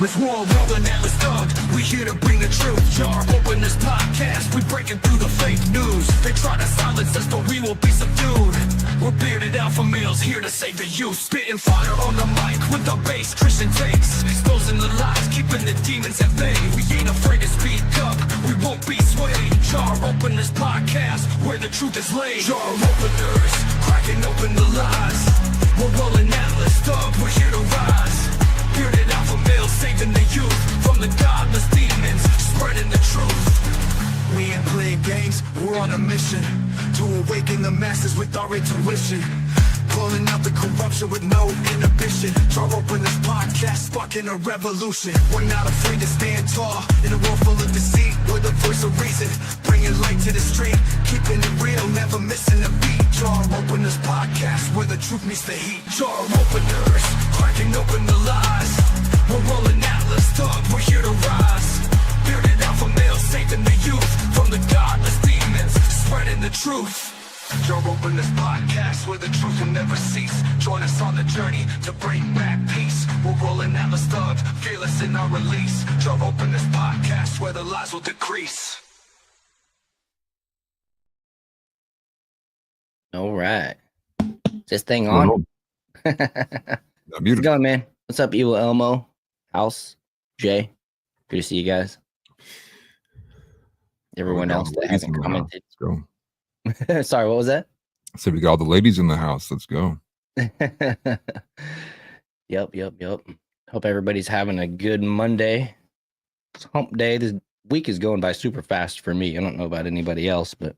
Let's roll, rolling Atlas Thug. We here to bring the truth. Jar open this podcast. We breaking through the fake news. They try to silence us, but we will be subdued. We're bearded alpha males here to save the youth. Spitting fire on the mic with the bass Christian takes. Exposing the lies, keeping the demons at bay. We ain't afraid to speak up. We won't be swayed. Jar open this podcast where the truth is laid. Jar openers, cracking open the lies. We're rolling Atlas Thug. We're here to rise. Bearded alpha males saving the youth from the godless demons, spreading the truth. We ain't playing games, we're on a mission to awaken the masses with our intuition. Pulling out the corruption with no inhibition. Jar open this podcast, sparking a revolution. We're not afraid to stand tall in a world full of deceit. We're the voice of reason, bringing light to the street. Keeping it real, never missing a beat. Jar open this podcast where the truth meets the heat. Jar openers, cracking open the lies. We're rolling Atlas Thug, we're here to rise. Bearded alpha males saving the youth from the godless demons, spreading the truth. Jar open this podcast where the truth will never cease. Join us on the journey to bring back peace. We're rolling Atlas Thug, fearless in our release. Jar open this podcast where the lies will decrease. All right. Is this thing on? How's it going, man? What's up, Evil Elmo? House? Jay? Good to see you guys. Everyone else that hasn't commented. Sorry, what was that? I said we got all the ladies in the house. Let's go. Yep. Hope everybody's having a good Monday. It's hump day. This week is going by super fast for me. I don't know about anybody else, but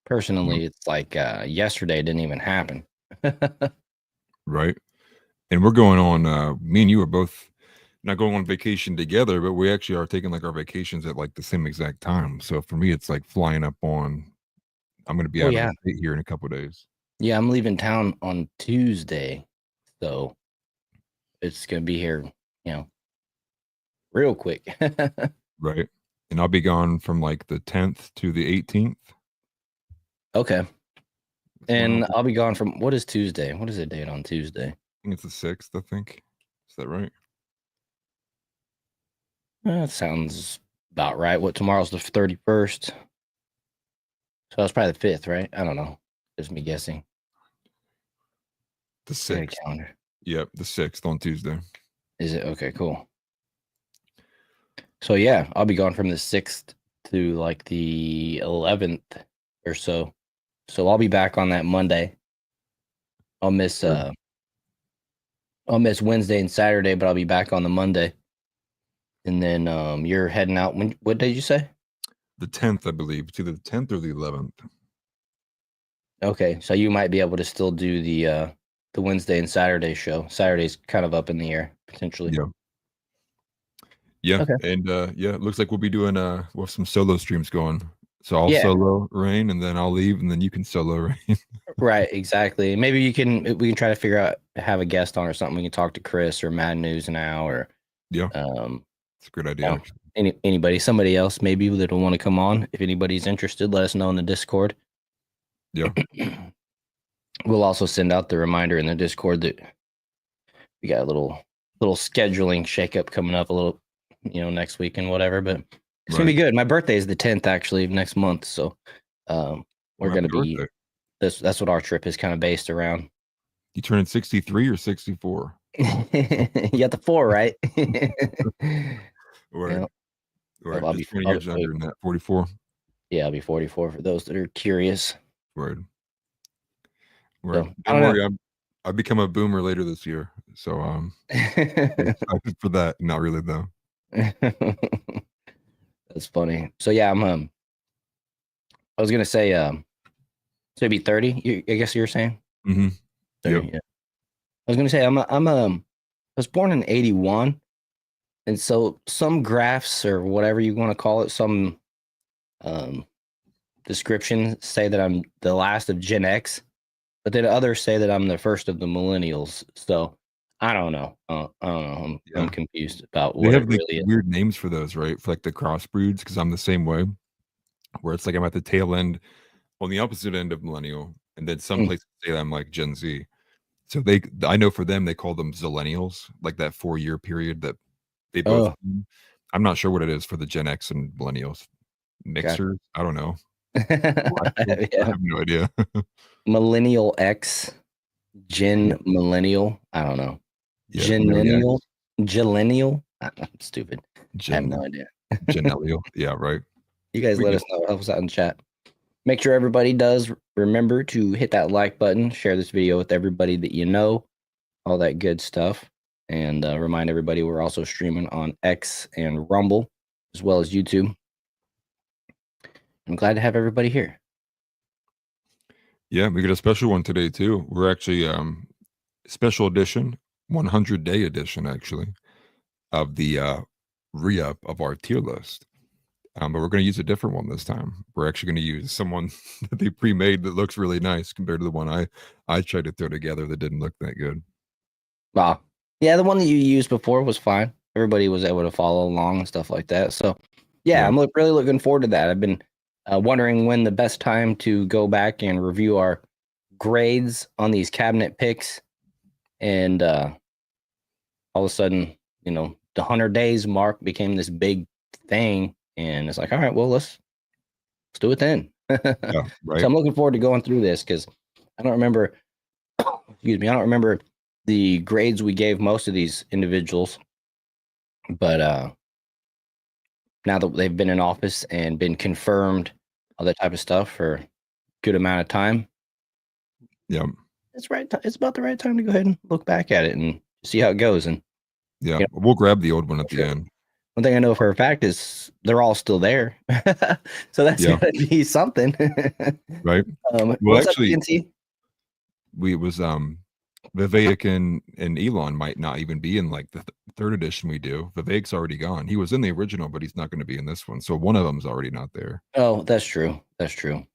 personally, it's like yesterday didn't even happen. Right. And we're going on, me and you are both not going on vacation together, but we actually are taking like our vacations at like the same exact time. So for me, it's like flying up on, I'm going to be out of the state here in a couple of days. Yeah, I'm leaving town on Tuesday. So it's going to be here, real quick. Right. And I'll be gone from like the 10th to the 18th. Okay. And I'll be gone from, what is Tuesday? What is the date on Tuesday? I think it's the 6th, I think. Is that right? That sounds about right. What, tomorrow's the 31st? So that's probably the 5th, right? I don't know. Just me guessing. The 6th. Yep, the 6th on Tuesday. Is it? Okay, cool. So yeah, I'll be gone from the 6th to like the 11th or so. So I'll be back on that Monday. I'll miss Wednesday and Saturday, but I'll be back on the Monday. And then you're heading out. What did you say? The 10th, I believe. It's either the 10th or the 11th. Okay, so you might be able to still do the Wednesday and Saturday show. Saturday's kind of up in the air potentially. Yeah. Okay. And it looks like we'll be doing we'll have some solo streams going. So I'll solo Rain, and then I'll leave, and then you can solo Rain. Right, exactly. Maybe we can try to figure out have a guest on or something. We can talk to Chris or Mad News Now or it's a good idea. Anybody, somebody else maybe that will want to come on. If anybody's interested, let us know in the Discord. Yeah. We'll also send out the reminder in the Discord that we got a little scheduling shakeup coming up a little, next week and whatever. But it's gonna be good. My birthday is the 10th actually wenext month, so we're gonna be. That's what our trip is kind of based around. You turning 63 or 64? You got the 4 right. Or I'll be 20 years younger than that. 44. Yeah, I'll be 44 for those that are curious. Word. So, don't worry, I'll become a boomer later this year. So excited for that. Not really though. That's funny. So yeah, I'm I was gonna say so it'd be 30. I guess you were saying? Mm-hmm. 30, yeah. I was gonna say I was born in 81. And so some graphs or whatever you want to call it, some descriptions say that I'm the last of Gen X, but then others say that I'm the first of the millennials. So I don't know. I'm confused about what it really is. Weird names for those, right? For like the crossbreeds, because I'm the same way, where it's like I'm at the tail end, on the opposite end of millennial, and then some places say that I'm like Gen Z. So I know for them, they call them zillennials, like that 4-year period that They both. Oh, I'm not sure what it is for the Gen X and millennials. okay. Mixers? I don't know. Lactose? I Yeah. have no idea. Millennial X, Yeah, Gen Millennial. I don't know. yeah, Mary X, Genennial, Gillennial. I'm stupid. I have Gen no idea. Genelio. Yeah, right. You guys We let get us know. Help us out in chat. Make sure everybody does remember to hit that like button, share this video with everybody that you know, all that good stuff. And remind everybody we're also streaming on X and Rumble, as well as YouTube. I'm glad to have everybody here. Yeah, we get a special one today too. We're actually special edition, 100-day edition actually of the re-up of our tier list. But we're going to use a different one this time. We're actually going to use someone that they pre-made that looks really nice compared to the one I tried to throw together that didn't look that good. Wow. Yeah, the one that you used before was fine. Everybody was able to follow along and stuff like that. So, yeah, Yeah. I'm really looking forward to that. I've been wondering when the best time to go back and review our grades on these cabinet picks. And all of a sudden, the 100 days mark became this big thing. And it's like, all right, well, let's do it then. Yeah, right. So I'm looking forward to going through this because I don't remember, excuse me, I don't remember the grades we gave most of these individuals. But now that they've been in office and been confirmed, all that type of stuff for a good amount of time, Yeah. it's right. It's about the right time to go ahead and look back at it and see how it goes. And Yeah. Yeah. We'll grab the old one at the Sure. end. one thing I know for a fact is they're all still there, so that's Yeah. gonna be something. Right. Well, What's actually, up, TNT? we was Vivek and Elon might not even be in like the third edition we do. Vivek's already gone. He was in the original, but he's not going to be in this one. So one of them's already not there. Oh, that's true. That's true.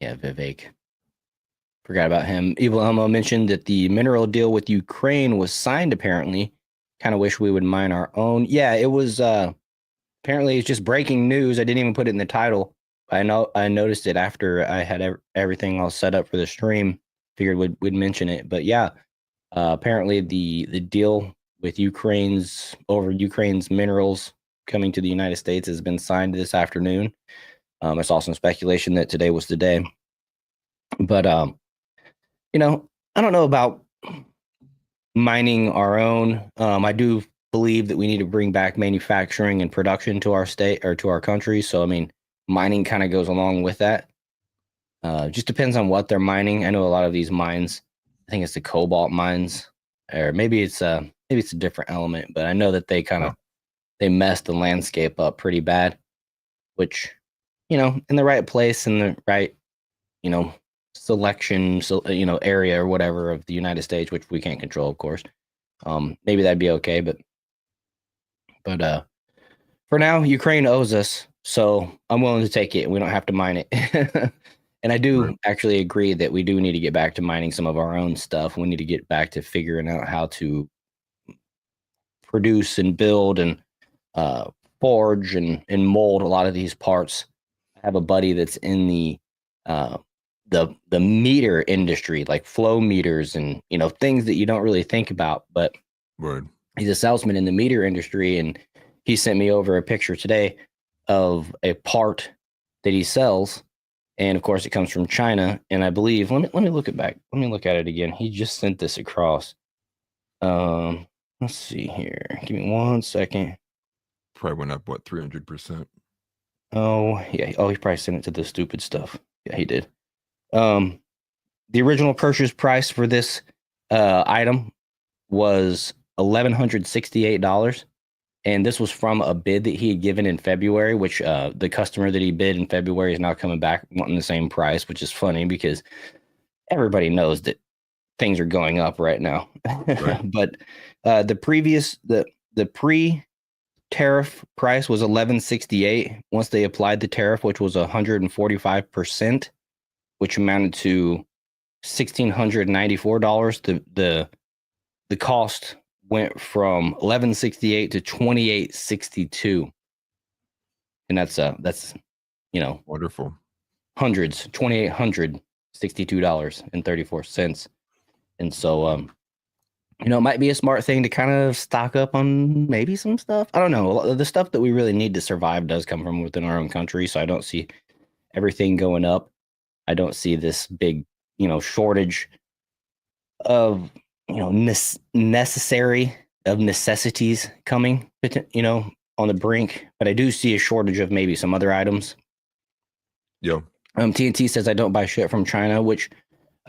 Yeah, Vivek. Forgot about him. Evil Elmo mentioned that the mineral deal with Ukraine was signed, apparently. Kind of wish we would mine our own. Yeah, it was apparently it's just breaking news. I didn't even put it in the title. I noticed it after I had everything all set up for the stream. Figured we'd mention it. But yeah, apparently the deal with Ukraine's minerals coming to the United States has been signed this afternoon. I saw some speculation that today was the day. But I don't know about mining our own. I do believe that we need to bring back manufacturing and production to our state or to our country. So, I mean, mining kind of goes along with that. Just depends on what they're mining. I know a lot of these mines, I think it's the cobalt mines, or maybe it's a different element, but I know that they messed the landscape up pretty bad, which, in the right place, in the right, selection, area or whatever of the United States, which we can't control, of course. Maybe that'd be okay, but for now, Ukraine owes us, so I'm willing to take it. We don't have to mine it. And I do actually agree that we do need to get back to mining some of our own stuff. We need to get back to figuring out how to produce and build and forge and mold a lot of these parts. I have a buddy that's in the meter industry, like flow meters and things that you don't really think about, but he's a salesman in the meter industry, and he sent me over a picture today of a part that he sells, and of course it comes from China, and I believe let me look at it again. He just sent this across. Let's see here, give me 1 second. Probably went up 300%. Oh yeah, he probably sent it to the stupid stuff. Yeah, he did. The original purchase price for this item was $1,168, and this was from a bid that he had given in February, which the customer that he bid in February is now coming back wanting the same price, which is funny because everybody knows that things are going up right now. Right. But the pre-tariff price was $1,168. Once they applied the tariff, which was 145%, which amounted to $1,694. The cost went from $1,168 to $2,862, and that's wonderful. Hundreds, $2,862.34. And so it might be a smart thing to kind of stock up on maybe some stuff. I don't know. The stuff that we really need to survive does come from within our own country, so I don't see everything going up. I don't see this big, shortage of, necessary of necessities coming, on the brink. But I do see a shortage of maybe some other items. Yeah. TNT says I don't buy shit from China, which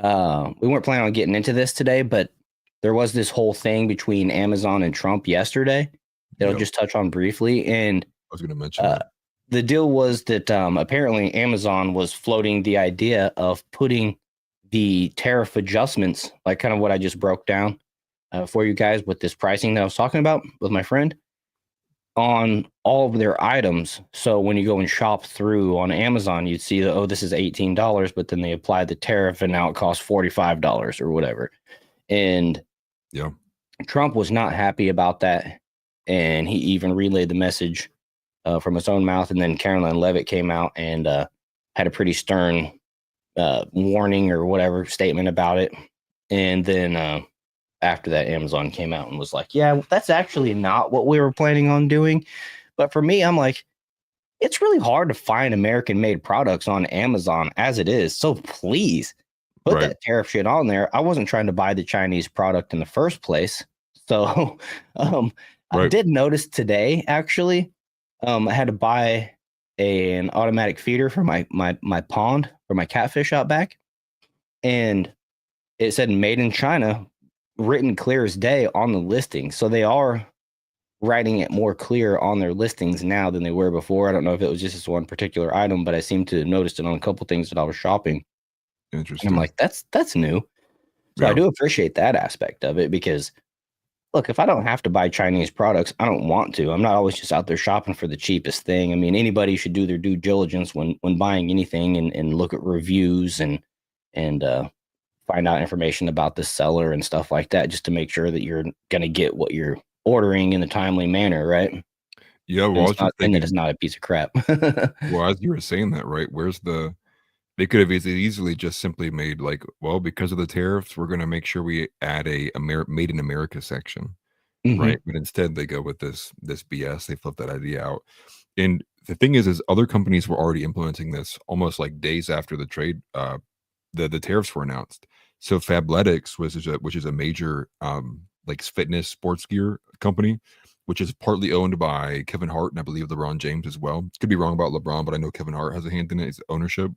we weren't planning on getting into this today, but there was this whole thing between Amazon and Trump yesterday that I'll just touch on briefly. And I was going to mention that. The deal was that apparently Amazon was floating the idea of putting the tariff adjustments, like kind of what I just broke down for you guys with this pricing that I was talking about with my friend, on all of their items. So when you go and shop through on Amazon, you'd see that, this is $18, but then they apply the tariff and now it costs $45 or whatever. And yeah, Trump was not happy about that. And he even relayed the message from his own mouth. And then Caroline Leavitt came out and had a pretty stern warning or whatever statement about it. And then after that, Amazon came out and was like, yeah, that's actually not what we were planning on doing. But for me, I'm like, it's really hard to find American made products on Amazon as it is. So please put that tariff shit on there. I wasn't trying to buy the Chinese product in the first place. So I did notice today, actually, I had to buy an automatic feeder for my pond for my catfish out back. And it said made in China, written clear as day on the listing. So they are writing it more clear on their listings now than they were before. I don't know if it was just this one particular item, but I seem to have noticed it on a couple things that I was shopping. Interesting. And I'm like, that's new. So I do appreciate that aspect of it, because look, if I don't have to buy Chinese products, I don't want to. I'm not always just out there shopping for the cheapest thing. I mean, anybody should do their due diligence when buying anything and look at reviews and find out information about the seller and stuff like that, just to make sure that you're going to get what you're ordering in a timely manner, right? Yeah, well, I was just thinking, it's not a piece of crap. well, as you were saying that, right? They could have easily just simply made like, well, because of the tariffs, we're going to make sure we add a made in America section, right? But instead, they go with this BS. They flip that idea out, and the thing is other companies were already implementing this almost like days after the the tariffs were announced. So Fabletics, which is a major like fitness sports gear company, which is partly owned by Kevin Hart and I believe LeBron James as well. Could be wrong about LeBron, but I know Kevin Hart has a hand in it. It's ownership.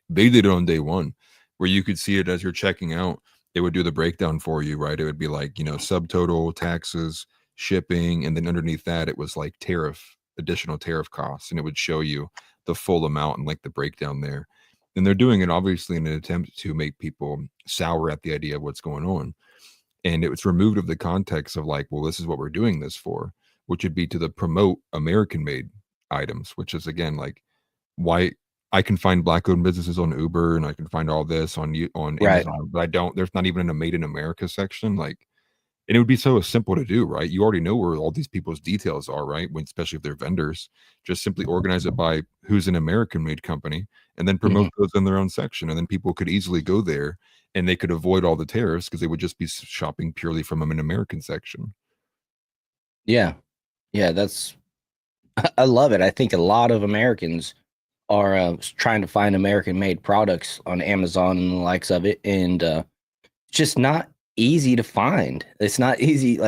They did it on day one, where you could see it as you're checking out. It would do the breakdown for you, right? It would be like, subtotal, taxes, shipping, and then underneath that, it was like additional tariff costs, and it would show you the full amount and like the breakdown there. And they're doing it obviously in an attempt to make people sour at the idea of what's going on. And it was removed of the context of like, well, this is what we're doing this for, which would be to promote American made items, which is again like why I can find black owned businesses on Uber and I can find all this on Amazon, but there's not even a made in America section. Like, and it would be so simple to do, right? You already know where all these people's details are, right? Especially if they're vendors, just simply organize it by who's an American made company and then promote those in their own section. And then people could easily go there and they could avoid all the tariffs because they would just be shopping purely from an American section. Yeah. I love it. I think a lot of Americans are trying to find American made products on Amazon and the likes of it. And it's just not easy to find. It's not easy.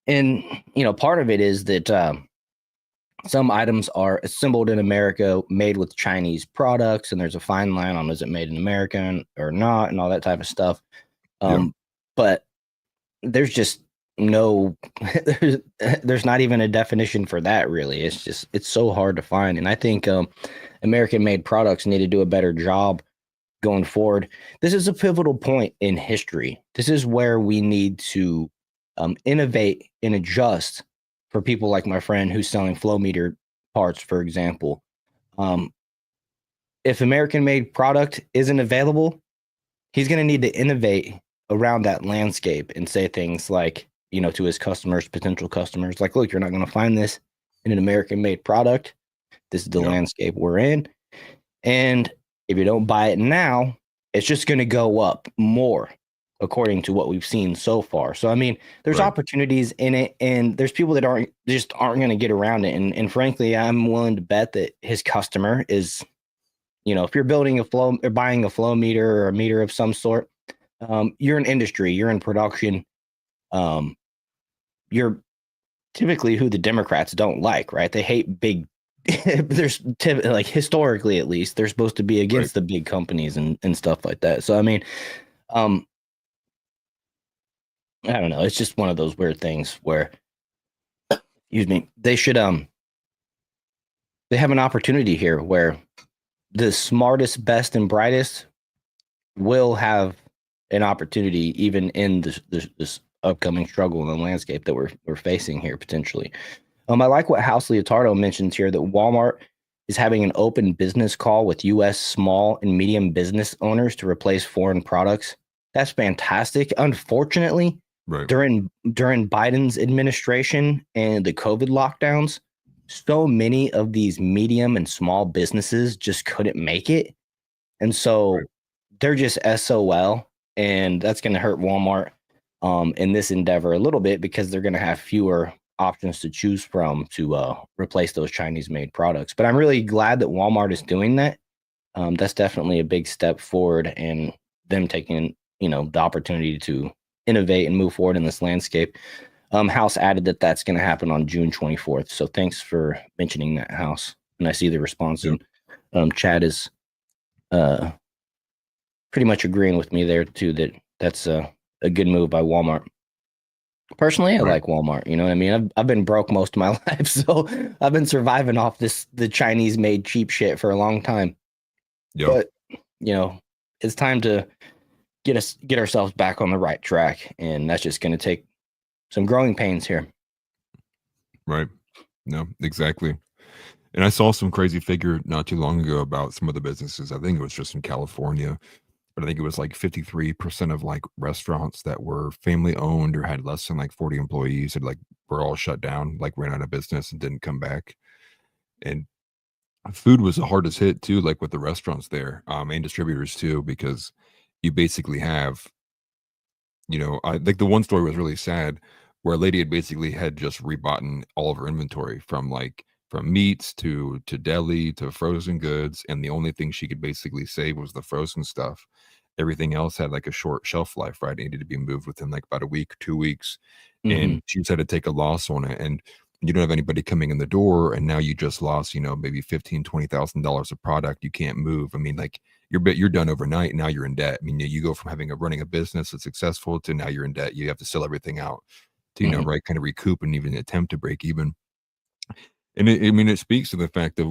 And part of it is that some items are assembled in America, made with Chinese products, and there's a fine line on is it made in America or not, and all that type of stuff. But there's just there's not even a definition for that, really. It's so hard to find. And I think American made products need to do a better job going forward. This is a pivotal point in history. This is where we need to innovate and adjust for people like my friend who's selling flow meter parts, for example. If American made product isn't available, he's going to need to innovate around that landscape and say things like, to his customers, potential customers, like, look, you're not going to find this in an American made product. This is the landscape we're in. And if you don't buy it now, it's just going to go up more. according to what we've seen so far. So I mean, there's Right. opportunities in it, and there's people that aren't going to get around it. And frankly, I'm willing to bet that his customer is, if you're building a flow or buying a flow meter or a meter of some sort, you're in industry, you're in production, you're typically who the Democrats don't like, right? They hate big. There's like historically, at least, they're supposed to be against the big companies and stuff like that. So I mean, I don't know. It's just one of those weird things where, excuse me, they should they have an opportunity here where the smartest, best, and brightest will have an opportunity even in this upcoming struggle in the landscape that we're facing here potentially. I like what House Leotardo mentions here, that Walmart is having an open business call with U.S. small and medium business owners to replace foreign products. That's fantastic. Unfortunately, during Biden's administration and the COVID lockdowns, so many of these medium and small businesses just couldn't make it. And so they're just SOL, and that's going to hurt Walmart in this endeavor a little bit, because they're going to have fewer options to choose from to replace those Chinese made products. But I'm really glad that Walmart is doing that. That's definitely a big step forward, and them taking, the opportunity to innovate and move forward in this landscape. House added that that's going to happen on June 24th. So thanks for mentioning that, House. And I see the response. Yep. And Chad is pretty much agreeing with me there too, that that's a good move by Walmart. Personally, I like Walmart. You know what I mean? I've been broke most of my life, so I've been surviving off the Chinese made cheap shit for a long time. Yep. But it's time to get ourselves back on the right track, and that's just going to take some growing pains here. Right. No, exactly. And I saw some crazy figure not too long ago about some of the businesses. I think it was just in California, but I think it was like 53% of like restaurants that were family owned or had less than like 40 employees had were all shut down, like ran out of business and didn't come back. And food was the hardest hit too, like with the restaurants there, and distributors too, because you basically have, I think the one story was really sad, where a lady had just rebought all of her inventory from meats to deli to frozen goods, and the only thing she could basically save was the frozen stuff. Everything else had like a short shelf life, right? It needed to be moved within like about a week, 2 weeks, and she just had to take a loss on it. And you don't have anybody coming in the door, and now you just lost, maybe $15,000-$20,000 of product you can't move. I mean, like you're done overnight. Now you're in debt. I mean, you go from running a business that's successful to now you're in debt. You have to sell everything out to right, kind of recoup and even attempt to break even. And it speaks to the fact of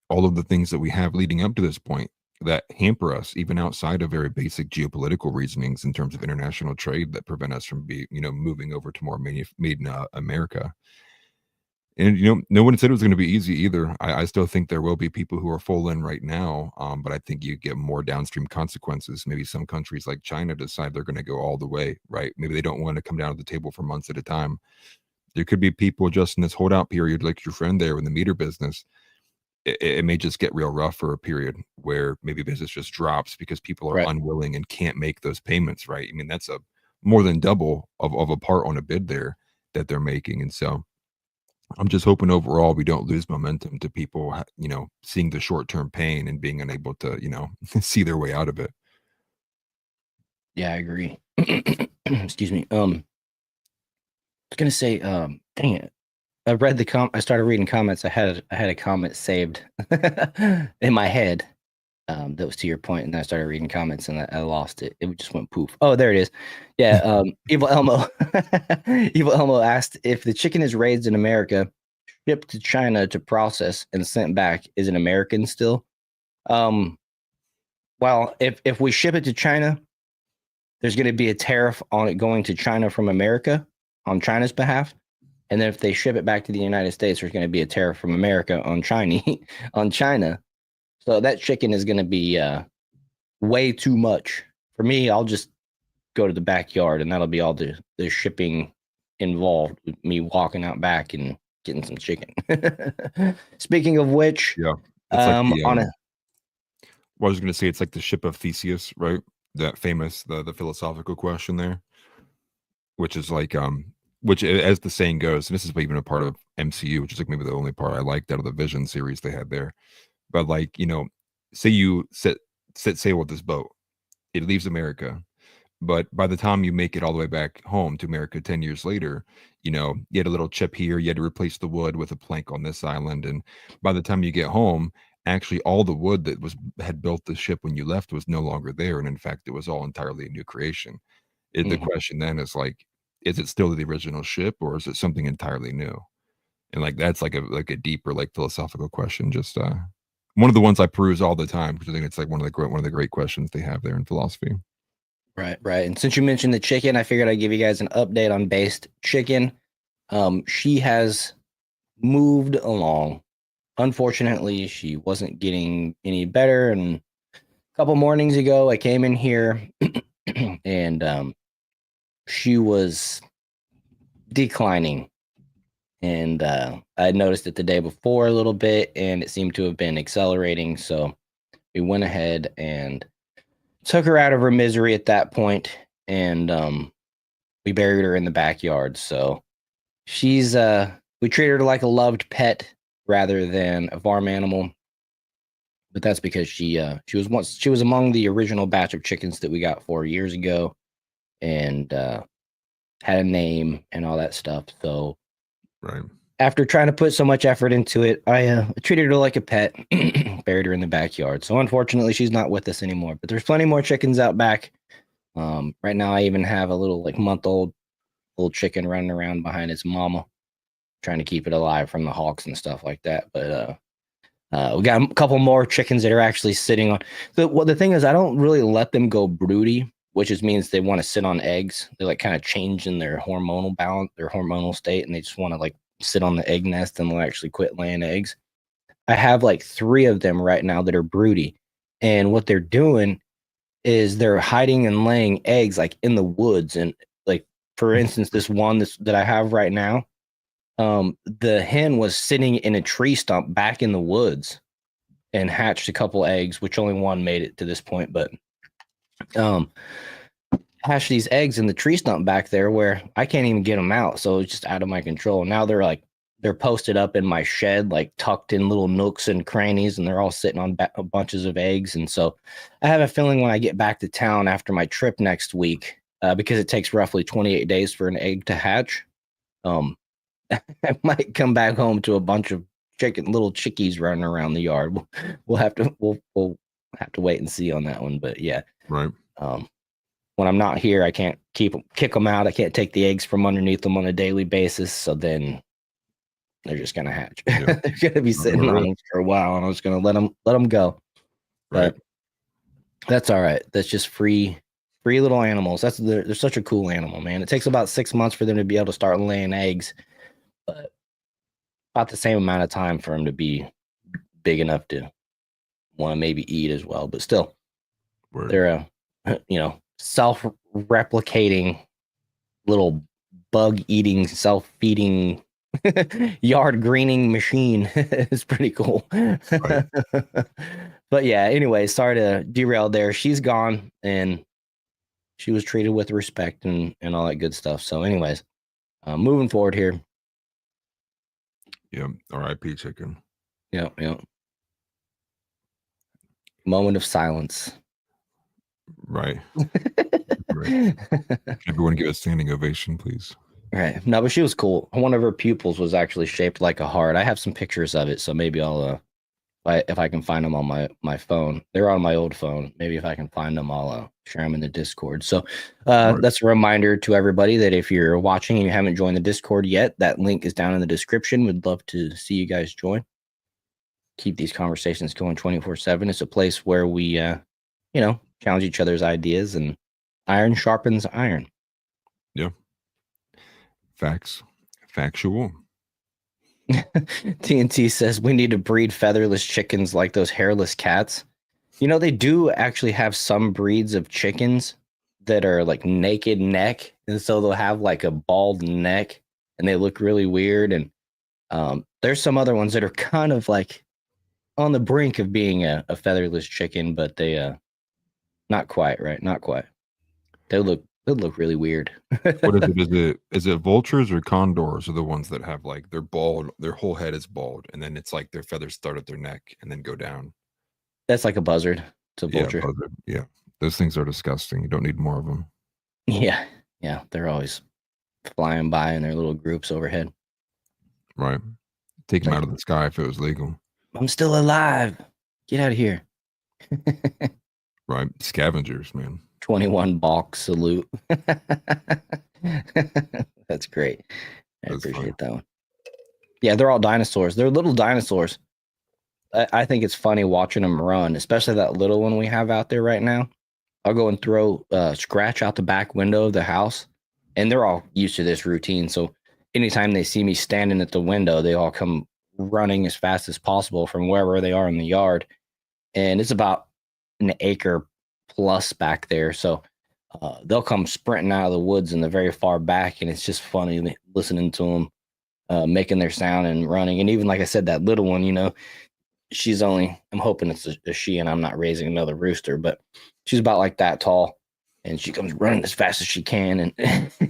all of the things that we have leading up to this point that hamper us, even outside of very basic geopolitical reasonings in terms of international trade, that prevent us from moving over to more made in America. And no one said it was going to be easy either. I still think there will be people who are full in right now, but I think you get more downstream consequences. Maybe some countries like China decide they're going to go all the way, right? Maybe they don't want to come down to the table for months at a time. There could be people just in this holdout period, like your friend there in the meter business. It may just get real rough for a period where maybe business just drops because people are unwilling and can't make those payments, right? I mean, that's a more than double of a part on a bid there that they're making. And so I'm just hoping overall we don't lose momentum to people, seeing the short-term pain and being unable to, see their way out of it. Yeah, I agree. Excuse me. I was gonna say, dang it. I read I started reading comments. I had a comment saved in my head that was to your point, and then I started reading comments and I lost it. It just went poof. Oh, there it is. Yeah, Evil Elmo. Evil Elmo asked, if the chicken is raised in America, shipped to China to process and sent back, is it American still? Well, if we ship it to China, there's going to be a tariff on it going to China from America on China's behalf. And then if they ship it back to the United States, there's going to be a tariff from America on China. So that chicken is going to be way too much for me. I'll just go to the backyard, and that'll be all the shipping involved with me walking out back and getting some chicken. Speaking of which, yeah, it's I was going to say, it's like the ship of Theseus, right? that famous the philosophical question there, which is like which as the saying goes, and this is even a part of MCU, which is like maybe the only part I liked out of the Vision series they had there. But like, say you set sail with this boat, it leaves America. But by the time you make it all the way back home to America 10 years later, you had a little chip here, you had to replace the wood with a plank on this island. And by the time you get home, actually all the wood that had built the ship when you left was no longer there. And in fact, it was all entirely a new creation. The Mhm. question then is like, is it still the original ship or is it something entirely new? And like that's like a deeper like philosophical question. Just one of the ones I peruse all the time because I think it's like one of the great questions they have there in philosophy. Right, right. And since you mentioned the chicken, I figured I'd give you guys an update on Based Chicken. She has moved along. Unfortunately, she wasn't getting any better. And a couple mornings ago, I came in here and she was declining. And I had noticed it the day before a little bit, and it seemed to have been accelerating. So we went ahead and took her out of her misery at that point, and we buried her in the backyard. So she's we treated her like a loved pet rather than a farm animal. But that's because she was among the original batch of chickens that we got 4 years ago, and had a name and all that stuff. So Right. after trying to put so much effort into it, I treated her like a pet, buried her in the backyard. So unfortunately, she's not with us anymore. But there's plenty more chickens out back. Right now, I even have a little like month-old little chicken running around behind its mama, trying to keep it alive from the hawks and stuff like that. But we got a couple more chickens that are actually sitting on. The thing is, I don't really let them go broody, which just means they want to sit on eggs. They like kind of change in their hormonal balance, their hormonal state, and they just want to like sit on the egg nest and they'll actually quit laying eggs. I have like 3 of them right now that are broody, and what they're doing is they're hiding and laying eggs like in the woods. And like for instance, this one that I have right now, the hen was sitting in a tree stump back in the woods and hatched a couple eggs, which only one made it to this point, but hatched these eggs in the tree stump back there where I can't even get them out. So it's just out of my control. Now they're posted up in my shed, like tucked in little nooks and crannies, and they're all sitting on bunches of eggs. And so I have a feeling when I get back to town after my trip next week, because it takes roughly 28 days for an egg to hatch, I might come back home to a bunch of little chickies running around the yard. We'll have to wait and see on that one. But yeah, Right. When I'm not here, I can't kick them out. I can't take the eggs from underneath them on a daily basis. So then they're just gonna hatch. Yeah. They're gonna be sitting on them for a while, and I'm just gonna let them go. Right. But that's all right. That's just free little animals. They're such a cool animal, man. It takes about 6 months for them to be able to start laying eggs, but about the same amount of time for them to be big enough to want to maybe eat as well. But still, Word. they're a self-replicating little bug-eating, self-feeding yard greening machine. It's pretty cool. Right. But yeah, anyway, sorry to derail there. She's gone, and she was treated with respect and all that good stuff. So anyways, moving forward here. Yeah. R.I.P. chicken. Yep. Moment of silence. Right. Right. Everyone give a standing ovation, please. Right. No, but she was cool. One of her pupils was actually shaped like a heart. I have some pictures of it, so maybe I'll if I can find them on my phone. They're on my old phone. Maybe if I can find them, I'll share them in the Discord. So Right. that's a reminder to everybody that if you're watching and you haven't joined the Discord yet, that link is down in the description. We'd love to see you guys join. Keep these conversations going 24/7. It's a place where we challenge each other's ideas, and iron sharpens iron. Yeah. Facts. Factual. TNT says we need to breed featherless chickens like those hairless cats. They do actually have some breeds of chickens that are like naked neck, and so they'll have like a bald neck, and they look really weird. And there's some other ones that are kind of like on the brink of being a featherless chicken, but they Not quite, right? Not quite. They look really weird. What is it? Is it vultures or condors are the ones that have like they're bald, their whole head is bald, and then it's like their feathers start at their neck and then go down. That's like a buzzard. It's a Yeah, vulture. buzzard. Yeah, those things are disgusting. You don't need more of them. Yeah. Yeah. They're always flying by in their little groups overhead. Right. Take them Like, out of the sky if it was legal. I'm still alive. Get out of here. Right. Scavengers, man. 21 balk salute. That's great. I appreciate that one. Yeah, they're all dinosaurs. They're little dinosaurs. I think it's funny watching them run, especially that little one we have out there right now. I'll go and throw Scratch out the back window of the house, and they're all used to this routine. So anytime they see me standing at the window, they all come running as fast as possible from wherever they are in the yard. And it's about an acre plus back there. So they'll come sprinting out of the woods in the very far back, and it's just funny listening to them making their sound and running. And even like I said, that little one, you know, she's only, I'm hoping it's a she and I'm not raising another rooster, but she's about like that tall, and she comes running as fast as she can. And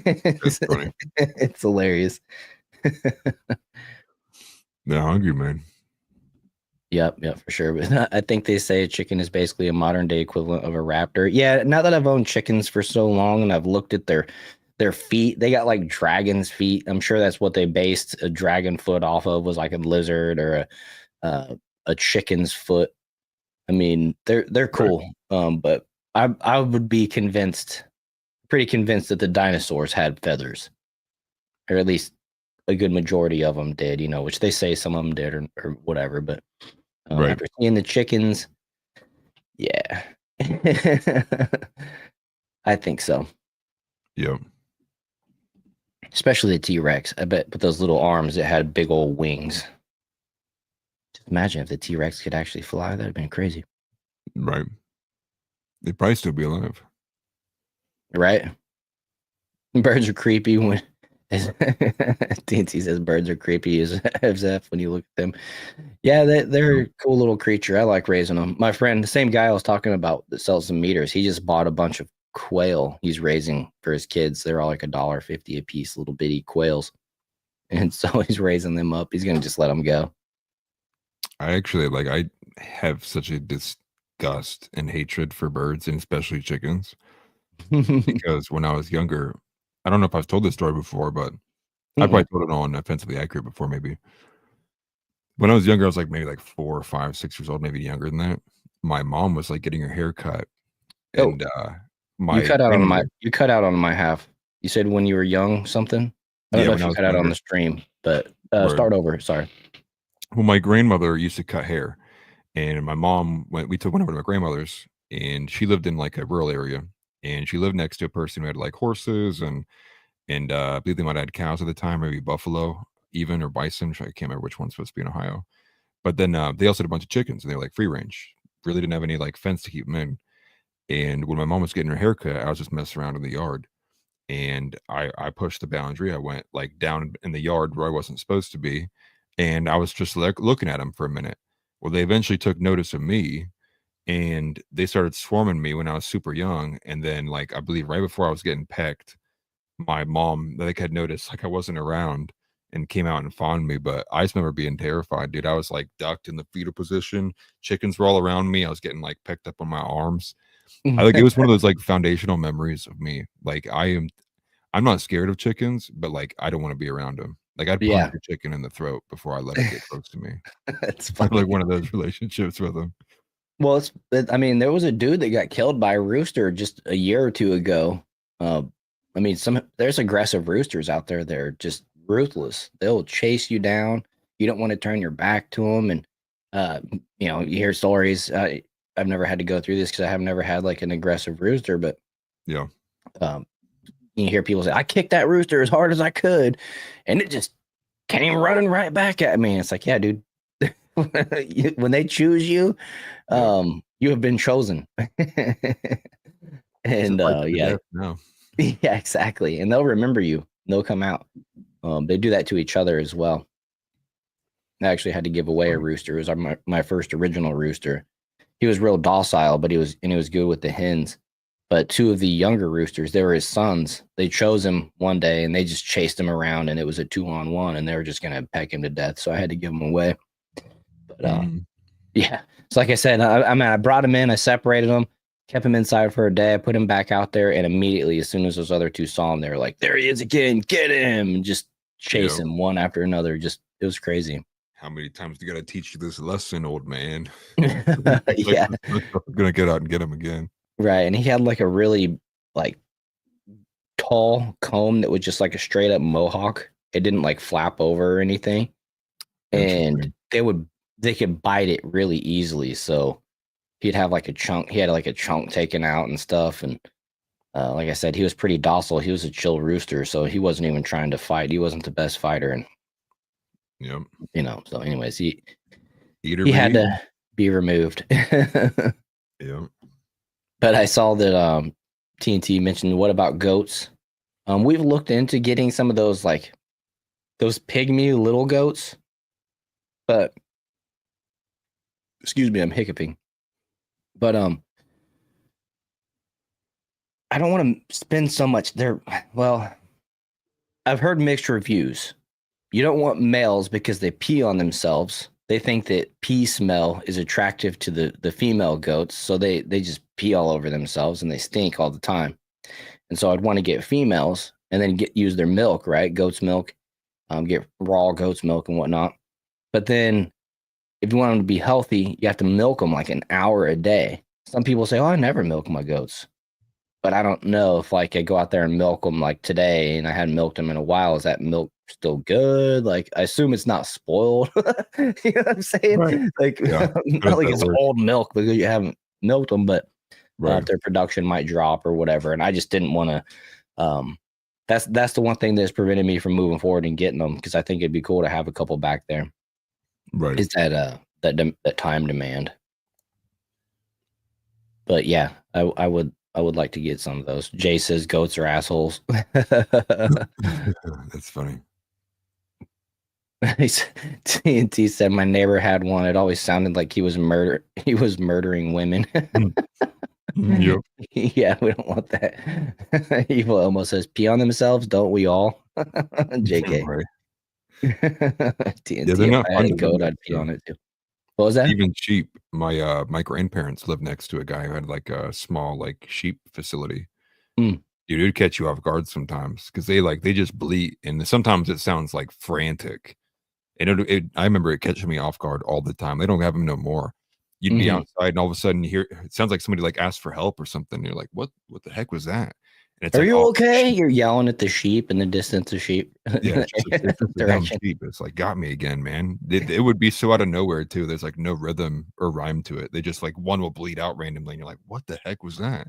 That's funny. It's hilarious. They're hungry, man. Yep, for sure. But I think they say a chicken is basically a modern day equivalent of a raptor. Yeah, now that I've owned chickens for so long and I've looked at their feet, they got like dragon's feet. I'm sure that's what they based a dragon foot off of, was like a lizard or a chicken's foot. I mean, they're cool. But I would be pretty convinced that the dinosaurs had feathers, or at least a good majority of them did, you know, which they say some of them did or whatever. But Right. after seeing the chickens, yeah, I think so. Yep. Especially the T-Rex. I bet with those little arms, it had big old wings. Just imagine if the T-Rex could actually fly. That'd have been crazy. Right. They'd probably still be alive. Right? Birds are creepy when TNT says birds are creepy as F when you look at them. Yeah, they're a cool little creature. I like raising them. My friend, the same guy I was talking about that sells some meters, he just bought a bunch of quail he's raising for his kids. They're all like $1.50 a piece, little bitty quails. And so he's raising them up. He's going to just let them go. I actually I have such a disgust and hatred for birds and especially chickens because when I was younger, I don't know if I've told this story before, but I probably told it on Offensively Accurate before, maybe. When I was younger, I was like maybe like 4 or 5, 6 years old, maybe younger than that. My mom was like getting her hair cut, and you cut out on my half. You said when you were young something. I don't know if you cut out on the stream, but start over. Sorry. Well, my grandmother used to cut hair, and my mom went over to my grandmother's, and she lived in like a rural area, and she lived next to a person who had like horses and I believe they might have had cows at the time, maybe buffalo even, or bison. I can't remember which one's supposed to be in Ohio. But then they also had a bunch of chickens, and they were like free range. Really didn't have any like fence to keep them in. And when my mom was getting her haircut, I was just messing around in the yard, and I pushed the boundary. I went like down in the yard where I wasn't supposed to be, and I was just like looking at them for a minute. Well, they eventually took notice of me, and they started swarming me when I was super young. And then like I believe right before I was getting pecked, my mom like had noticed like I wasn't around and came out and found me. But I just remember being terrified, dude. I was like ducked in the fetal position. Chickens were all around me. I was getting like pecked up on my arms. I like it was one of those like foundational memories of me. Like I'm not scared of chickens, but like I don't want to be around them. Like I'd punch a chicken in the throat before I let it get close to me. That's funny. Like one of those relationships with them. Well, I mean, there was a dude that got killed by a rooster just a year or two ago. I mean, there's aggressive roosters out there. They're just ruthless. They'll chase you down. You don't want to turn your back to them. And, you know, you hear stories. I've never had to go through this because I have never had like an aggressive rooster, but yeah. You hear people say, I kicked that rooster as hard as I could, and it just came running right back at me. It's like, yeah, dude, when they choose you, you have been chosen. And yeah, exactly. And they'll remember you. They'll come out. They do that to each other as well. I actually had to give away a rooster. It was my first original rooster. he was real docile, but he was good with the hens. But two of the younger roosters, they were his sons. They chose him one day and they just chased him around, and it was a 2-on-1, and they were just gonna peck him to death. So I had to give him away. But yeah, so like I said, I brought him in, I separated him, kept him inside for a day. I put him back out there, and immediately, as soon as those other two saw him, they were like, "There he is again! Get him!" And just chase him one after another. Just it was crazy. How many times do you got to teach you this lesson, old man? Yeah, I'm gonna get out and get him again. right. And he had like a really like tall comb that was just like a straight up mohawk. It didn't like flap over or anything, and they could bite it really easily. So he'd have like a chunk. He had like a chunk taken out and stuff. And like I said, he was pretty docile. He was a chill rooster, so he wasn't even trying to fight. He wasn't the best fighter, and So, anyways, he had to be removed. Yeah. But I saw that TNT mentioned, what about goats? We've looked into getting some of those like those pygmy little goats, but excuse me, I'm hiccuping. But I don't want to spend so much there. Well, I've heard mixed reviews. You don't want males because they pee on themselves. They think that pee smell is attractive to the female goats, so they just pee all over themselves and they stink all the time. And so I'd want to get females and then use their milk, right? Goat's milk, get raw goat's milk and whatnot. But then if you want them to be healthy, you have to milk them like an hour a day. Some people say, "Oh, I never milk my goats." But I don't know if like I go out there and milk them like today and I hadn't milked them in a while, is that milk still good? Like, I assume it's not spoiled. You know what I'm saying? Right. Like, not like it's old milk because you haven't milked them, but their production might drop or whatever. And I just didn't want to. That's the one thing that's prevented me from moving forward and getting them, because I think it'd be cool to have a couple back there. Right. Is that time demand? But yeah, I would like to get some of those. Jay says goats are assholes. That's funny. TNT said my neighbor had one. It always sounded like he was murdering women. Yep. Yeah, we don't want that. Evil almost says pee on themselves, don't we all? JK. Right. TNT, Yeah, they're not if I had a goat, I'd pee on it too. What was that? Even sheep. My grandparents lived next to a guy who had like a small like sheep facility. Dude, it'd catch you off guard sometimes because they just bleat, and sometimes it sounds like frantic. And I remember it catching me off guard all the time. They don't have them no more. You'd be outside, and all of a sudden you hear it sounds like somebody like asked for help or something. You're like, what the heck was that? And it's Are like, you oh, okay? You're yelling at the sheep in the distance of sheep. yeah, it's just a dumb sheep. It's like, got me again, man. It would be so out of nowhere too. There's like no rhythm or rhyme to it. They just like one will bleed out randomly, and you're like, what the heck was that?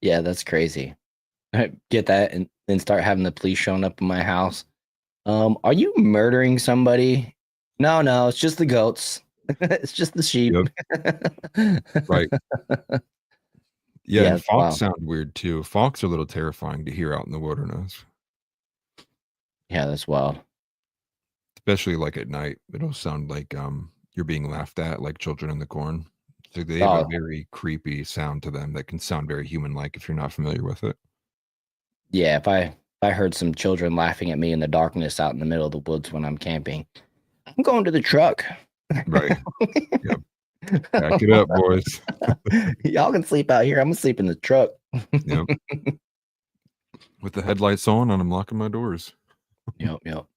Yeah, that's crazy. I get that and then start having the police showing up in my house. Are you murdering somebody? No, it's just the goats. It's just the sheep. Yep. Right. Yeah, Yeah, and fox wow. sound weird too. Fox are a little terrifying to hear out in the wilderness, Yeah, that's wild. especially like at night. It'll sound like you're being laughed at, like children in the corn. So they have a very creepy sound to them that can sound very human-like if you're not familiar with it. Yeah, if I heard some children laughing at me in the darkness out in the middle of the woods when I'm camping, I'm going to the truck. Right. Yep. Back it up, boys. Y'all can sleep out here. I'm gonna sleep in the truck. Yep. With the headlights on, and I'm locking my doors. Yep.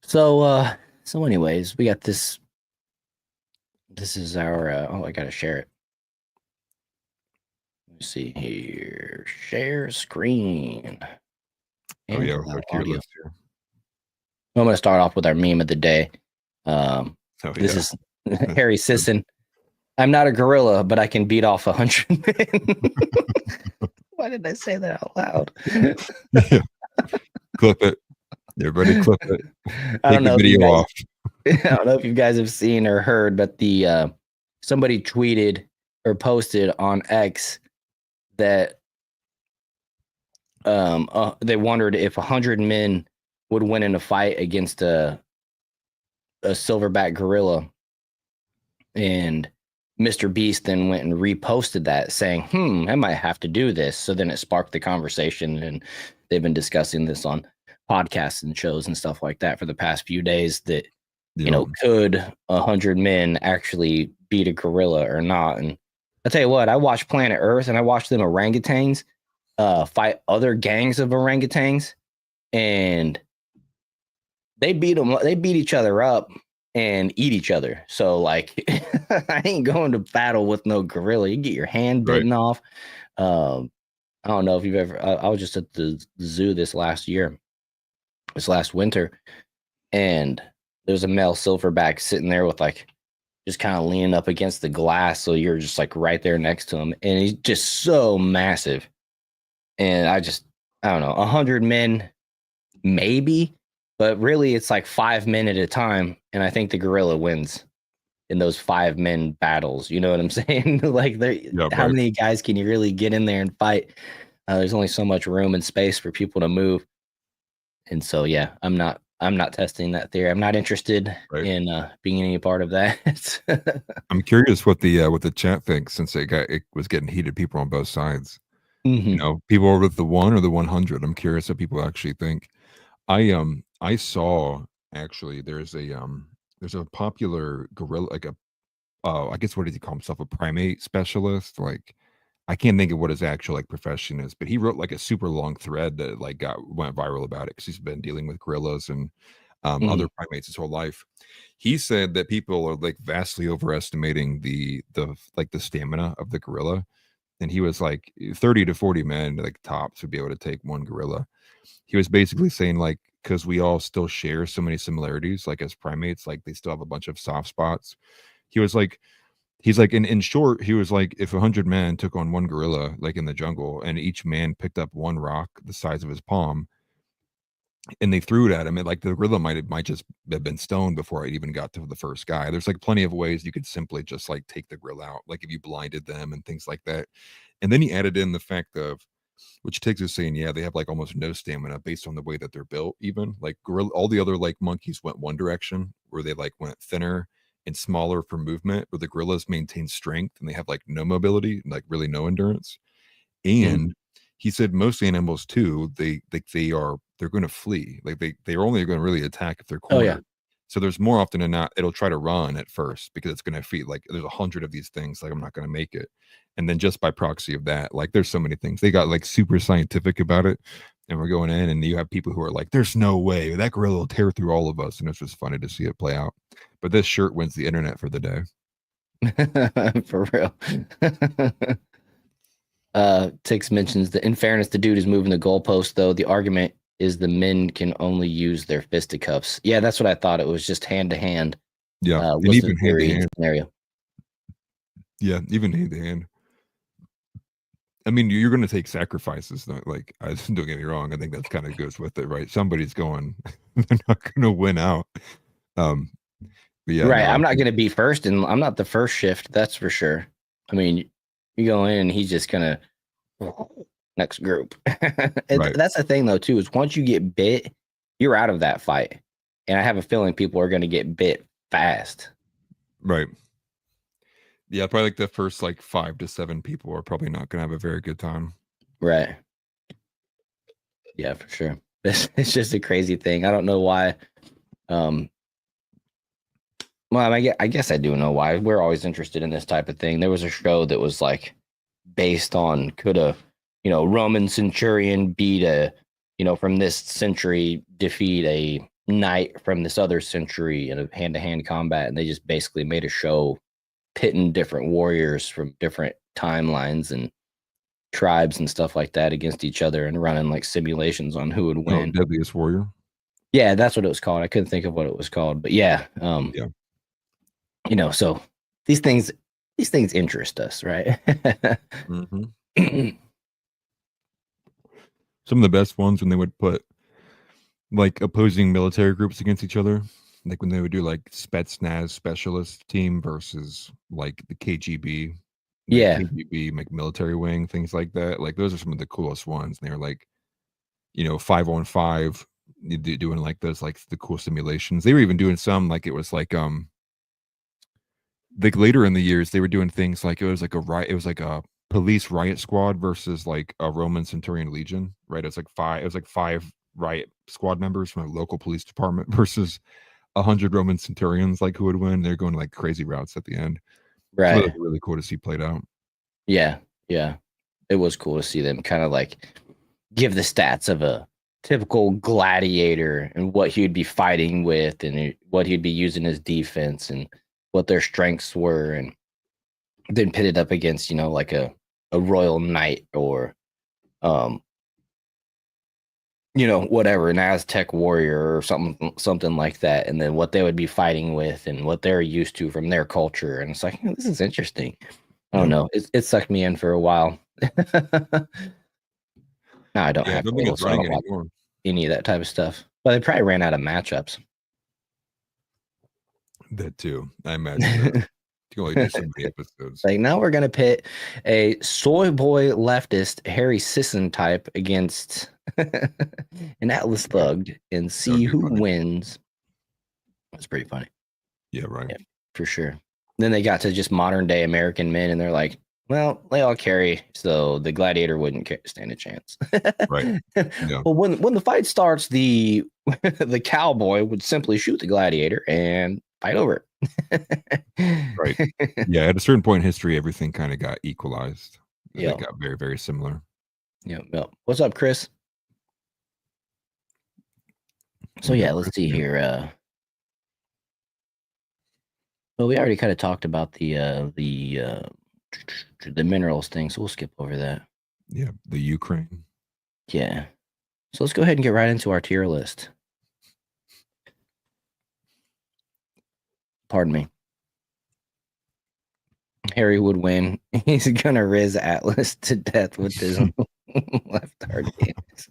So anyways, we got this. This is our I gotta share it. Let's see here. Share screen. Oh yeah, with our tier audio. list here. I'm gonna start off with our meme of the day. This is Harry Sisson. I'm not a gorilla, but I can beat off 100 men. Why did I say that out loud? Yeah. Clip it. Everybody clip it. I don't know. Video off. I don't know if you guys have seen or heard, but somebody tweeted or posted on X that they wondered if 100 men would win in a fight against a silverback gorilla. And Mr. Beast then went and reposted that saying, I might have to do this. So then it sparked the conversation, and they've been discussing this on podcasts and shows and stuff like that for the past few days that, could 100 men actually beat a gorilla or not? And I'll tell you what, I watched Planet Earth and I watched them orangutans fight other gangs of orangutans, and they beat each other up and eat each other. So like, I ain't going to battle with no gorilla. You get your hand bitten off. I don't know if you've ever, I was just at the zoo this last winter, and there's a male silverback sitting there with like, just kind of leaning up against the glass. So you're just like right there next to him. And he's just so massive. And I don't know, 100 men, maybe, but really it's like 5 men at a time. And I think the gorilla wins in those 5 men battles. You know what I'm saying? Like, how many guys can you really get in there and fight? There's only so much room and space for people to move. And so, yeah, I'm not testing that theory. I'm not interested in being any part of that. I'm curious what the chat thinks, since it was getting heated. People on both sides. People are with the 1 or the 100. I'm curious what people actually think. I saw, actually, there's a popular gorilla, like I guess, what does he call himself, a primate specialist? Like, I can't think of what his actual like profession is, but he wrote like a super long thread that like went viral about it, because he's been dealing with gorillas and other primates his whole life. He said that people are like vastly overestimating the stamina of the gorilla. And he was like 30 to 40 men, like tops, would be able to take one gorilla. He was basically saying, like, because we all still share so many similarities, like as primates, like they still have a bunch of soft spots. He's like, in short, he was like, if 100 men took on one gorilla, like in the jungle, and each man picked up one rock the size of his palm, and they threw it at him, and like the gorilla might just have been stoned before I even got to the first guy. There's like plenty of ways you could simply just like take the gorilla out, like if you blinded them and things like that. And then he added in the fact of, which takes us saying, yeah, they have like almost no stamina based on the way that they're built. Even like gorilla, all the other like monkeys went one direction, where they like went thinner and smaller for movement, where the gorillas maintain strength and they have like no mobility, like really no endurance. And he said most animals too, they're going to flee. Like they're only going to really attack if they're cornered. So there's more often than not, it'll try to run at first because it's going to feel like there's 100 of these things. Like, I'm not going to make it. And then just by proxy of that, like there's so many things. They got like super scientific about it. And we're going in, and you have people who are like, there's no way that gorilla will tear through all of us. And it's just funny to see it play out. But this shirt wins the internet for the day. For real. Tix mentions that, in fairness, the dude is moving the goalpost, though. The argument is the men can only use their fisticuffs. Yeah, that's what I thought. It was just hand to hand. Yeah, and even hand to hand scenario. Yeah, even hand to hand. I mean, you're going to take sacrifices. Like, don't get me wrong. I think that's kind of goes with it, right? Somebody's going. They're not going to win out. Yeah, right. No, I'm not going to be first, and I'm not the first shift. That's for sure. I mean, you go in, and he's just gonna next group. Right. That's the thing, though, too, is once you get bit, you're out of that fight. And I have a feeling people are going to get bit fast. Right. Yeah, probably like the first like 5 to 7 people are probably not going to have a very good time. Right. Yeah, for sure. It's just a crazy thing. I don't know why. Well, I guess I do know why. We're always interested in this type of thing. There was a show that was like based on, could a Roman centurion beat from this century, defeat a knight from this other century in a hand-to-hand combat, and they just basically made a show pitting different warriors from different timelines and tribes and stuff like that against each other, and running like simulations on who would win. Deadliest Warrior. Yeah, that's what it was called. I couldn't think of what it was called, but yeah. So these things interest us, right? Mm-hmm. Some of the best ones when they would put like opposing military groups against each other, like when they would do like Spetsnaz specialist team versus like the KGB, KGB like military wing, things like that. Like those are some of the coolest ones. And they're like, 5-on-5, doing like those, like the cool simulations. They were even doing some like it was like like later in the years, they were doing things like it was like a riot. It was like a police riot squad versus like a Roman Centurion Legion, right? It was like five. It was like five riot squad members from a local police department versus 100 Roman Centurions. Like who would win? They're going like crazy routes at the end. So it was Right. really cool to see played out. Yeah. Yeah. It was cool to see them kind of like give the stats of a typical gladiator and what he'd be fighting with and what he'd be using as defense and what their strengths were, and then pitted up against, like a royal knight or whatever, an Aztec warrior or something like that, and then what they would be fighting with and what they're used to from their culture. And it's like, this is interesting. I don't know. It sucked me in for a while. No, I don't Yeah, I have don't think cable, it's so I running don't watch anymore. any of that type of stuff. But they probably ran out of matchups. That too, I imagine. You can only do so many episodes. Like, now we're gonna pit a soy boy leftist Harry Sisson type against an Atlas thug and see who funny. wins. That's pretty funny. Yeah, right. Yeah, for sure. Then they got to just modern day American men, and they're like, well, they all carry, so the gladiator wouldn't stand a chance. Right. Yeah. Well, when the fight starts, the the cowboy would simply shoot the gladiator and fight over it. Right. Yeah, at a certain point in history, everything kind of got equalized. Yeah. It got very, very similar. Yeah. What's up, Chris? So yeah, let's see here. Well, we already kind of talked about the minerals thing, so we'll skip over that. Yeah, the Ukraine. Yeah. So let's go ahead and get right into our tier list. Pardon me. Harry would win. He's gonna riz Atlas to death with his left hard hands.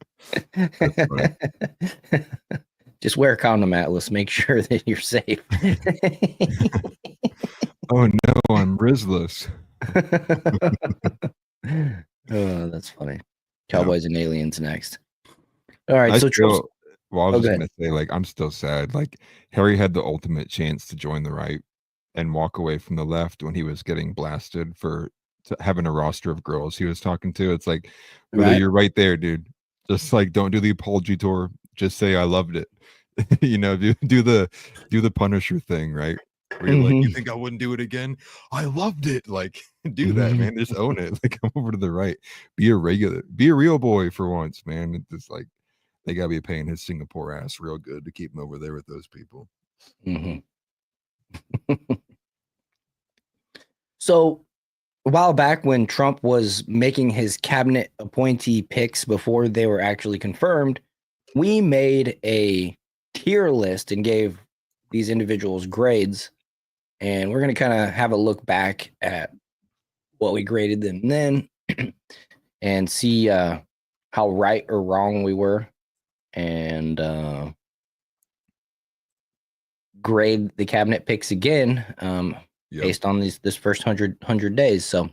Just wear a condom, Atlas. Make sure that you're safe. Oh no, I'm Rizless. Oh, that's funny. Cowboys and Aliens next. All right, so I was just gonna say, like, I'm still sad. Like, Harry had the ultimate chance to join the right and walk away from the left when he was getting blasted for having a roster of girls he was talking to. It's like, really, you're right there, dude. Just like, don't do the apology tour. Just say I loved it. Do the Punisher thing, right? Where you're like, you think I wouldn't do it again? I loved it. Like, do that, man. Just own it. Like, come over to the right. Be a real boy for once, man. It's just like they gotta be paying his Singapore ass real good to keep him over there with those people. So a while back when Trump was making his cabinet appointee picks before they were actually confirmed, we made a tier list and gave these individuals grades. And we're going to kind of have a look back at what we graded them then and see how right or wrong we were, and grade the cabinet picks again based on this first 100 days. So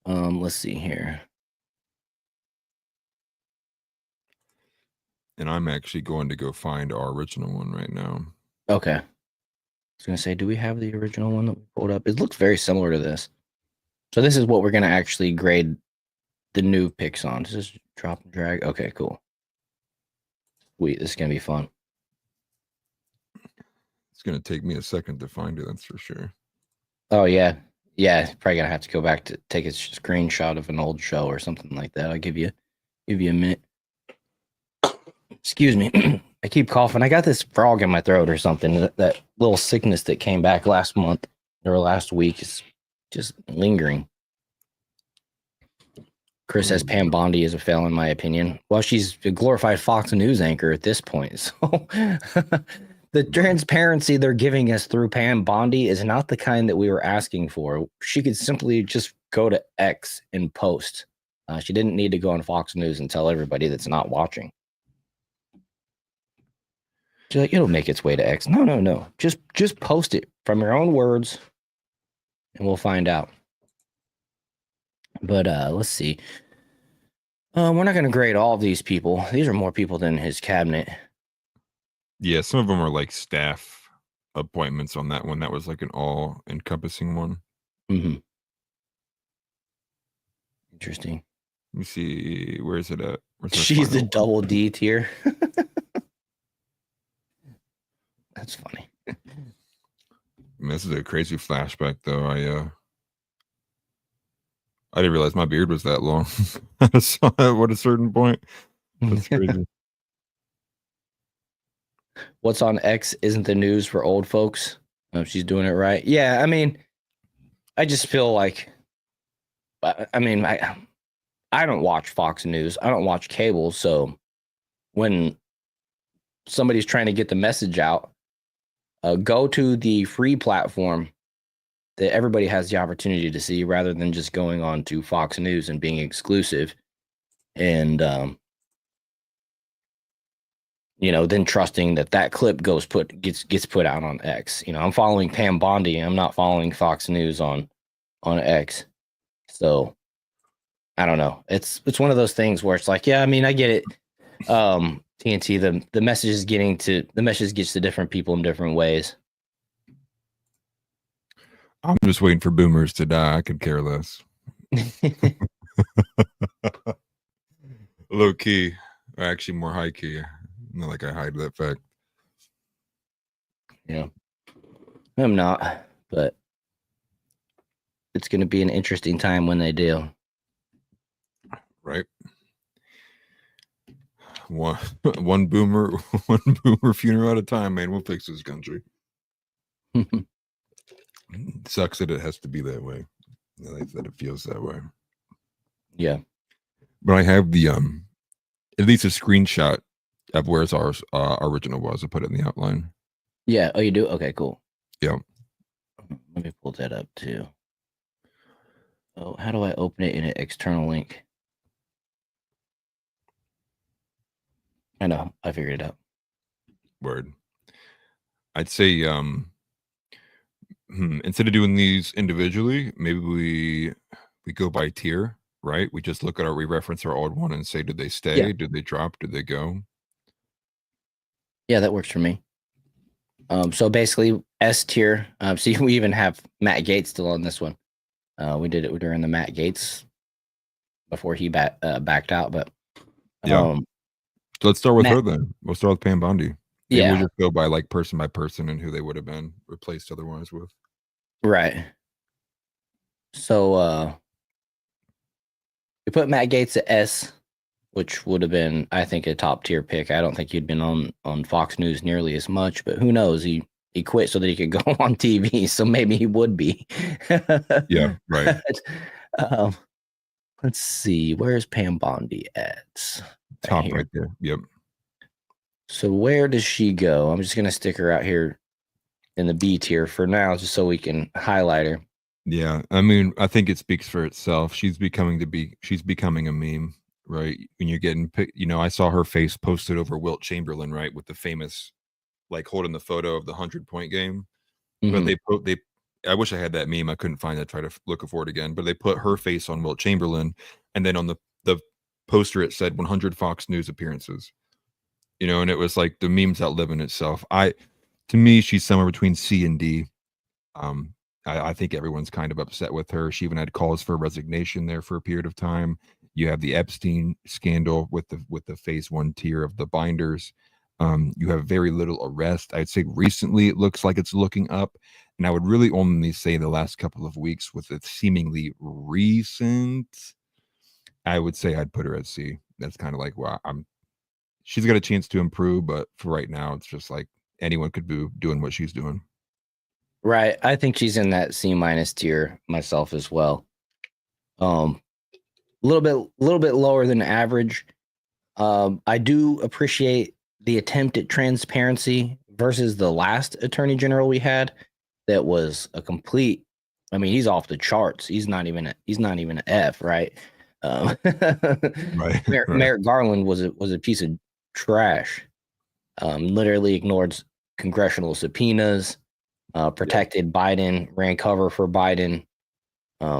let's see here. And I'm actually going to go find our original one right now. Okay. I was going to say, do we have the original one that we pulled up? It looks very similar to this. So this is what we're going to actually grade the new picks on. Does this drop and drag? Okay, cool. Sweet. This is going to be fun. It's going to take me a second to find it, that's for sure. Oh, yeah. Yeah, probably going to have to go back to take a screenshot of an old show or something like that. I'll give you a minute. Excuse me. I keep coughing. I got this frog in my throat or something. That little sickness that came back last month or last week is just lingering. Chris says Pam Bondi is a fail, in my opinion. Well, she's a glorified Fox News anchor at this point. So the transparency they're giving us through Pam Bondi is not the kind that we were asking for. She could simply just go to X and post. She didn't need to go on Fox News and tell everybody that's not watching. She's like, it'll make its way to X. No. Just post it from your own words, and we'll find out. But let's see. We're not going to grade all of these people. These are more people than his cabinet. Yeah, some of them are like staff appointments on that one. That was like an all-encompassing one. Mm-hmm. Interesting. Let me see. Where is it at? She's the double D tier. That's funny. I mean, this is a crazy flashback, though. I didn't realize my beard was that long. I saw it at a certain point. That's crazy. What's on X isn't the news for old folks. She's doing it right. Yeah, I mean, I just feel like, I mean, I don't watch Fox News. I don't watch cable. So when somebody's trying to get the message out, go to the free platform that everybody has the opportunity to see, rather than just going on to Fox News and being exclusive, and then trusting that clip gets put out on X. I'm following Pam Bondi. I'm not following Fox News on X. So I don't know. It's one of those things where it's like, yeah, I mean, I get it. TNT, the message gets to different people in different ways. I'm just waiting for boomers to die. I could care less. Low key, or actually more high key. Not like I hide that fact. Yeah, I'm not, but it's going to be an interesting time when they do. Right. One boomer funeral at a time, man. We'll fix this country. Sucks that it has to be that way. That it feels that way. Yeah. But I have the at least a screenshot of where our original was. I put it in the outline. Yeah. Oh, you do? Okay, cool. Yeah. Let me pull that up too. Oh, how do I open it in an external link? I know. I figured it out. Word. I'd say instead of doing these individually, maybe we go by tier, right? We just we reference our old one and say, did they stay? Yeah. Did they drop? Did they go? Yeah, that works for me. So basically S tier. See, we even have Matt Gates still on this one. We did it during the Matt Gates before he backed out, but yeah. So let's start with her then. We'll start with Pam Bondi. Maybe we'll just go by person by person and who they would have been replaced otherwise with. Right. So we put Matt Gates at S, which would have been, I think, a top tier pick. I don't think he'd been on Fox News nearly as much, but who knows? He quit so that he could go on TV, so maybe he would be. Yeah, right. Let's see. Where's Pam Bondi at? Top right there. Yep. So where does she go? I'm just going to stick her out here in the B tier for now, just so we can highlight her. Yeah. I mean, I think it speaks for itself. She's becoming a meme, right? When you're getting, I saw her face posted over Wilt Chamberlain, right? With the famous, holding the photo of the 100-point game. Mm-hmm. But I wish I had that meme. I couldn't find it. Try to look for it again. But they put her face on Wilt Chamberlain, and then on the poster it said 100 Fox News appearances. And it was like the memes outliving itself. To me, she's somewhere between C and D. I think everyone's kind of upset with her. She even had calls for resignation there for a period of time. You have the Epstein scandal with the phase 1 tier of the binders. You have very little arrest. I'd say recently it looks like it's looking up. And I would really only say the last couple of weeks with it seemingly recent, I would say I'd put her at C. That's kind of like, wow, she's got a chance to improve, but for right now, it's just like anyone could be doing what she's doing. Right. I think she's in that C- tier myself as well. A little bit lower than average. I do appreciate the attempt at transparency versus the last attorney general we had. That was a complete. I mean, he's off the charts. He's not even an F, right? Right. Merrick Garland was a piece of trash. Literally ignored congressional subpoenas. Protected Biden, ran cover for Biden. I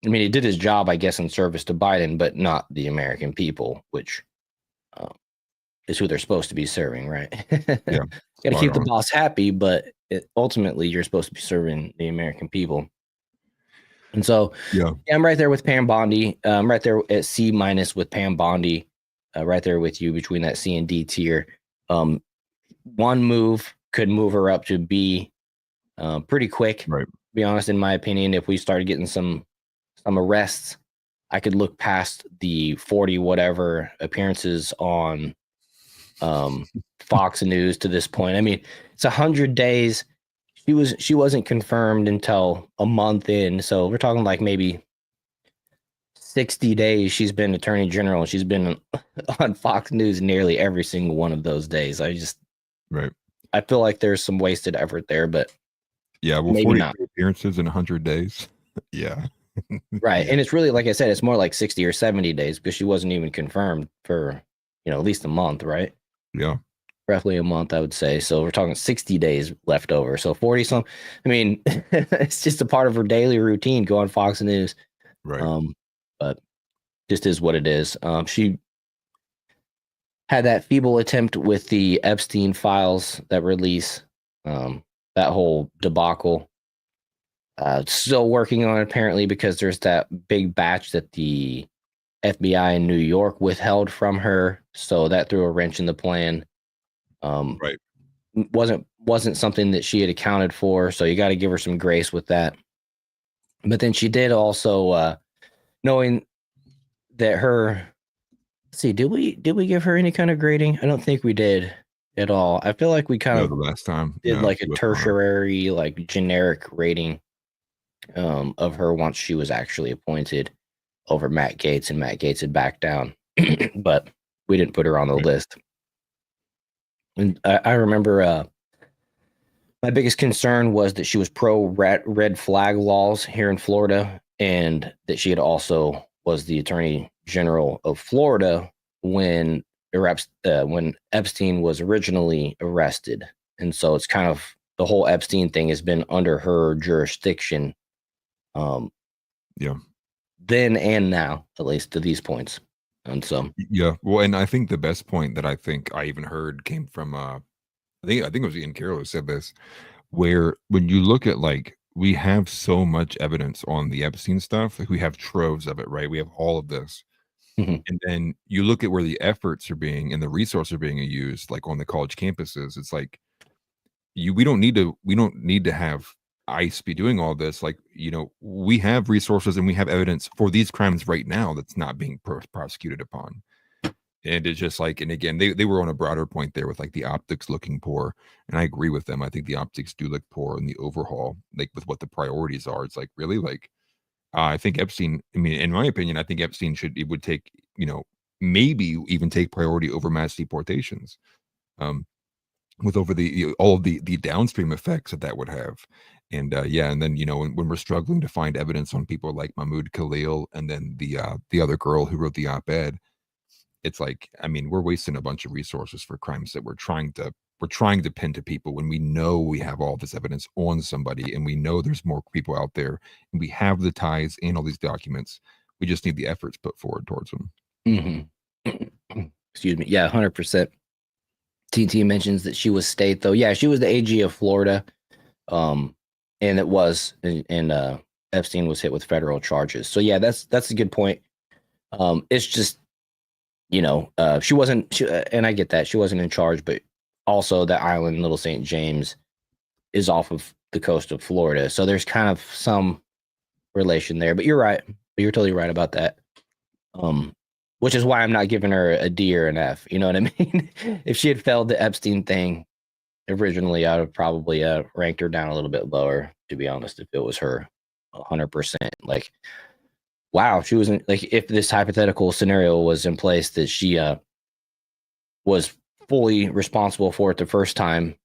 mean, he did his job, I guess, in service to Biden, but not the American people, which is who they're supposed to be serving, right? Yeah, Got to spot keep the on. boss happy, but ultimately you're supposed to be serving the American people. And so, Yeah, yeah, I'm right there with Pam Bondi. I'm right there at C- with Pam Bondi, right there with you between that C and D tier. One move could move her up to B pretty quick. right. To be honest, in my opinion, if we started getting some arrests, I could look past the 40 whatever appearances on Fox News to this point. I mean, it's 100 days. She wasn't confirmed until a month in, so we're talking like maybe 60 days she's been attorney general, and she's been on Fox News nearly every single one of those days. Right. I feel like there's some wasted effort there, but Yeah, well, maybe not. 43 appearances in 100 days. Yeah. Right. Yeah. And it's really, like I said, it's more like 60 or 70 days because she wasn't even confirmed for, at least a month, right? Yeah. Roughly a month, I would say. So we're talking 60 days left over. So 40 some, I mean, it's just a part of her daily routine, go on Fox News. Right. But just is what it is. She had that feeble attempt with the Epstein files, that release, that whole debacle. Still working on it, apparently, because there's that big batch that the FBI in New York withheld from her. So that threw a wrench in the plan. Right. Wasn't something that she had accounted for. So you got to give her some grace with that. But then she did also, knowing that her. Let's see, did we give her any kind of grading? I don't think we did at all. I feel like we kind No, of the last time. did No, like a she wasn't on it. tertiary, like generic rating of her once she was actually appointed over Matt Gaetz, and Matt Gaetz had backed down, but we didn't put her on the Right. list. And I remember my biggest concern was that she was pro red flag laws here in Florida, and that she had also was the attorney general of Florida when Epstein was originally arrested. And so it's kind of the whole Epstein thing has been under her jurisdiction. Yeah. Then and now, at least to these points. And so, Yeah. Well, and I think the best point that I think I even heard came from I think it was Ian Carroll who said this, where when you look at like we have so much evidence on the Epstein stuff, like we have troves of it, right? We have all of this. mhm, And then you look at where the efforts are being and the resources are being used, like on the college campuses. It's like we don't need to have ICE be doing all this. Like, we have resources and we have evidence for these crimes right now that's not being prosecuted upon. And it's just like, and again, they were on a broader point there with like the optics looking poor. And I agree with them. I think the optics do look poor in the overhaul, like with what the priorities are. It's like, really, like, I think Epstein, I mean, in my opinion, I think Epstein it would take, maybe even take priority over mass deportations. With over all of the downstream effects that would have. And yeah, and then when we're struggling to find evidence on people like Mahmoud Khalil and then the other girl who wrote the op-ed, it's like, I mean, we're wasting a bunch of resources for crimes that we're trying to pin to people when we know we have all this evidence on somebody and we know there's more people out there and we have the ties and all these documents. We just need the efforts put forward towards them. excuse me. Yeah, 100%. TT mentions that she was state, though. Yeah, she was the AG of Florida. And it was, and Epstein was hit with federal charges. So yeah, that's a good point. It's just, she wasn't, and I get that she wasn't in charge, but also the island, Little St. James, is off of the coast of Florida. So there's kind of some relation there, but you're right. You're totally right about that. Which is why I'm not giving her a D or an F. You know what I mean? If she had failed the Epstein thing originally, I would probably ranked her down a little bit lower, to be honest, if it was her 100%. Like, wow, she wasn't, like, if this hypothetical scenario was in place that she was fully responsible for it the first time,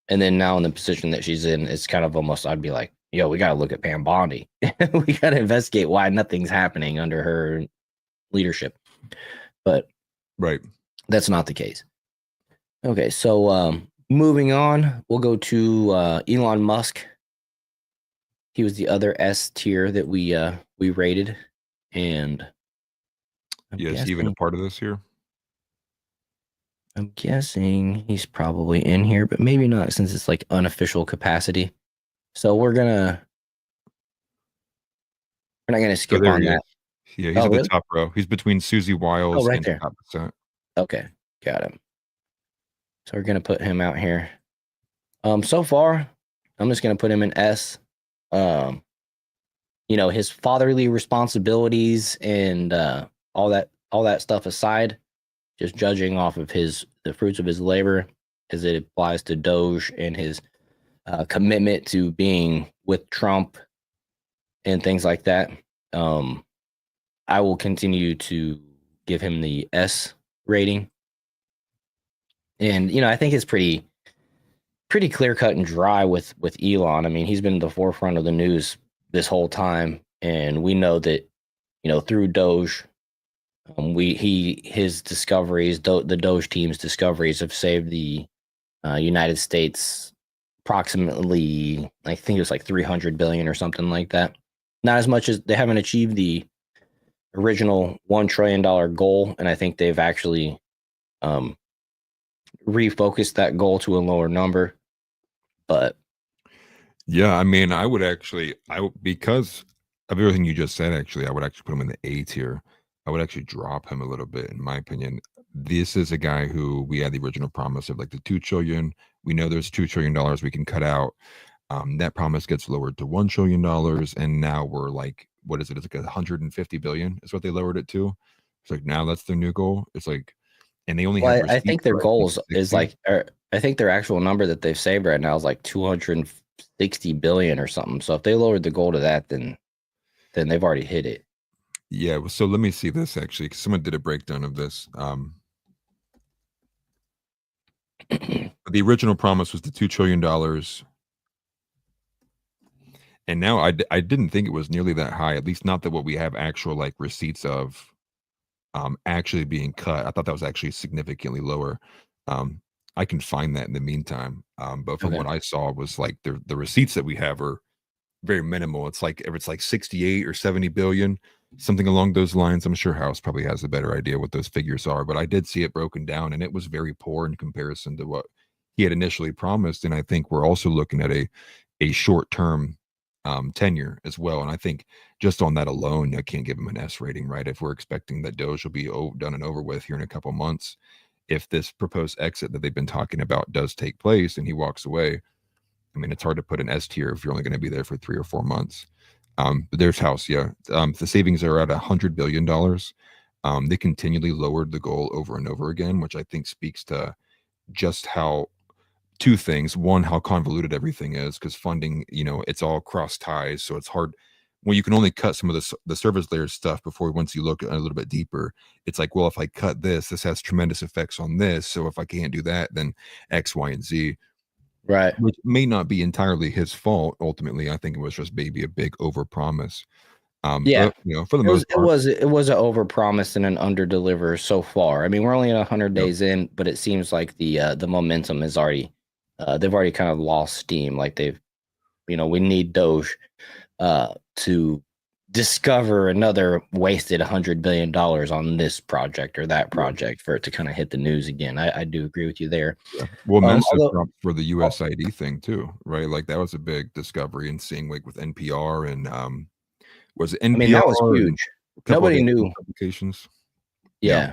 and then now in the position that she's in, it's kind of almost, I'd be like, yo, we got to look at Pam Bondi. We got to investigate why nothing's happening under her leadership. But Right. that's not the case. Okay, so moving on, we'll go to Elon Musk. He was the other S tier that we rated, and Is he even a part of this here? I'm guessing he's probably in here, but maybe not since it's like unofficial capacity. So we're not gonna So skip there on he that. is. Yeah, he's Oh, at the really? top row. He's between Susie Oh, Wiles right and there. Scott Bissett. Okay, got him. So we're gonna put him out here. So far, I'm just gonna put him in S. Um, his fatherly responsibilities and all that stuff aside, just judging off of the fruits of his labor as it applies to Doge and his commitment to being with Trump and things like that. I will continue to give him the S rating. And I think it's pretty clear cut and dry with Elon. I mean, he's been at the forefront of the news this whole time, and we know that through Doge, his discoveries, the Doge team's discoveries, have saved the United States approximately, I think it was like 300 billion or something like that. Not as much as they haven't achieved the original $1 trillion goal, and I think they've actually refocused that goal to a lower number. But Yeah, I mean, I would actually, because of everything you just said, actually, I would actually put him in the A tier. I would actually drop him a little bit, in my opinion. This is a guy who we had the original promise of like the 2 trillion. We know there's $2 trillion we can cut out. That promise gets lowered to $1 trillion, and now we're like, what is it? It's like 150 billion is what they lowered it to. It's like now that's their new goal. It's like, and they only have I receipts think their for, I think, goals is 60. like, I think their actual number that they've saved right now is like 260 billion or something. So if they lowered the goal to that, then they've already hit it. Yeah, well, so let me see this actually, because someone did a breakdown of this. The original promise was the $2 trillion, and now I didn't think it was nearly that high. At least not that what we have actual like receipts of actually being cut. I thought that was actually significantly lower. Um, I can find that in the meantime. But from Okay. what I saw was like the receipts that we have are very minimal. It's like if it's like 68 or 70 billion, something along those lines. I'm sure House probably has a better idea what those figures are, but I did see it broken down and it was very poor in comparison to what he had initially promised. And I think we're also looking at a short term tenure as well. And I think just on that alone, I can't give him an S rating, right? If we're expecting that Doge will be done and over with here in a couple months, if this proposed exit that they've been talking about does take place and he walks away, I mean, it's hard to put an S tier if you're only going to be there for 3 or 4 months. But there's House, yeah. The savings are at $100 billion. They continually lowered the goal over and over again, which I think speaks to just how two things. One, how convoluted everything is, because funding, it's all cross ties, so it's hard. Well, you can only cut some of the service layer stuff before once you look a little bit deeper. It's like, well, if I cut this has tremendous effects on this. So if I can't do that, then X, Y, and Z. Right. Which may not be entirely his fault. Ultimately, I think it was just maybe a big overpromise. Yeah. But for the most part, It was an overpromise and an underdeliver so far. I mean, we're only at 100 yep. days in, but it seems like the momentum is already they've already kind of lost steam. Like we need Doge to discover another wasted $100 billion on this project or that project for it to kind of hit the news again. I do agree with you there. Yeah. Well, massive Although, props for the USID thing too, right? Like that was a big discovery, and seeing like with NPR and was it I mean, that was NPR and huge. a couple Nobody of knew. publications? Yeah.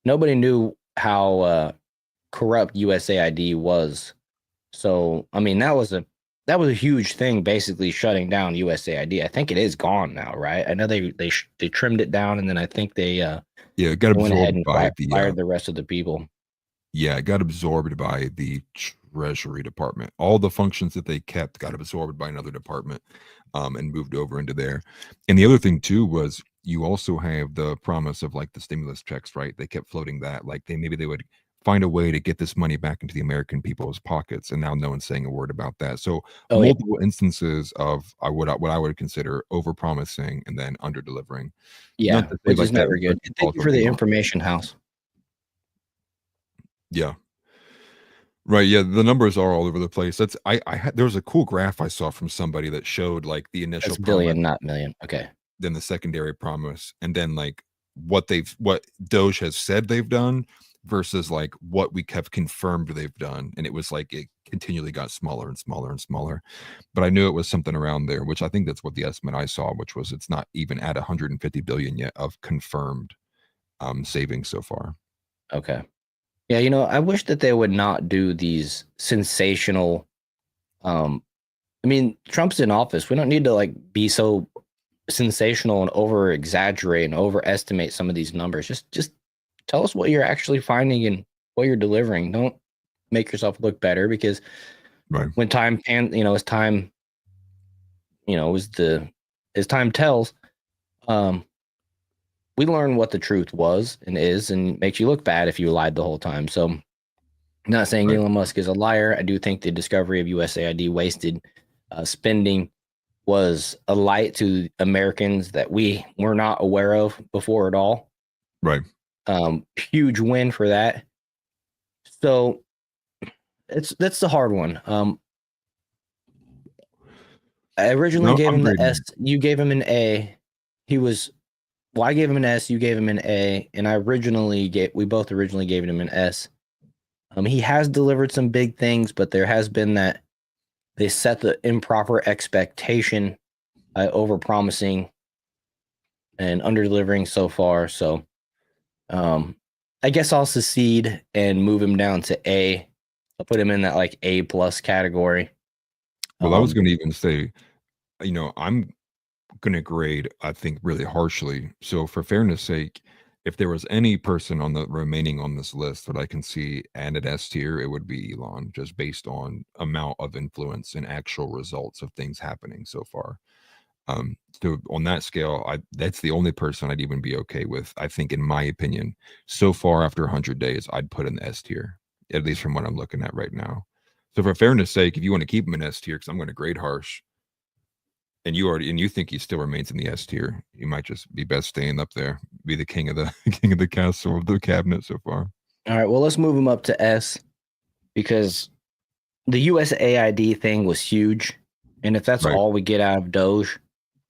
Nobody knew how corrupt USAID was. So, I mean, that was a huge thing, basically shutting down USAID. I think it is gone now, right? I know they trimmed it down, and then I think they it got went ahead absorbed and by the fired the rest of the people. Yeah, it got absorbed by the Treasury Department. All the functions that they kept got absorbed by another department, and moved over into there. And the other thing too was you also have the promise of like the stimulus checks, right? They kept floating that, like maybe they would find a way to get this money back into the American people's pockets, and now no one's saying a word about that. So Oh yeah, multiple instances of what I would consider over promising and then under delivering. yeah, Not to say which is like that never good. American Thank you political for the game. information, House. Yeah. Right, yeah, the numbers are all over the place. That's I had there was a cool graph I saw from somebody that showed, like, the initial That's promise, billion, not million. Okay. then the secondary promise, and then, like, what Doge has said they've done, versus like what we have confirmed they've done. And it was like it continually got smaller and smaller and smaller. But I knew it was something around there, which I think that's what the estimate I saw, which was it's not even at 150 billion yet of confirmed savings so far. Okay. Yeah, I wish that they would not do these sensational. I mean, Trump's in office. We don't need to like be so sensational and over exaggerate and overestimate some of these numbers. Just tell us what you're actually finding and what you're delivering. Don't make yourself look better, because when time as time as time tells, we learn what the truth was and is, and it makes you look bad if you lied the whole time. So I'm not saying Elon Musk is a liar. I do think the discovery of USAID wasted spending was a light to Americans that we were not aware of before at all. Right. Huge win for that. So that's the hard one. I originally gave him the S. You gave him an A. I gave him an S. You gave him an A, and we both originally gave him an S. He has delivered some big things, but there has been that they set the improper expectation by overpromising and underdelivering so far. So, I guess I'll secede and move him down to A. I'll put him in that like A+ category. Well, I was going to even say, I'm going to grade, I think, really harshly. So for fairness sake, if there was any person remaining on this list that I can see and at S tier, it would be Elon, just based on amount of influence and actual results of things happening so far. So on that scale, that's the only person I'd even be okay with. I think, in my opinion, so far after 100 days, I'd put in the S tier, at least from what I'm looking at right now. So for fairness sake, if you want to keep him in S tier, because I'm going to grade harsh, and you think he still remains in the S tier, you might just be best staying up there, be the king of the castle of the cabinet so far. All right, well, let's move him up to S, because the USAID thing was huge, and if that's all we get out of Doge,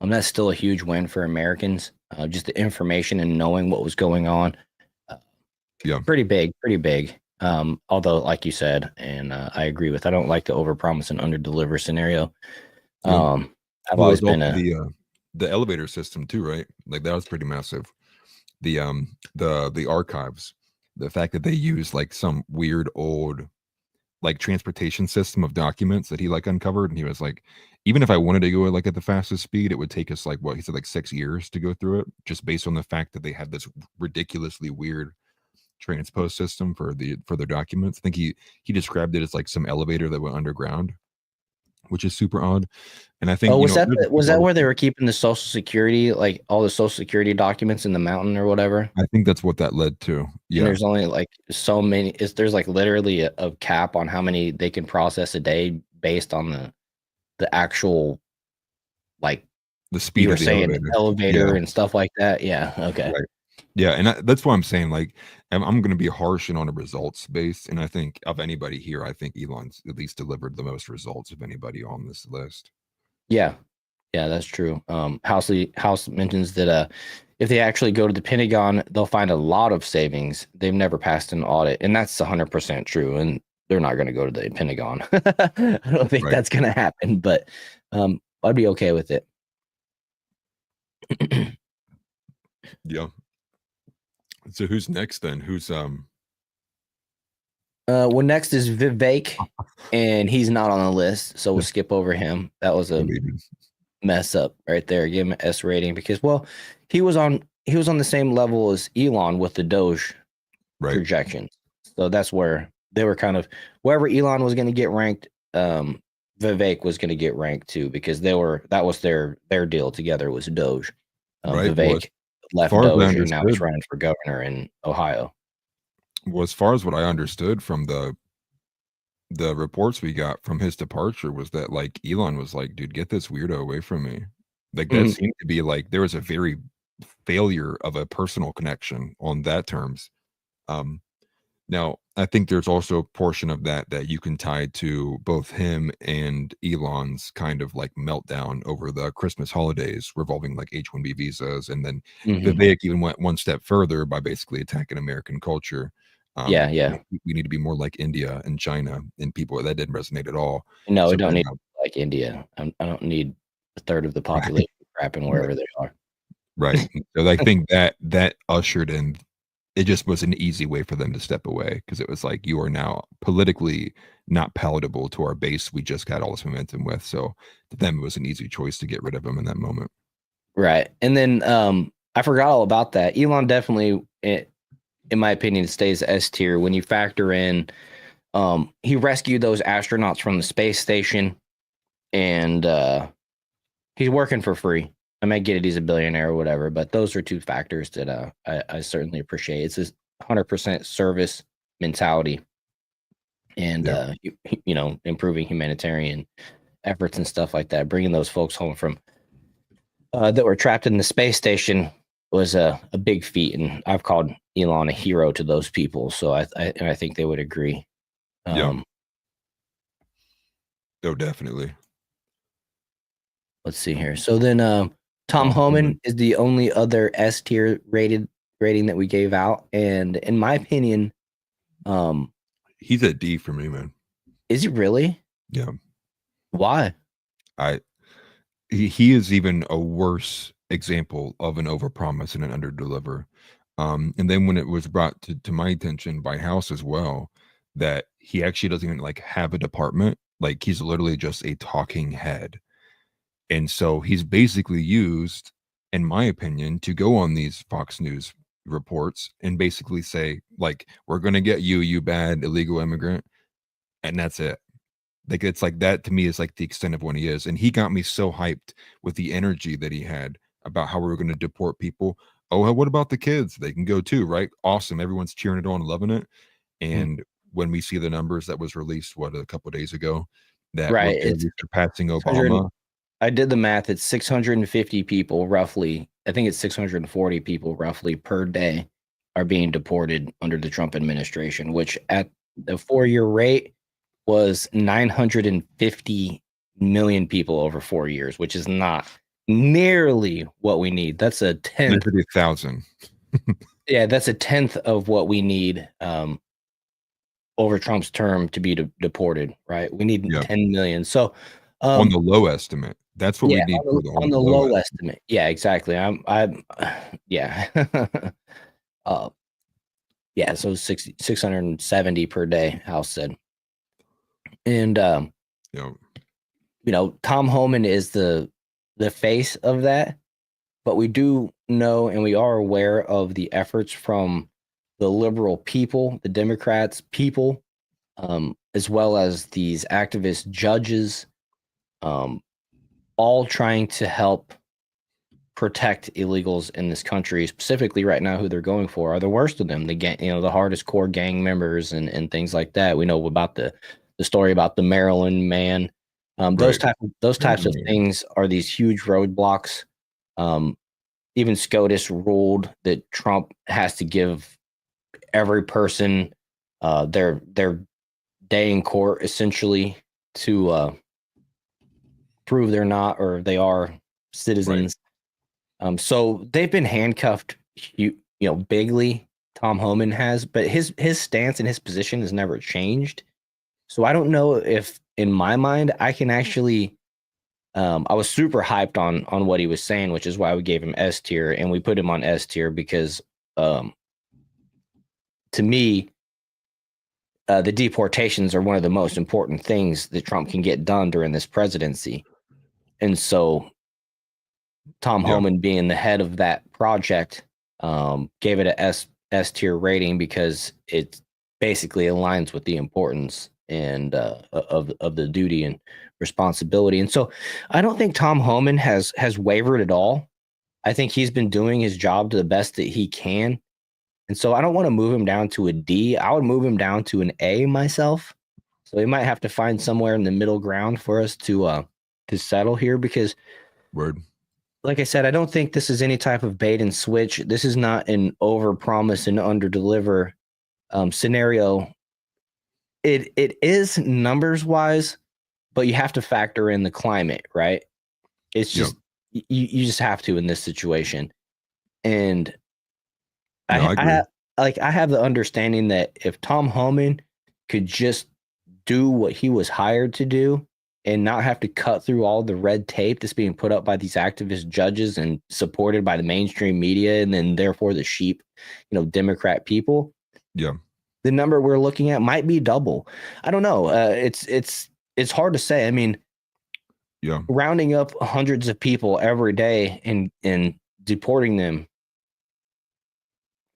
that's still a huge win for Americans. Just the information and knowing what was going on. Pretty big. Although, like you said, and I agree with, I don't like the overpromise and underdeliver scenario. I've always been the elevator system too, right? Like that was pretty massive. The archives, the fact that they use like some weird old like transportation system of documents that he like uncovered, and he was like, even if I wanted to go like at the fastest speed, it would take us like what he said, like 6 years to go through it, just based on the fact that they had this ridiculously weird transpose system for their documents. I think he described it as like some elevator that went underground, which is super odd. And I think was that where they were keeping the Social Security, like all the Social Security documents in the mountain or whatever? I think that's what that led to. Yeah. And there's only like so many. There's like literally a cap on how many they can process a day based on the actual, like the speed you were of the saying, elevator and stuff like that. Yeah. Okay. Right. Yeah, and that's why I'm saying, like, I'm going to be harsh and on a results base, and I think of anybody here, I think Elon's at least delivered the most results of anybody on this list. Yeah, that's true. House mentions that if they actually go to the Pentagon, they'll find a lot of savings. They've never passed an audit, and that's 100% true. And they're not going to go to the Pentagon. I don't think that's going to happen, but I'd be okay with it. Yeah. So who's next then? Who's well, next is Vivek, and he's not on the list, so we'll skip over him. That was a mess up right there. Give him an S rating because, well, he was on the same level as Elon with the Doge projections. So that's where they were kind of, wherever Elon was going to get ranked, Vivek was going to get ranked too, because that was their deal together was Doge. Vivek left Doge and now he's running for governor in Ohio. Well, as far as what I understood from the reports we got from his departure was that like Elon was like, dude, get this weirdo away from me. Like that seemed to be like there was a very failure of a personal connection on that terms. Now I think there's also a portion of that you can tie to both him and Elon's kind of like meltdown over the Christmas holidays revolving like H-1B visas, and then Vivek even went one step further by basically attacking American culture. Yeah. We need to be more like India and China, and people that didn't resonate at all. No, we So don't then need like India. I don't need a third of the population crapping wherever they are. right. So I think that ushered in, it just was an easy way for them to step away, because it was like, you are now politically not palatable to our base we just got all this momentum with. So to them, it was an easy choice to get rid of him in that moment. Right. And then I forgot all about that. Elon definitely, in my opinion, stays S tier when you factor in he rescued those astronauts from the space station, and he's working for free. I might get it, he's a billionaire or whatever, but those are two factors that I certainly appreciate. It's this 100% service mentality, and you know, improving humanitarian efforts and stuff like that. Bringing those folks home from that were trapped in the space station was a big feat, and I've called Elon a hero to those people. So I think they would agree. Oh, definitely. Let's see here. So then Tom Homan is the only other S tier rating that we gave out, and in my opinion, he's a D for me, man. is he really? Yeah. Why? He is even a worse example of an overpromise and an underdeliver. And then when it was brought to my attention by House as well, that he actually doesn't even like have a department, like he's literally just a talking head. And so he's basically used, in my opinion, to go on these Fox News reports and basically say, like, we're going to get you, you bad illegal immigrant. And that's it. Like, it's like that to me is like the extent of what he is. And he got me so hyped with the energy that he had about how we were going to deport people. Oh, what about the kids? They can go too, right? Awesome. Everyone's cheering it on, loving it. And when we see the numbers that was released, a couple of days ago, that Right, we're it's surpassing Obama. I did the math. It's 650 people roughly. I think it's 640 people roughly per day are being deported under the Trump administration, which at the 4-year rate was 950 million people over 4 years, which is not nearly what we need. That's a 10th. 1,000. Yeah, that's a 10th of what we need over Trump's term to be deported, right? We need 10 million. So on the low estimate, that's what we need on the low estimate. Yeah, exactly. Yeah. Yeah, so 670 per day, House said. And you know, Tom Homan is the face of that, but we do know and we are aware of the efforts from the liberal people, the Democrats people, as well as these activist judges, all trying to help protect illegals in this country. Specifically right now, who they're going for are the worst of them, the gang, you know, the hardest core gang members and things like that. We know about the story about the Maryland man. Those types of things are these huge roadblocks. Even SCOTUS ruled that Trump has to give every person their day in court, essentially, to prove they're not or they are citizens. Right. So they've been handcuffed, you know, bigly. Tom Homan has, but his stance and his position has never changed. So I don't know if, in my mind, I can actually. I was super hyped on what he was saying, which is why we gave him S tier, and we put him on S tier because, to me, the deportations are one of the most important things that Trump can get done during this presidency. And so Tom Homan being the head of that project gave it a S tier rating because it basically aligns with the importance and of the duty and responsibility. And so I don't think Tom Homan has wavered at all. I think he's been doing his job to the best that he can. And so I don't want to move him down to a D. I would move him down to an A myself. So we might have to find somewhere in the middle ground for us to settle here, because like I said, I don't think this is any type of bait and switch. This is not an over promise and under deliver scenario. It is numbers wise, but you have to factor in the climate, right? It's just you just have to in this situation. And I like I have the understanding that if Tom Homan could just do what he was hired to do and not have to cut through all the red tape that's being put up by these activist judges and supported by the mainstream media, and then therefore the sheep, Democrat people, Yeah. the number we're looking at might be double. I don't know. It's hard to say. I mean, Yeah. rounding up hundreds of people every day and deporting them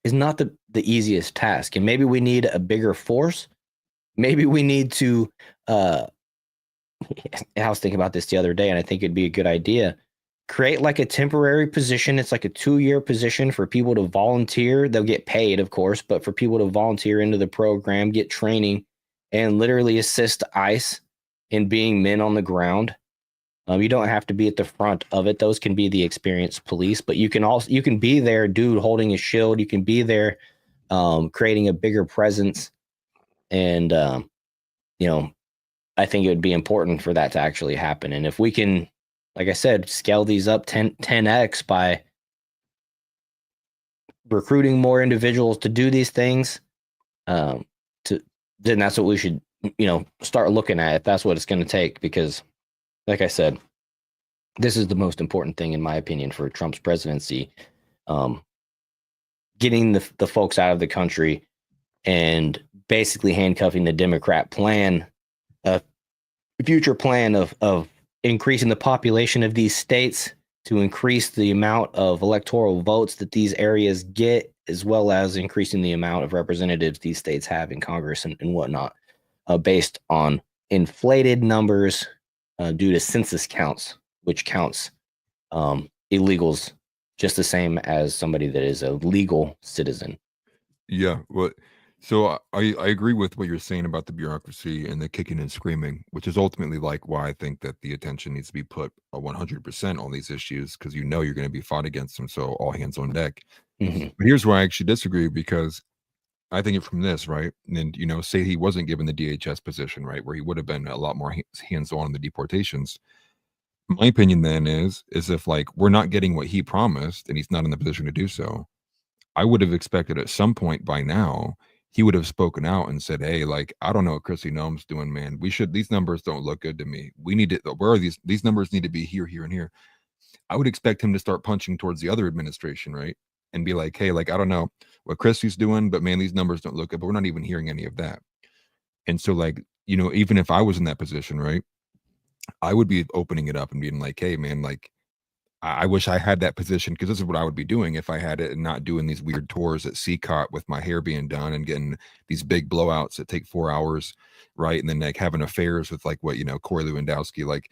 is not the easiest task. And maybe we need a bigger force. Maybe we need to I was thinking about this the other day, and I think it'd be a good idea. Create like a temporary position. It's like a 2-year position for people to volunteer. They'll get paid, of course, but for people to volunteer into the program, get training, and literally assist ICE in being men on the ground. You don't have to be at the front of it. Those can be the experienced police, but you can be there, dude, holding a shield. You can be there, creating a bigger presence. And, I think it would be important for that to actually happen. And if we can, like I said, scale these up 10x by recruiting more individuals to do these things, then that's what we should, start looking at, if that's what it's going to take. Because, like I said, this is the most important thing, in my opinion, for Trump's presidency. Getting the folks out of the country and basically handcuffing the Democrat plan, future plan of increasing the population of these states to increase the amount of electoral votes that these areas get, as well as increasing the amount of representatives these states have in Congress and whatnot, based on inflated numbers due to census counts, which counts illegals just the same as somebody that is a legal citizen. Yeah. Well, so I agree with what you're saying about the bureaucracy and the kicking and screaming, which is ultimately like why I think that the attention needs to be put 100% on these issues, because you're going to be fought against them. So all hands on deck. Mm-hmm. But here's where I actually disagree, because I think it from this, right? And, say he wasn't given the DHS position, right, where he would have been a lot more hands-on in the deportations. My opinion then is if like we're not getting what he promised and he's not in the position to do so, I would have expected at some point by now he would have spoken out and said, hey, like, I don't know what Chrissy Noem's doing, man. These numbers don't look good to me. We need it. Where are these numbers need to be here, here, and here. I would expect him to start punching towards the other administration, right? And be like, hey, like, I don't know what Christie's doing, but man, these numbers don't look good, but we're not even hearing any of that. And so like, even if I was in that position, right, I would be opening it up and being like, hey man, like, I wish I had that position, because this is what I would be doing if I had it, and not doing these weird tours at CCOT with my hair being done and getting these big blowouts that take 4 hours, right? And then like having affairs with like what, Corey Lewandowski. Like,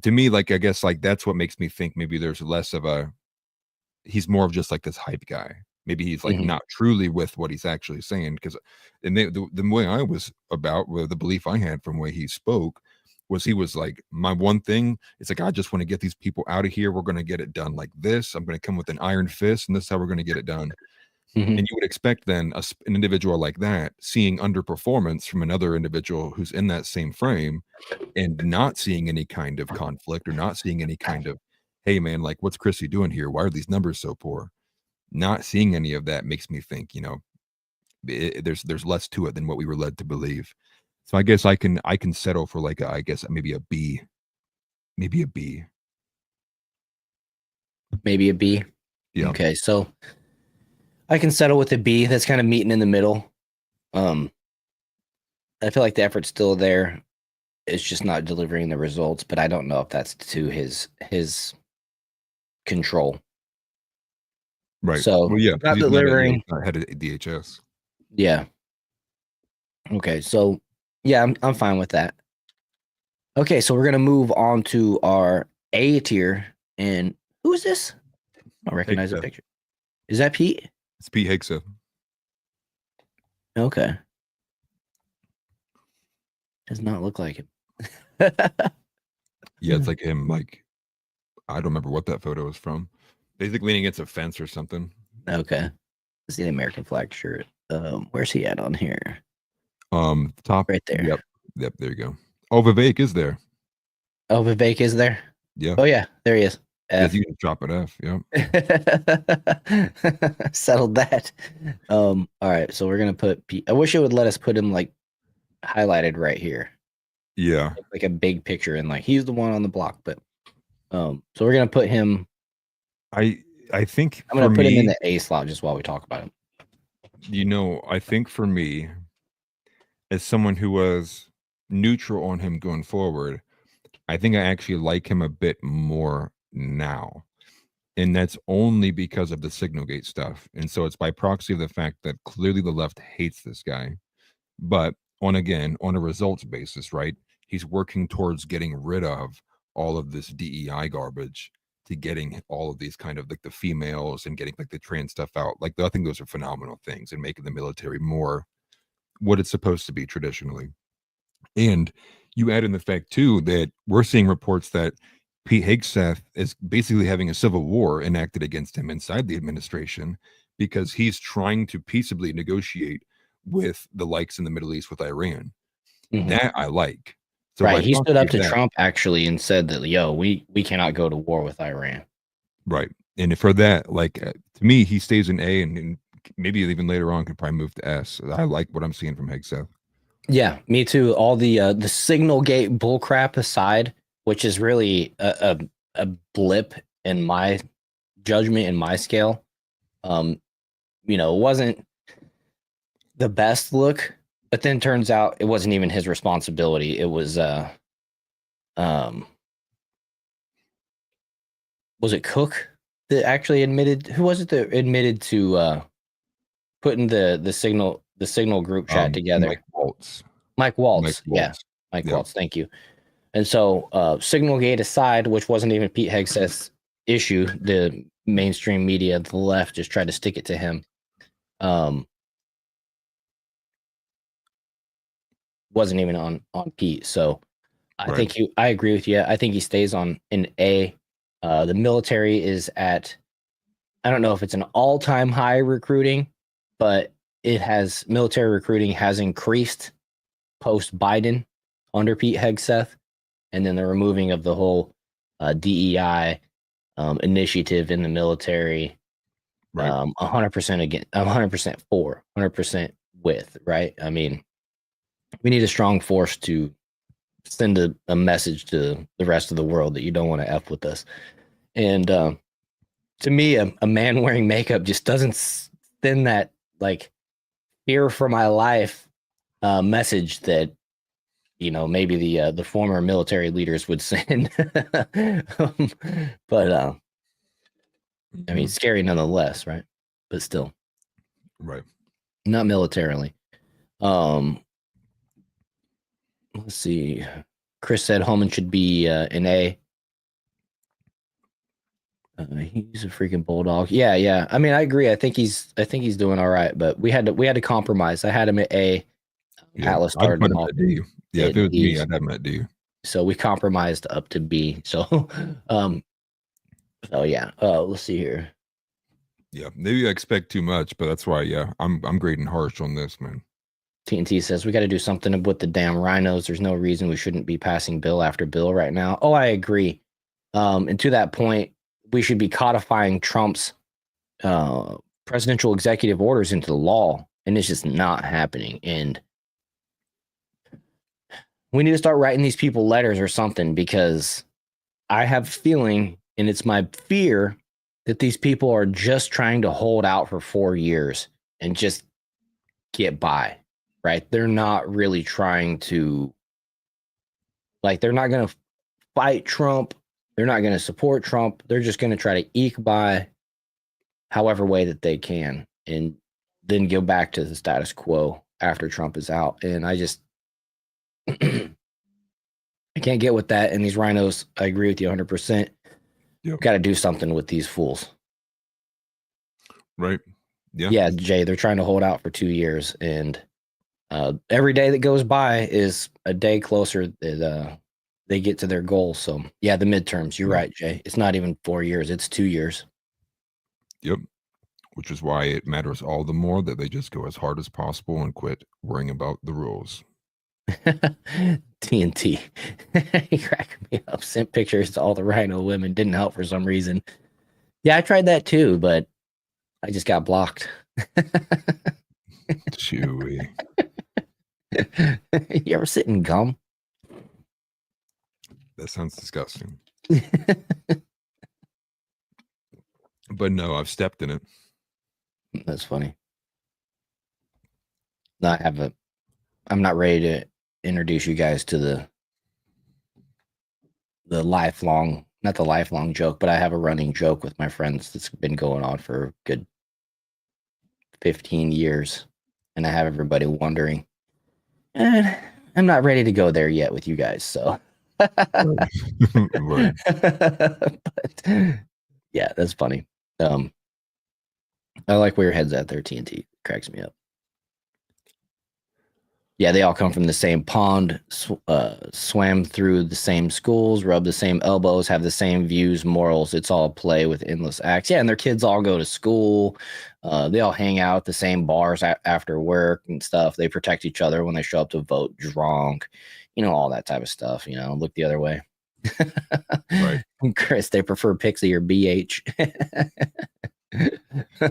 to me, like, I guess like that's what makes me think maybe there's less of he's more of just like this hype guy. Maybe he's like not truly with what he's actually saying, because the way I was about, with the belief I had from the way he spoke, was he was like, my one thing is like, I just want to get these people out of here. We're going to get it done like this. I'm going to come with an iron fist, and this is how we're going to get it done. And you would expect then an individual like that seeing underperformance from another individual who's in that same frame and not seeing any kind of conflict, or not seeing any kind of, hey man, like, what's Chrissy doing here? Why are these numbers so poor? Not seeing any of that makes me think, there's less to it than what we were led to believe. So I guess I can settle for like maybe a B. Maybe a B. Maybe a B. Yeah. Okay, so I can settle with a B. That's kind of meeting in the middle. I feel like the effort's still there. It's just not delivering the results, but I don't know if that's to his control. Right. So well, yeah, not delivering. Head of DHS. Yeah. Okay, so yeah, I'm fine with that. Okay, so we're gonna move on to our A tier, and who is this? I don't recognize the picture. Is that Pete? It's Pete Hegseth. Okay. Does not look like him. Yeah, it's like him. Like, I don't remember what that photo is from. Basically leaning against a fence or something. Okay. Let's see the American flag shirt. Where's he at on here? Top right there. Yep. There you go. Oh, Vivek is there. Oh, Vivek is there. Yeah. Oh yeah, there he is. F. you can drop it F. Yep. Settled that. All right, so we're gonna put P. I wish it would let us put him like highlighted right here, Yeah. like a big picture, and like he's the one on the block. But so we're gonna put him. I think I'm for gonna put him in me, the A slot just while we talk about him. I think for me, as someone who was neutral on him going forward, I think I actually like him a bit more now. And that's only because of the Signalgate stuff. And so it's by proxy of the fact that clearly the left hates this guy. But on a results basis, right? He's working towards getting rid of all of this DEI garbage to getting all of these kind of like the females and getting like the trans stuff out. Like I think those are phenomenal things and making the military more what it's supposed to be traditionally. And you add in the fact too that we're seeing reports that Pete Hegseth is basically having a civil war enacted against him inside the administration because he's trying to peaceably negotiate with the likes in the Middle East with Iran. Mhm. That I like. So Right, by he stood proxy up of to that, Trump actually and said that, yo, we cannot go to war with Iran. right. And for that, like to me, he stays in A and maybe even later on could probably move to S. I like what I'm seeing from Hegseth. Yeah, me too. All the signal gate bullcrap aside, which is really a blip in my judgment in my scale. It wasn't the best look, but then turns out it wasn't even his responsibility. It was was it Cook that actually admitted? Who was it that admitted to putting the signal group chat together? Mike Waltz. Mike Waltz. Yeah, Mike Yep. Waltz. Thank you. And so, Signalgate aside, which wasn't even Pete Hegseth's issue, the mainstream media, the left, just tried to stick it to him. Wasn't even on Pete. So, I think I agree with you. I think he stays on in A. The military is at, I don't know if it's an all-time high recruiting, but military recruiting has increased post Biden under Pete Hegseth. And then the removing of the whole DEI initiative in the military, 100% again, 100% for, 100% with, right? I mean, we need a strong force to send a message to the rest of the world that you don't want to F with us. And to me, a man wearing makeup just doesn't send that like fear for my life message that maybe the former military leaders would send. But I mean, scary nonetheless, right? But still, right. Not militarily. Let's see. Chris said Holman should be an A. He's a freaking bulldog. Yeah. I mean, I agree. I think he's doing all right, but we had to compromise. I had him at A. Yeah, Atlas I'd started put him him off at D. Yeah, if it was D's. me, I'd have him at D. So we compromised up to B. So, yeah. Let's see here. Yeah, maybe I expect too much, but that's why. Yeah, I'm grading harsh on this, man. TNT says we got to do something with the damn rhinos. There's no reason we shouldn't be passing bill after bill right now. Oh, I agree. And to that point, we should be codifying Trump's presidential executive orders into the law, and it's just not happening. And we need to start writing these people letters or something, because I have a feeling, and it's my fear, that these people are just trying to hold out for 4 years and just get by, right? They're not really trying to, they're not going to fight Trump. They're not going to support Trump. They're just going to try to eke by however way that they can and then go back to the status quo after Trump is out. And I just, I can't get with that. And these rhinos, I agree with you 100%. Yep. Got to do something with these fools. Right. Yeah. Yeah, Jay, they're trying to hold out for 2 years. And every day that goes by is a day closer that they get to their goal. So, yeah, the midterms, you're right, Jay. It's not even 4 years. It's 2 years. Yep. Which is why it matters all the more that they just go as hard as possible and quit worrying about the rules. TNT. He cracked me up. Sent pictures to all the rhino women. Didn't help for some reason. Yeah, I tried that too, but I just got blocked. Chewy. You ever sit in gum? That sounds disgusting. But no, I've stepped in it. That's funny. No, I'm not ready to introduce you guys to the lifelong, not the lifelong joke, but I have a running joke with my friends that's been going on for a good 15 years. And I have everybody wondering. I'm not ready to go there yet with you guys, so. Right. But yeah, that's funny. I like where your head's at there, TNT. Cracks me up. Yeah, they all come from the same pond, swam through the same schools, rub the same elbows, have the same views, morals. It's all play with endless acts. Yeah, and their kids all go to school. They all hang out at the same bars after work and stuff. They protect each other when they show up to vote drunk, all that type of stuff. Look the other way. Right. Chris, they prefer Pixie or BH.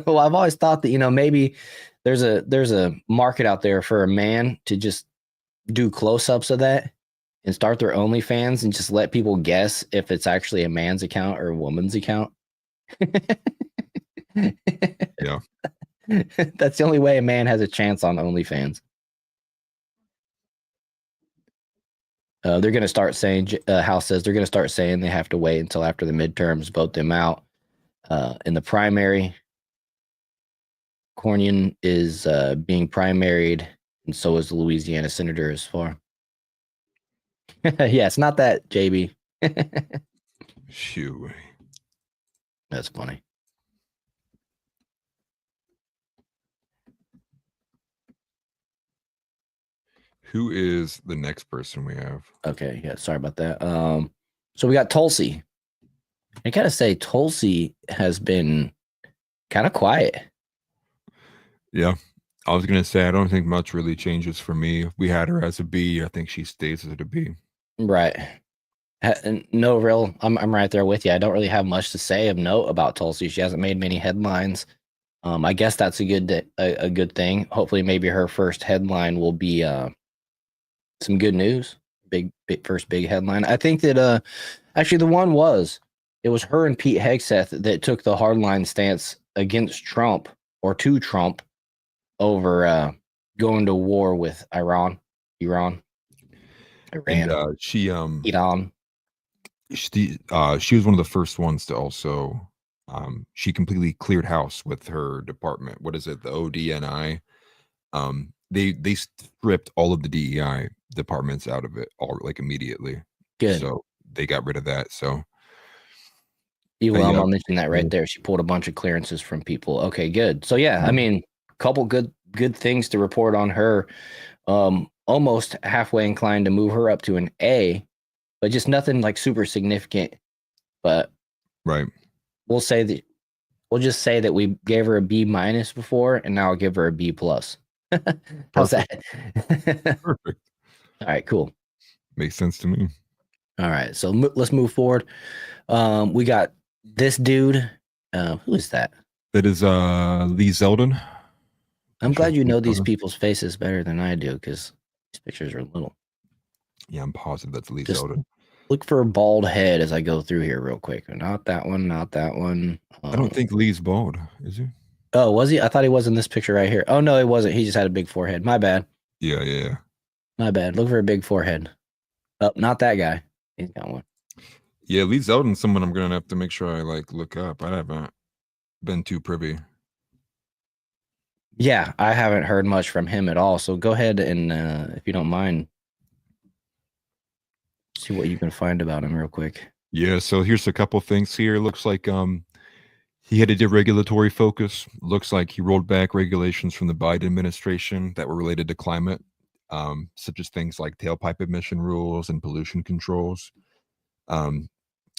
Well, I've always thought that, maybe there's a market out there for a man to just do close-ups of that and start their OnlyFans and just let people guess if it's actually a man's account or a woman's account. Yeah. That's the only way a man has a chance on OnlyFans. They're going to start saying, House says they're going to start saying they have to wait until after the midterms, vote them out. In the primary, Cornyn is being primaried, and so is the Louisiana senator as far. Yeah, it's not that, JB. Shoo. That's funny. Who is the next person we have? Okay, yeah, sorry about that. So we got Tulsi. I gotta say, Tulsi has been kind of quiet. Yeah. I was gonna say I don't think much really changes for me. If we had her as a B, I think she stays as a B. Right. No real. I'm right there with you. I don't really have much to say of note about Tulsi. She hasn't made many headlines. I guess that's a good thing. Hopefully, maybe her first headline will be some good news. Big first big headline. I think that actually the one it was her and Pete Hegseth that took the hardline stance against Trump or to Trump over going to war with Iran. And she Iran. She was one of the first ones to also she completely cleared house with her department. What is it? The ODNI. They stripped all of the DEI departments out of it all like immediately. Good. So they got rid of that. So I'll mention that right there. She pulled a bunch of clearances from people. Okay, good. So yeah, I mean, a couple good things to report on her. Almost halfway inclined to move her up to an A, but just nothing like super significant. But right. We'll just say that we gave her a B- before, and now I'll give her a B+. How's that? Perfect. All right, cool. Makes sense to me. All right, so let's move forward. We got this dude. Who is that? That is Lee Zeldin. I'm glad you know these people's faces better than I do because these pictures are little. Yeah, I'm positive that's Lee Zeldin. Look for a bald head as I go through here real quick. Not that one, not that one. I don't think Lee's bald, is he? Oh, was he? I thought he was in this picture right here. Oh, no, he wasn't. He just had a big forehead. My bad. Yeah. My bad. Look for a big forehead. Oh, not that guy. He's got one. Yeah, Lee Zeldin's someone I'm going to have to make sure I look up. I haven't been too privy. Yeah, I haven't heard much from him at all. So go ahead and, if you don't mind, see what you can find about him real quick. Yeah, so here's a couple things here. Looks like he had a deregulatory focus. Looks like he rolled back regulations from the Biden administration that were related to climate, such as things like tailpipe emission rules and pollution controls.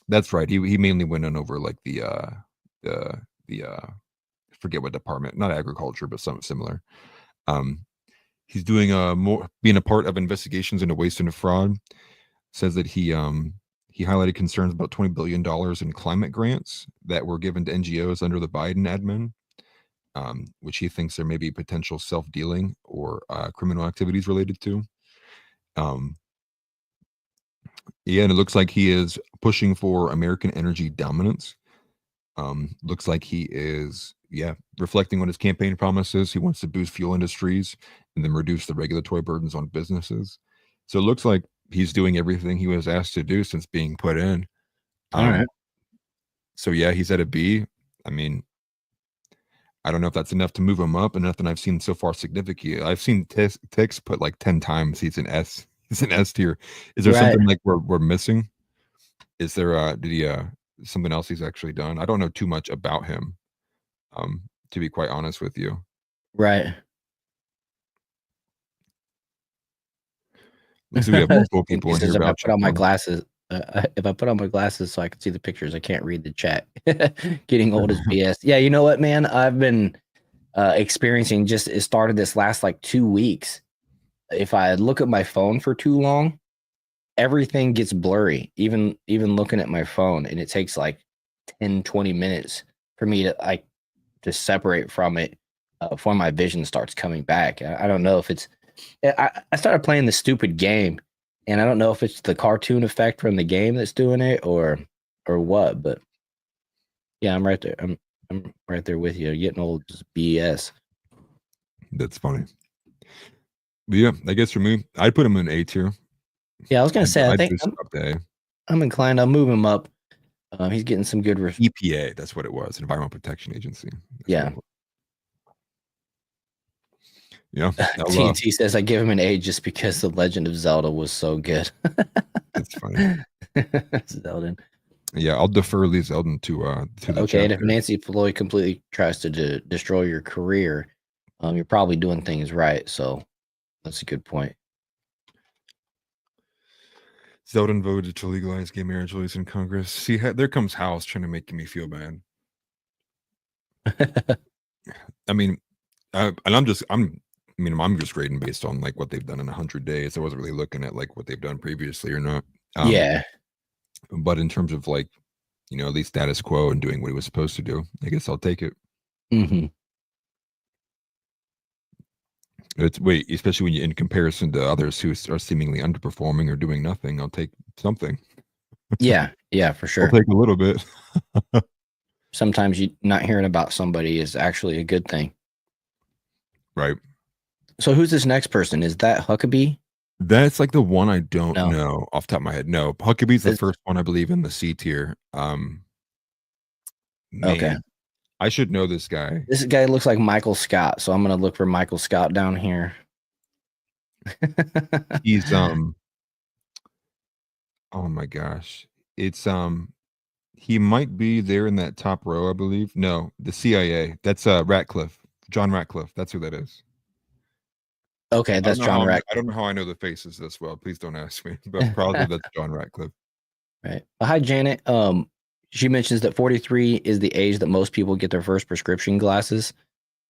That's right. He mainly went on over like the forget what department, not agriculture, but something similar. He's doing being a part of investigations into waste and fraud. Says that he highlighted concerns about $20 billion in climate grants that were given to NGOs under the Biden admin, which he thinks there may be potential self-dealing or criminal activities related to. Yeah, and it looks like he is pushing for American energy dominance. Looks like he is, reflecting on his campaign promises. He wants to boost fuel industries and then reduce the regulatory burdens on businesses. So it looks like he's doing everything he was asked to do since being put in. All right. So yeah, he's at a B. I mean, I don't know if that's enough to move him up, and nothing I've seen so far significant. I've seen Tix put like 10 times he's an S. He's an S tier. Is there something like we're missing? Is there did he something else he's actually done? I don't know too much about him, to be quite honest with you. Right. Looks like we have multiple people in here. If I put on my glasses, so I can see the pictures, I can't read the chat. Getting old is BS. Yeah, you know what, man? I've been experiencing it started this last like 2 weeks. If I look at my phone for too long, everything gets blurry, even looking at my phone, and it takes like 10-20 minutes for me to separate from it before my vision starts coming back. I don't know if it's I started playing the stupid game, and I don't know if it's the cartoon effect from the game that's doing it or what, but yeah, I'm right there. I'm right there with you. Getting old is BS. That's funny. But yeah, I guess for me, I'd put him in A tier. Yeah, I was gonna say, I think I'm inclined. I'll move him up. He's getting some good EPA. That's what it was, Environmental Protection Agency. Yeah. Yeah. TNT says I give him an A just because The Legend of Zelda was so good. That's funny. Zelda. Yeah, I'll defer Lee Zeldin to the okay, and if Nancy Floyd completely tries to destroy your career, you're probably doing things right. So that's a good point. Zeldin voted to legalize gay marriage laws in Congress. See, there comes House trying to make me feel bad. I mean, I'm just grading based on like what they've done in 100 days. I wasn't really looking at like what they've done previously or not. Yeah. But in terms of like, at least status quo and doing what he was supposed to do, I guess I'll take it. Mm-hmm. Especially when in comparison to others who are seemingly underperforming or doing nothing, I'll take something. Yeah, for sure. I'll take a little bit. Sometimes you not hearing about somebody is actually a good thing. Right. So who's this next person? Is that Huckabee? That's like the one I don't know off the top of my head. No, Huckabee's the first one I believe in the C tier. Okay. I should know this guy. This guy looks like Michael Scott, so I'm gonna look for Michael Scott down here. He's oh my gosh. It's he might be there in that top row, I believe. No, the CIA. That's Ratcliffe. John Ratcliffe. That's who that is. Okay, that's John Ratcliffe. I don't know how I know the faces this well. Please don't ask me. But probably that's John Ratcliffe. Right. Well, hi, Janet. She mentions that 43 is the age that most people get their first prescription glasses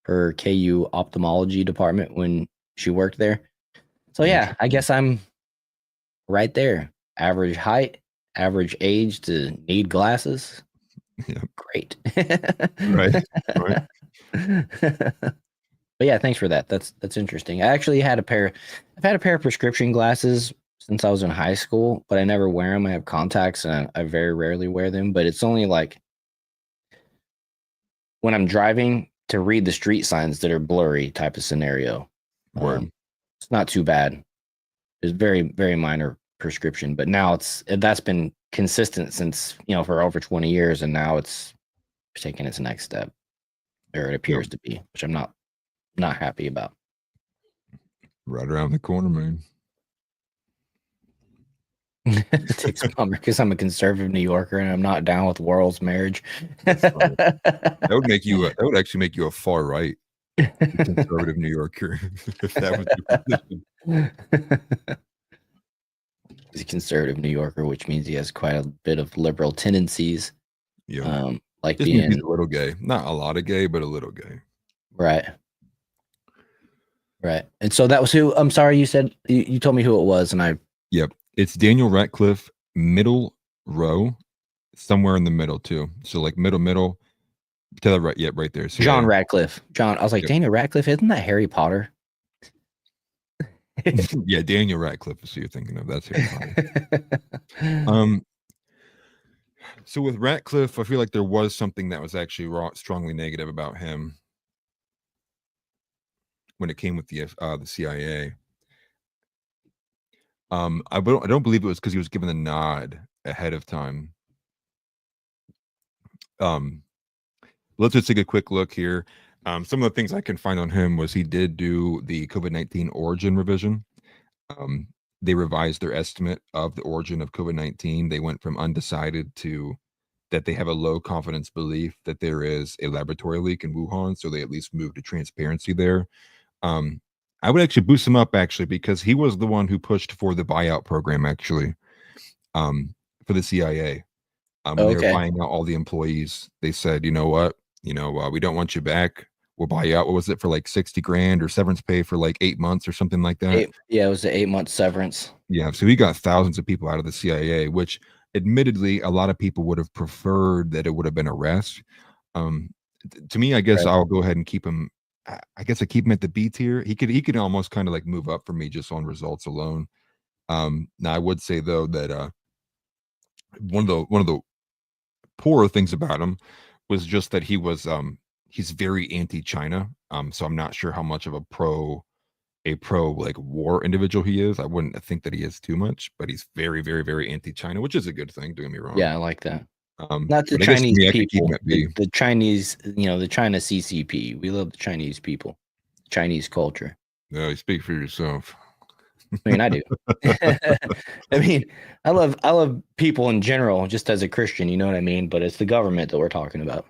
for KU ophthalmology department when she worked there. So yeah, I guess I'm right there. Average height, average age to need glasses. Yeah. Great. Right. But yeah, thanks for that. That's interesting. I actually had I've had a pair of prescription glasses since I was in high school, but I never wear them. I have contacts and I very rarely wear them, but it's only like when I'm driving to read the street signs that are blurry type of scenario. It's not too bad. It's very, very minor prescription, but now that's been consistent since, for over 20 years. And now it's taking its next step, or it appears to be, which I'm not happy about. Right around the corner, man. It takes a bummer because I'm a conservative New Yorker and I'm not down with world's marriage. That would actually make you a far right conservative New Yorker. If that was your position. He's a conservative New Yorker, which means he has quite a bit of liberal tendencies. Yeah. Like just being a little gay. Not a lot of gay, but a little gay. Right. Right. And so that was who. I'm sorry, you said you told me who it was, and I. Yep. It's Daniel Radcliffe, middle row, somewhere in the middle too. So like middle to the right. Yep, right there. So John yeah. Radcliffe. John. I was like, Yep. Daniel Radcliffe. Isn't that Harry Potter? Yeah, Daniel Radcliffe is who you're thinking of. That's Harry Potter. So with Ratcliffe, I feel like there was something that was actually strongly negative about him when it came with the CIA. I don't believe it was because he was given the nod ahead of time. Let's just take a quick look here. Some of the things I can find on him was he did do the COVID-19 origin revision. They revised their estimate of the origin of COVID-19. They went from undecided to that they have a low confidence belief that there is a laboratory leak in Wuhan. So they at least moved to transparency there. I would actually boost him up actually, because he was the one who pushed for the buyout program actually, for the CIA. When they were Okay. buying out all the employees, they said, you know what, we don't want you back. We'll buy you out. What was it for, like 60 grand or severance pay for like 8 months or something like that? Yeah, it was an 8-month severance. Yeah. So he got thousands of people out of the CIA, which admittedly, a lot of people would have preferred that it would have been arrest. To me, I guess Right. I'll go ahead and keep him. I guess I keep him at the B tier. He could almost kind of like move up for me just on results alone. Now I would say though that one of the poorer things about him was just that he's very anti-China. So I'm not sure how much of a pro like war individual he is. I wouldn't think that he is too much, but he's very, very, very anti-China, which is a good thing. Don't get me wrong. Yeah, I like that. Not the But I guess for Chinese me, I could keep people. him at B. The Chinese, the China CCP. We love the Chinese people, Chinese culture. No, you speak for yourself. I mean, I do. I mean, I love people in general, just as a Christian, you know what I mean? But it's the government that we're talking about.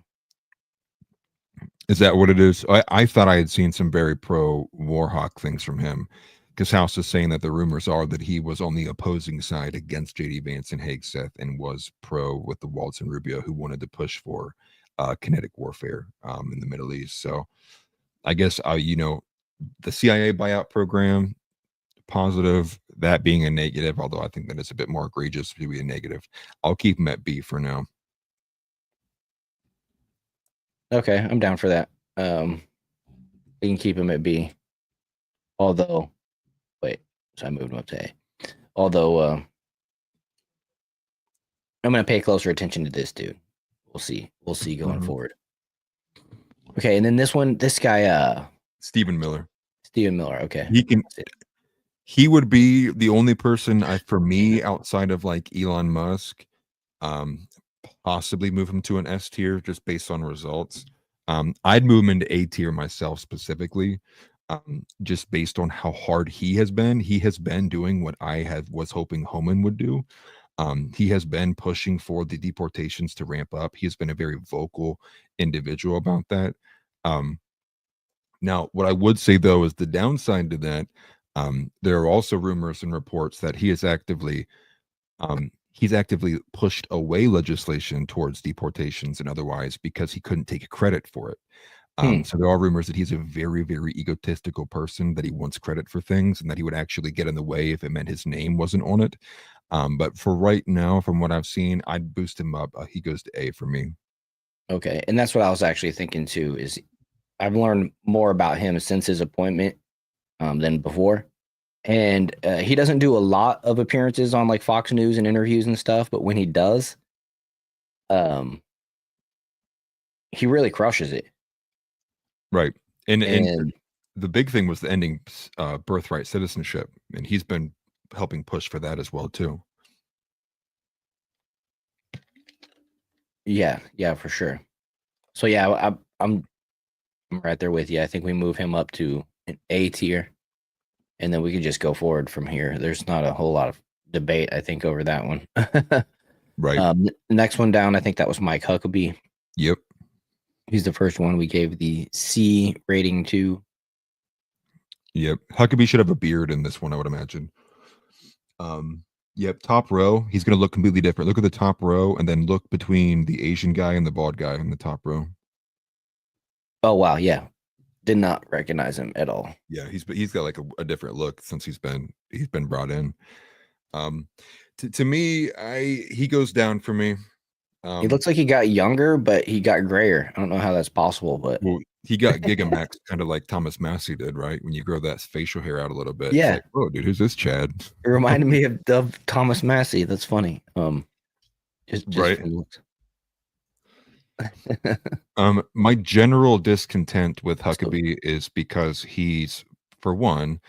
Is that what it is? I thought I had seen some very pro Warhawk things from him, because House is saying that the rumors are that he was on the opposing side against JD Vance and Hegseth and was pro with the Waltz and Rubio, who wanted to push for kinetic warfare in the Middle East. So I guess the CIA buyout program, positive, that being a negative, although I think that it's a bit more egregious to be a negative. I'll keep him at B for now. Okay, I'm down for that. We can keep him at B. Although, wait, so I moved him up to A. Although, I'm gonna pay closer attention to this dude. We'll see. We'll see going forward. Okay, and then this guy, Stephen Miller. Stephen Miller. Okay, he would be the only person for me outside of like Elon Musk, possibly move him to an S tier just based on results. I'd move him into A tier myself specifically, just based on how hard he has been. He has been doing what I was hoping Homan would do. He has been pushing for the deportations to ramp up. He has been a very vocal individual about that. Now, what I would say though is the downside to that. There are also rumors and reports that he's actively pushed away legislation towards deportations and otherwise because he couldn't take credit for it. So there are rumors that he's a very, very egotistical person, that he wants credit for things and that he would actually get in the way if it meant his name wasn't on it. But for right now, from what I've seen, I'd boost him up. He goes to A for me. Okay, and that's what I was actually thinking too. Is I've learned more about him since his appointment than before. And he doesn't do a lot of appearances on like Fox News and interviews and stuff, but when he does, he really crushes it. Right. And the big thing was the ending birthright citizenship, and he's been helping push for that as well too. Yeah, for sure. So yeah, I'm right there with you. I think we move him up to an A tier, and then we can just go forward from here. There's not a whole lot of debate, I think, over that one. Right. Next one down, I think that was Mike Huckabee. Yep. He's the first one we gave the C rating to. Yep. Huckabee should have a beard in this one, I would imagine. Yep. Top row. He's going to look completely different. Look at the top row and then look between the Asian guy and the bald guy in the top row. Oh, wow. Yeah. Did not recognize him at all. Yeah, he's got like a different look since he's been brought in. To me, he goes down for me. He looks like he got younger, but he got grayer. I don't know how that's possible, but well, he got Gigamax kind of like Thomas Massey did, right? When you grow that facial hair out a little bit, it's yeah, like, oh, dude, who's this Chad? it reminded me of Thomas Massey. That's funny. Just Right. from looks. My general discontent with Huckabee is because he's, for one,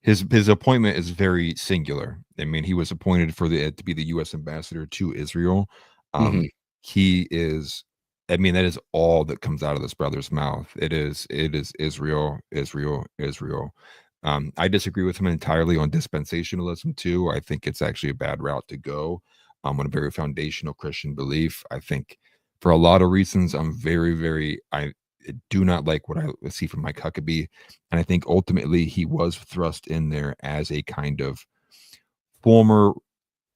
his appointment is very singular. I mean, he was appointed to be the U.S. ambassador to Israel. Mhm. He is, I mean, that is all that comes out of this brother's mouth. It is Israel, Israel, Israel. I disagree with him entirely on dispensationalism too. I think it's actually a bad route to go. On a very foundational Christian belief. I think for a lot of reasons, I'm I do not like what I see from Mike Huckabee. And I think ultimately he was thrust in there as a kind of former,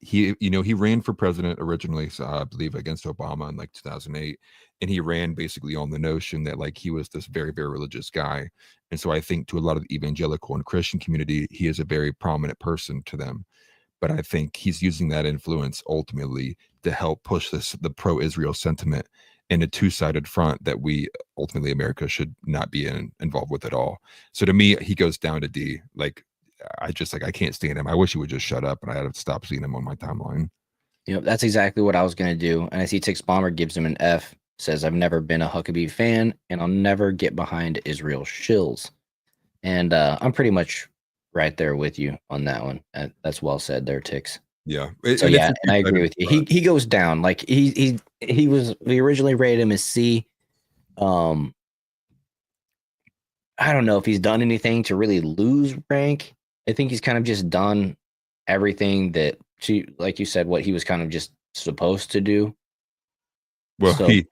he ran for president originally, so I believe against Obama in like 2008. And he ran basically on the notion that like he was this very, very religious guy. And so I think to a lot of the evangelical and Christian community, he is a very prominent person to them. But I think he's using that influence ultimately to help push the pro-Israel sentiment in a two-sided front that we ultimately America should not be involved with at all. So to me, he goes down to D. Like I can't stand him. I wish he would just shut up and I had to stop seeing him on my timeline. That's exactly what I was gonna do. And I see Tix Bomber gives him an F. Says I've never been a Huckabee fan, and I'll never get behind Israel shills. And I'm pretty much right there with you on that one. That's well said there, Tix. Yeah. So yeah, and I agree with you. He goes down. Like we originally rated him as C. I don't know if he's done anything to really lose rank. I think he's kind of just done everything that like you said, what he was kind of just supposed to do. Well, So, he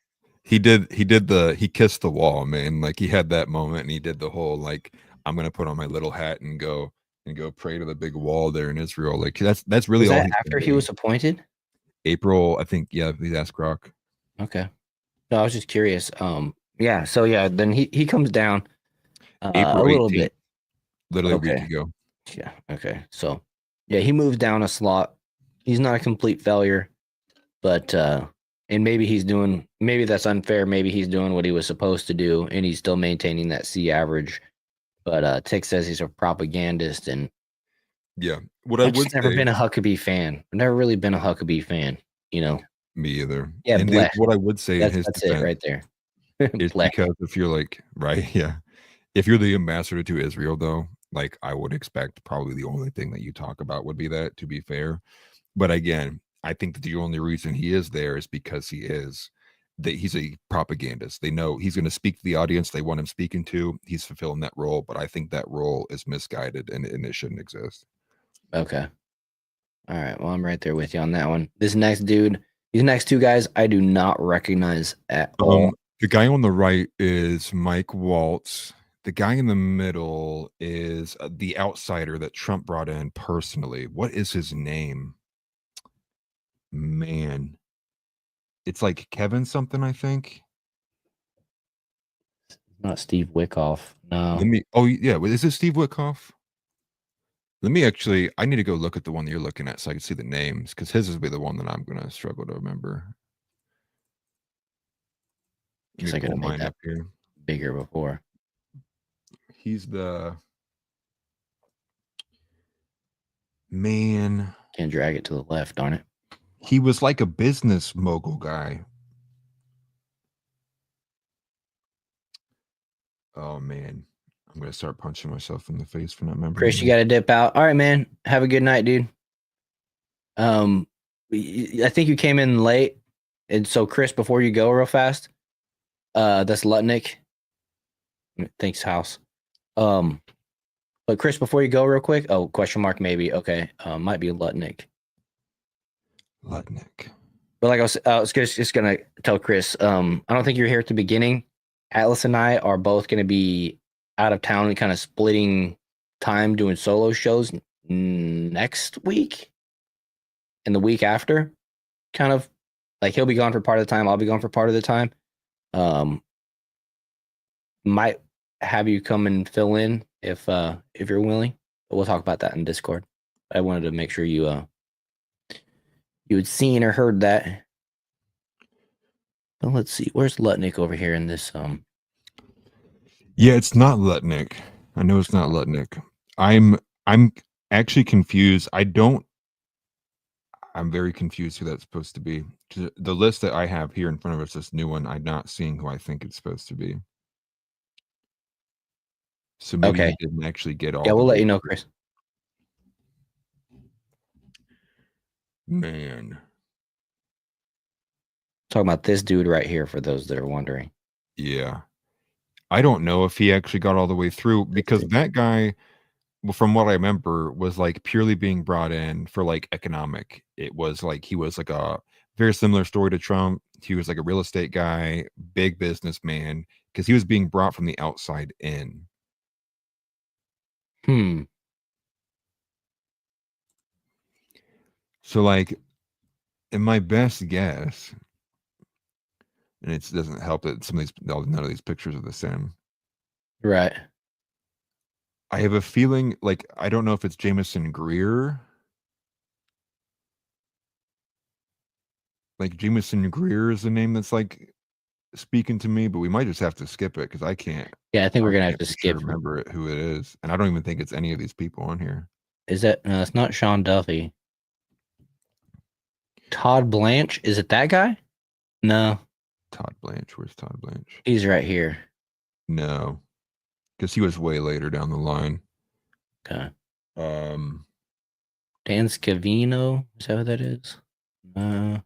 kissed the wall, man. Like he had that moment and he did the whole like I'm gonna put on my little hat and go pray to the big wall there in Israel. Like that's really was all that he's after been he doing. was appointed? April, I think. Yeah, please ask Rock. Okay. No, I was just curious. Yeah. So yeah, then he comes down a April little 18th, bit. literally a week Okay. ago. Yeah. Okay. So yeah, he moves down a slot. He's not a complete failure, but and maybe that's unfair. Maybe he's doing what he was supposed to do, and he's still maintaining that C average. But Tick says he's a propagandist, and Yeah. What I I've would just never say, been a Huckabee fan. I've never really been a Huckabee fan. me either. Yeah, And bleh. what I would say in his That's it defense right there. is Bleh. because if you're like, right, yeah. If you're the ambassador to Israel, though, like I would expect probably the only thing that you talk about would be that, to be fair. But again, I think that the only reason he is there is because he's a propagandist. They know he's going to speak to the audience they want him speaking to. He's fulfilling that role, but I think that role is misguided and it shouldn't exist. Okay. All right. Well, I'm right there with you on that one. This next dude, these next two guys, I do not recognize at all. The guy on the right is Mike Waltz. The guy in the middle is the outsider that Trump brought in personally. What is his name? Man, it's like Kevin something, I think. Not Steve Wickoff. No. Let me. Oh yeah, is this Steve Witkoff? Let me actually. I need to go look at the one that you're looking at so I can see the names because his will be the one that I'm gonna struggle to remember. Let Guess me I could pull have made mine that up here. bigger before. He's the man. Can't drag it to the left, darn it. He was like a business mogul guy. Oh man, I'm gonna start punching myself in the face for not remembering. Chris, you got to dip out. All right, man. Have a good night, dude. I think you came in late, and so Chris, before you go, real fast. That's Lutnick. Thanks, House. But Chris, before you go, real quick. Oh, question mark, maybe. Okay. Might be Lutnick. Lutnick. But like I was just gonna tell Chris. I don't think you're here at the beginning. Atlas and I are both gonna be out of town and kind of splitting time doing solo shows next week and the week after. Kind of like he'll be gone for part of the time. I'll be gone for part of the time. Might have you come and fill in if you're willing. But we'll talk about that in Discord. I wanted to make sure you had seen or heard that. But let's see, where's Lutnick over here in this Yeah, it's not Lutnick. I know it's not Lutnick. I'm actually confused. I'm very confused who that's supposed to be. The list that I have here in front of us, this new one, I'm not seeing who I think it's supposed to be. So maybe Okay. he didn't actually get all. Yeah, we'll the let you know, Chris. Man. Talking about this dude right here for those that are wondering. Yeah. I don't know if he actually got all the way through because that guy, well, from what I remember, was like purely being brought in for like economic. It was like he was like a very similar story to Trump. He was like a real estate guy, big businessman, because he was being brought from the outside in. So, like, in my best guess, and it doesn't help that none of these pictures are the same. Right. I have a feeling, like, I don't know if it's Jameson Greer. Like, Jameson Greer is the name that's like speaking to me, but we might just have to skip it because I can't. Yeah, I think we're gonna have can't to for sure skip. remember who it is, and I don't even think it's any of these people on here. Is that no? It's not Sean Duffy. Todd Blanche. Is it that guy? No, Todd Blanche. Where's Todd Blanche? he's right here. No, because he was way later down the line. Okay. Dan Dan Scavino. Is that what that is? Dan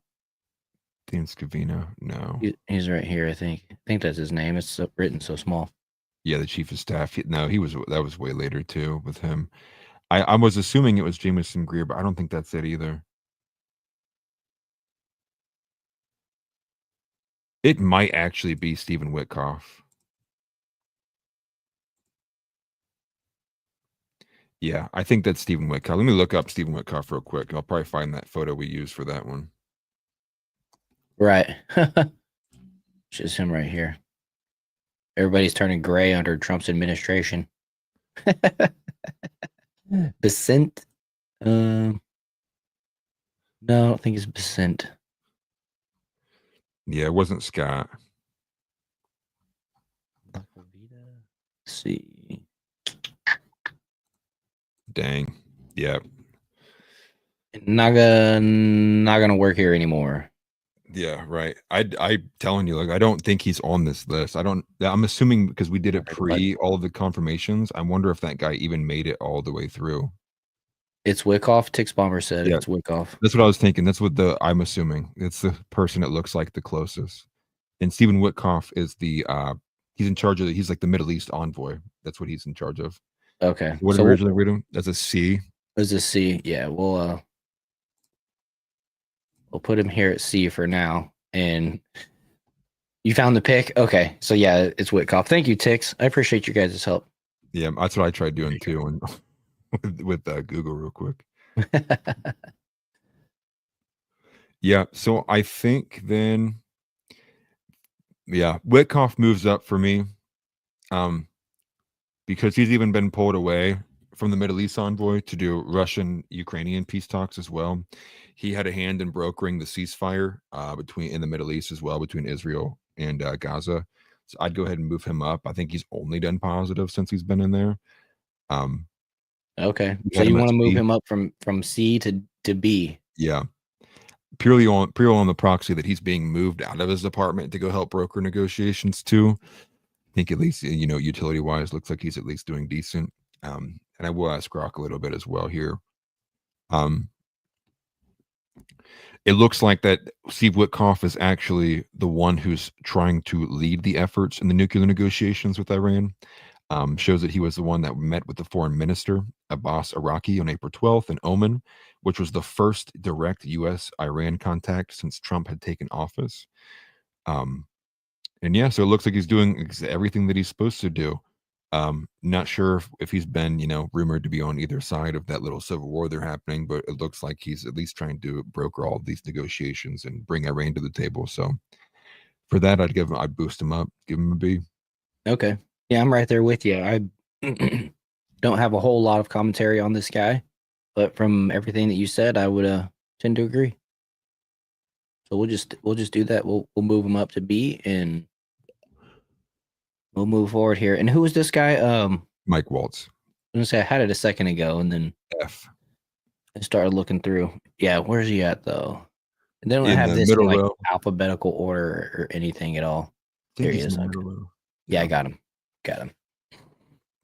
Scavino. No. He's right here. I think that's his name. It's written so small. Yeah, the chief of staff. No, that was way later too with him. I was assuming it was Jameson Greer, but I don't think that's it either. It might actually be Stephen Witkoff. Yeah, I think that's Stephen Witkoff. Let me look up Stephen Witkoff real quick. I'll probably find that photo we used for that one. Right. Just him right here. Everybody's turning gray under Trump's administration. Besant. No, I don't think it's Besant. Yeah, it wasn't Scott. Let's see. Dang. Yeah. Not gonna work here anymore. Yeah, right. I telling you, like, I don't think he's on this list. I'm assuming because we did it pre all of the confirmations. I wonder if that guy even made it all the way through. It's Wickoff. Tix Bomber said Yeah. it's Wickoff. That's what I was thinking. That's what I'm assuming. It's the person that looks like the closest. And Stephen Witkoff is he's in charge of he's like the Middle East envoy. That's what he's in charge of. Okay. What So originally read him? That's a C. Is a C? Yeah, we'll put him here at C for now. And you found the pick? Okay. So yeah, it's Witkoff. Thank you, Tix. I appreciate you guys' help. Yeah, that's what I tried doing too, and with Google real quick. Yeah, so I think then, yeah, Witkoff moves up for me, because he's even been pulled away from the Middle East envoy to do Russian-Ukrainian peace talks as well. He had a hand in brokering the ceasefire in the Middle East as well, between Israel and Gaza. So I'd go ahead and move him up. I think he's only done positive since he's been in there. Okay. So you want to move him up from C to B? Yeah. Purely on the proxy that he's being moved out of his department to go help broker negotiations too. I think at least, utility wise, looks like he's at least doing decent. And I will ask Rock a little bit as well here. It looks like that Steve Witkoff is actually the one who's trying to lead the efforts in the nuclear negotiations with Iran. Shows that he was the one that met with the foreign minister, Abbas Araki, on April 12th in Oman, which was the first direct U.S.-Iran contact since Trump had taken office. And yeah, so it looks like he's doing everything that he's supposed to do. Not sure if he's been, rumored to be on either side of that little civil war they're happening, but it looks like he's at least trying to broker all of these negotiations and bring Iran to the table. So for that, I'd boost him up, give him a B. Okay. Yeah, I'm right there with you. I don't have a whole lot of commentary on this guy, but from everything that you said, I would tend to agree. So we'll just do that. We'll move him up to B, and we'll move forward here. And who was this guy? Mike Waltz. I was gonna say I had it a second ago, and then F. I started looking through. Yeah, where's he at though? And they don't In have the this in middle like row. alphabetical order or anything at all. I think There he he's is. in the Okay. middle row. Yeah, I got him.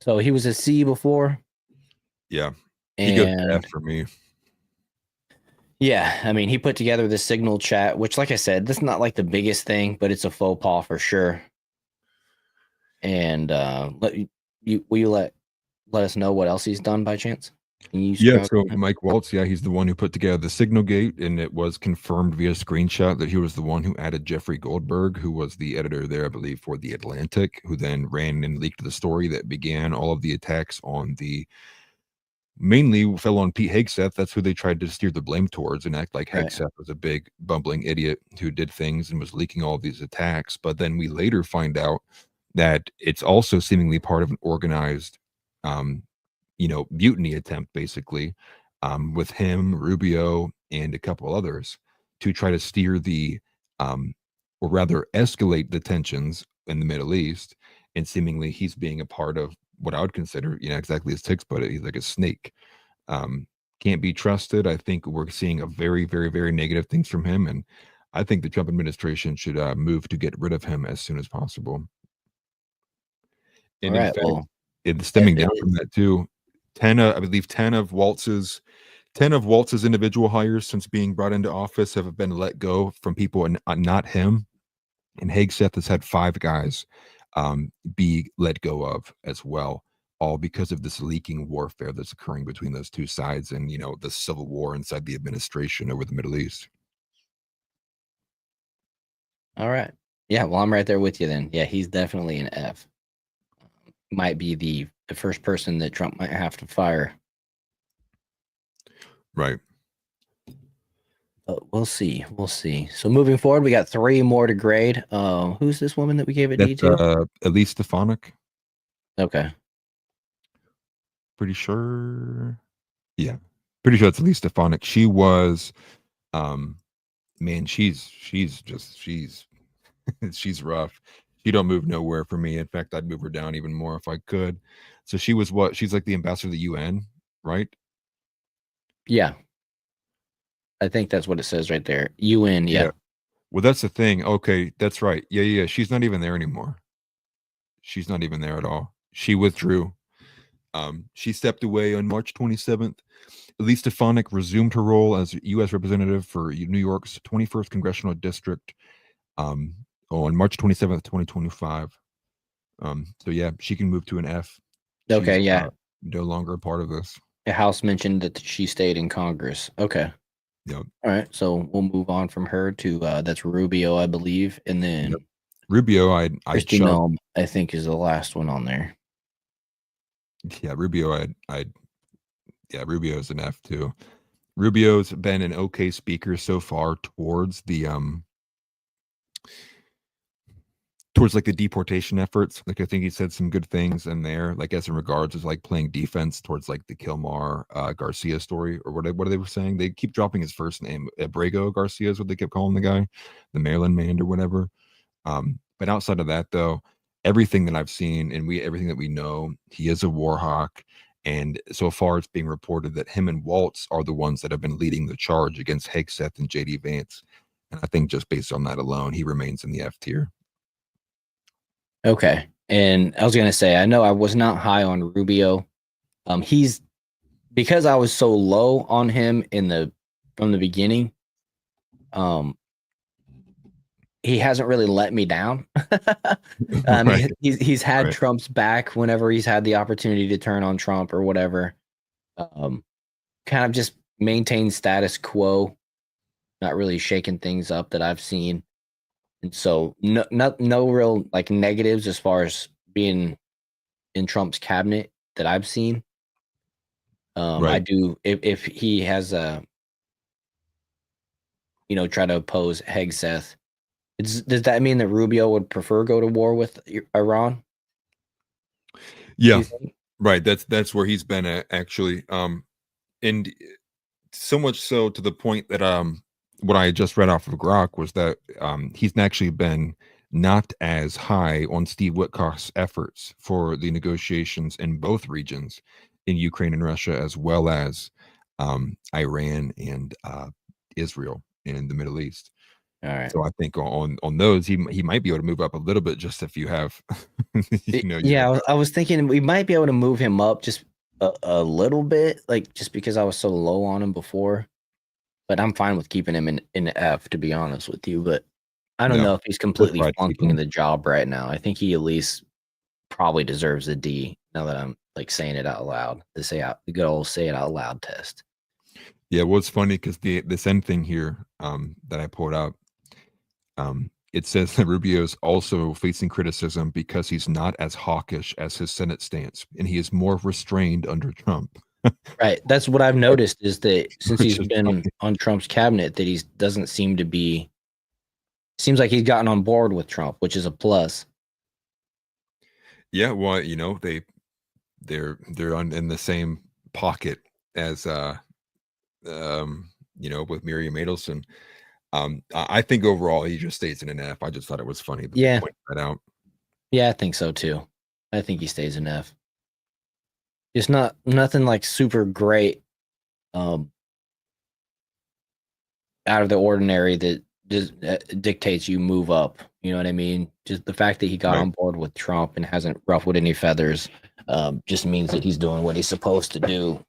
So he was a C before, Yeah. He goes to and F for me. yeah, I mean, he put together this signal chat, which, like I said, this is not like the biggest thing, but it's a faux pas for sure. And will you let us know what else he's done by chance? Can you Yeah, scroll so down? Mike Waltz, yeah, he's the one who put together the signal gate, and it was confirmed via screenshot that he was the one who added Jeffrey Goldberg, who was the editor there, I believe, for The Atlantic, who then ran and leaked the story that began all of the attacks on the mainly fell on Pete Hegseth. That's who they tried to steer the blame towards and act like Right. Hegseth was a big bumbling idiot who did things and was leaking all of these attacks. But then we later find out that it's also seemingly part of an organized um, mutiny attempt, basically, with him, Rubio, and a couple others to try to steer or rather escalate the tensions in the Middle East. And seemingly he's being a part of what I would consider, exactly as Tix put it, he's like a snake. Um, can't be trusted. I think we're seeing a very, very, very negative things from him. And I think the Trump administration should move to get rid of him as soon as possible. All And in right. fact, Well, it's as stemming down from that too. I believe 10 of Waltz's individual hires since being brought into office have been let go from people and not him. And Hegseth has had 5 guys be let go of as well, all because of this leaking warfare that's occurring between those two sides and, the civil war inside the administration over the Middle East. all right. Yeah. Well, I'm right there with you then. Yeah, he's definitely an F. Might be the first person that Trump might have to fire. Right. But we'll see. We'll see. So moving forward, we got 3 more to grade. Who's this woman that we gave a D That's to? Elise Stefanik. Okay. Pretty sure. Yeah. Pretty sure it's Elise Stefanik. She was man, she's she's rough. She don't move nowhere for me. In fact, I'd move her down even more if I could. So she was what? She's like the ambassador to the UN, right? Yeah. I think that's what it says right there. UN, yeah. Well, that's the thing. Okay, that's right. Yeah. She's not even there anymore. She's not even there at all. She withdrew. She stepped away on March 27th. Elise Stefanik resumed her role as U.S. representative for New York's 21st congressional district on March 27th, 2025. So yeah, she can move to an F. Okay, She's yeah. no longer a part of this. The House mentioned that she stayed in Congress. Okay. Yep. All right. So we'll move on from her to that's Rubio, I believe. And then Rubio, I Christy Noem, I think, is the last one on there. Yeah, Rubio, Rubio is an F too. Rubio's been an okay speaker so far towards the like the deportation efforts. Like I think he said some good things in there, like as in regards as like playing defense towards like the Kilmar Garcia story or what they were saying. They keep dropping his first name. Abrego Garcia is what they kept calling the guy, the Maryland man or whatever. But outside of that though, everything that I've seen and everything that we know, he is a war hawk. And so far it's being reported that him and Waltz are the ones that have been leading the charge against Hegseth and JD Vance. And I think just based on that alone, he remains in the F tier. Okay. And I was going to say, I know I was not high on Rubio. He's because I was so low on him from the beginning. He hasn't really let me down. Right. He's had Right. Trump's back whenever he's had the opportunity to turn on Trump or whatever. Kind of just maintain status quo, not really shaking things up that I've seen. And so no real like negatives as far as being in Trump's cabinet that I've seen. I Right. do if he has try to oppose Hegseth. Does that mean that Rubio would prefer go to war with Iran? Yeah, You think? right. That's where he's been at actually. And so much so to the point that what I just read off of Grok was that he's actually been not as high on Steve Witkoff's efforts for the negotiations in both regions, in Ukraine and Russia, as well as Iran and Israel in the Middle East. All right. So I think on those he might be able to move up a little bit just if you have you Yeah, have I was thinking we might be able to move him up just a little bit, like just because I was so low on him before. But I'm fine with keeping him in F, to be honest with you. But I don't yeah, know if he's that's completely why I'd keep flunking him. the job right now. I think he at least probably deserves a D. Now that I'm like saying it out loud, the good old say it out loud test. Yeah, well, it's funny because this end thing here that I pulled out, it says that Rubio's also facing criticism because he's not as hawkish as his Senate stance, and he is more restrained under Trump, Right. That's what I've noticed is that since which he's is been funny. on Trump's cabinet, that he doesn't seem to be. Seems like he's gotten on board with Trump, which is a plus. Yeah, well, they're in the same pocket as with Miriam Adelson. I think overall he just stays in an F. I just thought it was funny that they Yeah. pointed that out. Yeah, I think so too. I think he stays in F. It's not nothing like super great, um, out of the ordinary that just dictates you move up. You know what I mean? Just the fact that he got Right. on board with Trump and hasn't ruffled any feathers, just means that he's doing what he's supposed to do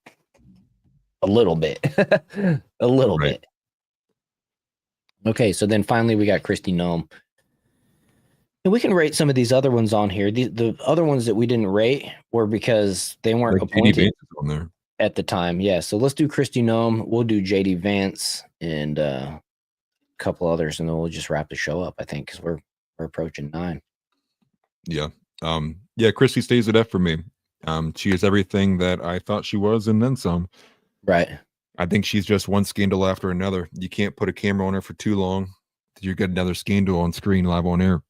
a little bit, a little Right. bit. Okay, so then finally we got Christy Nome. And we can rate some of these other ones on here. The other ones that we didn't rate were because they weren't Like JD appointed Vance is on there. at the time. Yeah, so let's do Christy Nome. We'll do JD Vance and a couple others, and then we'll just wrap the show up. I think because we're approaching 9. Yeah. Yeah, Chrissy stays at F for me. She is everything that I thought she was and then some. Right. I think she's just one scandal after another. You can't put a camera on her for too long. You get another scandal on screen live on air.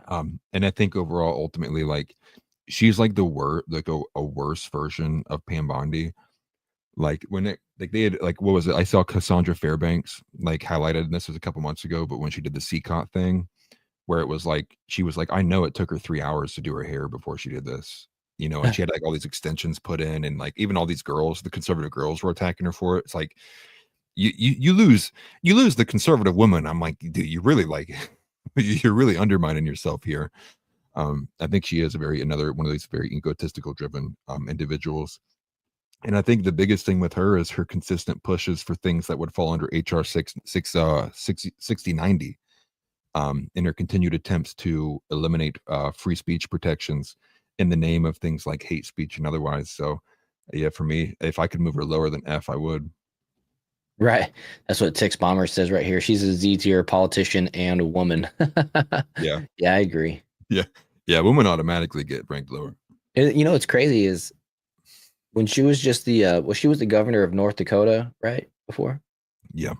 And I think overall, ultimately, like she's like a worse version of Pam Bondi. Like when they had like what was it? I saw Cassandra Fairbanks like highlighted, and this was a couple months ago, but when she did the CCOT thing, where it was like she was like, I know it took her 3 hours to do her hair before she did this, and she had like all these extensions put in, and like even all these girls, the conservative girls were attacking her for it. It's like you lose the conservative woman. I'm like, dude, you really like you're really undermining yourself here. I think she is another one of these very egotistical driven individuals. And I think the biggest thing with her is her consistent pushes for things that would fall under HR 6090, and her continued attempts to eliminate free speech protections in the name of things like hate speech and otherwise. So, yeah, for me, if I could move her lower than F, I would. Right. That's what Tix Bomber says right here. She's a Z tier politician and a woman. Yeah. Yeah, I agree. Yeah. Yeah. Women automatically get ranked lower. You know what's crazy is when she was just she was the governor of North Dakota, right? Before? Yeah.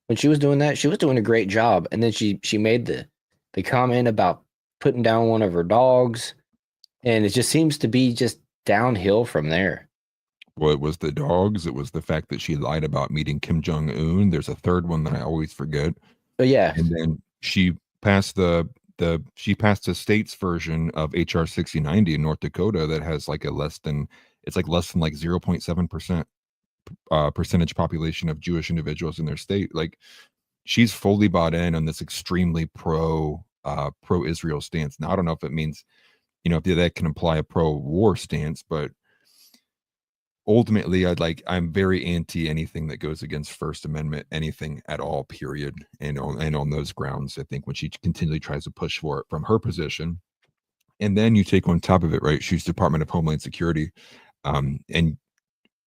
When she was doing that, she was doing a great job. And then she made the comment about putting down one of her dogs, and it just seems to be just downhill from there. Well, it was the dogs. It was the fact that she lied about meeting Kim Jong Un. There's a third one that I always forget. But yeah, And then she passed she passed the state's version of HR 6090 in North Dakota that has like less than like 0.7% percentage population of Jewish individuals in their state. Like she's fully bought in on this extremely pro Israel stance. Now I don't know if it means, if that can imply a pro war stance, but ultimately I'm very anti anything that goes against First Amendment, anything at all, period. And on those grounds, I think when she continually tries to push for it from her position, and then you take on top of it, right, she's Department of Homeland Security, and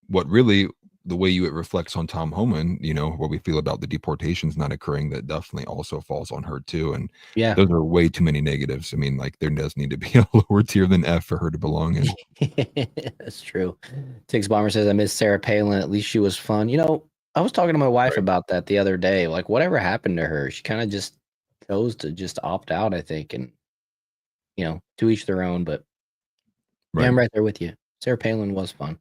what really the way it reflects on Tom Homan, what we feel about the deportations not occurring, that definitely also falls on her too. And yeah. those are way too many negatives. I mean, like there does need to be a lower tier than F for her to belong in. That's true. Tix Bomber says, I miss Sarah Palin. At least she was fun. I was talking to my wife Right. about that the other day. Like, whatever happened to her? She kind of just chose to just opt out, I think. And, to each their own. But Yeah, Right. I'm right there with you. Sarah Palin was fun.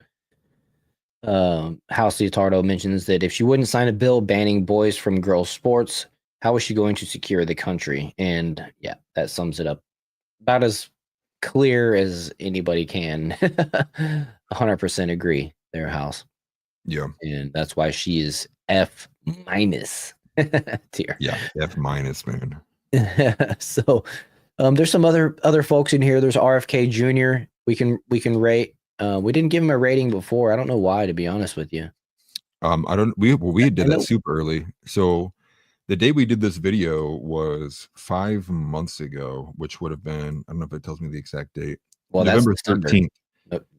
House Leotardo mentions that if she wouldn't sign a bill banning boys from girls' sports, how is she going to secure the country? And yeah, that sums it up about as clear as anybody can. 100% agree there, House. Yeah. And that's why she is F minus tier. Yeah. F minus, man. So there's some other folks in here. There's RFK Jr. We can rate. We didn't give him a rating before. I don't know why, to be honest with you. I don't we I did that know. super early. So the day we did this video was 5 months ago, which would have been, I don't know if it tells me the exact date. Well, that's November December. 13th.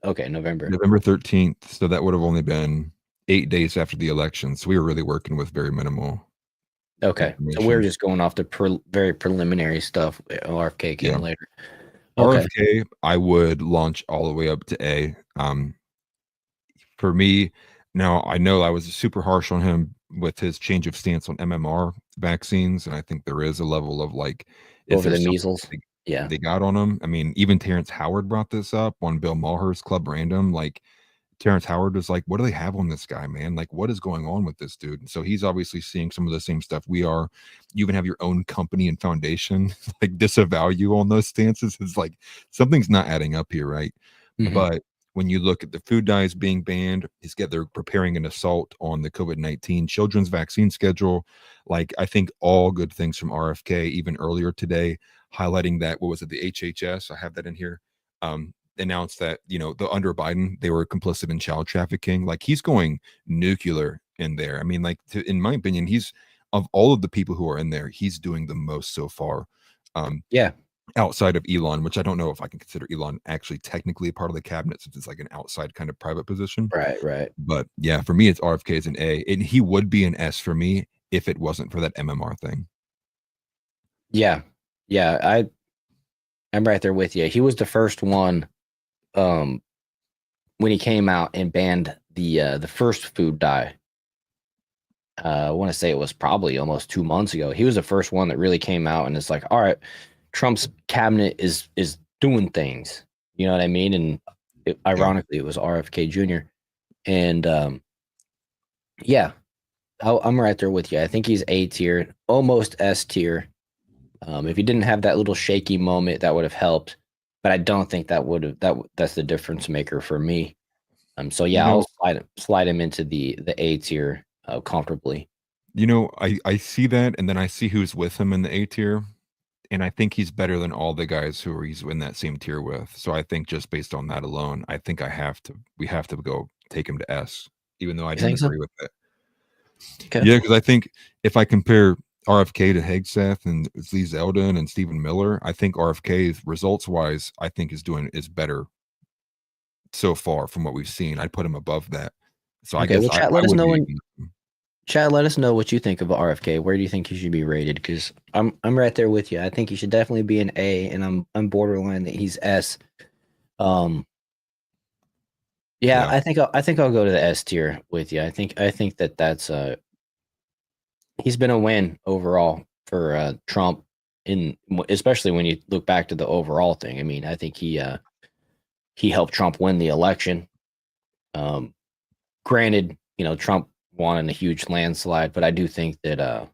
Okay, November. November 13th. So that would have only been 8 days after the election. So we were really working with very minimal Okay, so we're information. just going off the very preliminary stuff. RFK came Yeah. later. Okay. RFK, I would launch all the way up to A. For me, now I know I was super harsh on him with his change of stance on MMR vaccines, and I think there is a level of like, if Over the there's something measles. Yeah. they got on him. I mean, even Terrence Howard brought this up on Bill Maher's Club Random. Like, Terrence Howard was like, "What do they have on this guy, man? Like, what is going on with this dude?" And so he's obviously seeing some of the same stuff we are. You even have your own company and foundation like disavow you on those stances. It's like something's not adding up here, right? Mhm. But when you look at the food dyes being banned, they're preparing an assault on the COVID-19 children's vaccine schedule. Like, I think all good things from RFK, even earlier today, highlighting that, what was it, the HHS? I have that in here. Announced that, under Biden, they were complicit in child trafficking. Like, he's going nuclear in there. I mean, like, in my opinion, he's, of all of the people who are in there, he's doing the most so far. Yeah. Outside of Elon, which I don't know if I can consider Elon actually technically a part of the cabinet, since it's like an outside kind of private position. Right. But yeah, for me, it's RFK as an A, and he would be an S for me if it wasn't for that MMR thing. Yeah. I'm right there with you. He was the first one when he came out and banned the first food dye. I want to say it was probably almost 2 months ago. He was the first one that really came out and it's like, all right, Trump's cabinet is doing things. You know what I mean? And ironically, it was RFK Jr. And yeah, I'm right there with you. I think he's A tier, almost S tier. If he didn't have that little shaky moment, that would have helped. But I don't think that would have that's the difference maker for me. So yeah, I'll slide him into the A tier comfortably. I see that, and then I see who's with him in the A tier, and I think he's better than all the guys who he's in that same tier with. So I think just based on that alone, I think we have to go take him to S, even though I You didn't think so? agree with it. Okay. Yeah, because I think if I compare RFK to Hegseth and Lee Zeldin and Stephen Miller, I think RFK results wise, I think is better so far from what we've seen. I'd put him above that. So I Okay. guess Well, chat. I Let us would know be. Chat. Let us know what you think of RFK. Where do you think he should be rated? Because I'm right there with you. I think he should definitely be an A, and I'm borderline that he's S. Yeah, Yeah. I think I'll go to the S tier with you. I think that's he's been a win overall for Trump, especially when you look back to the overall thing. I mean, I think he helped Trump win the election. Granted, Trump won in a huge landslide, but I do think that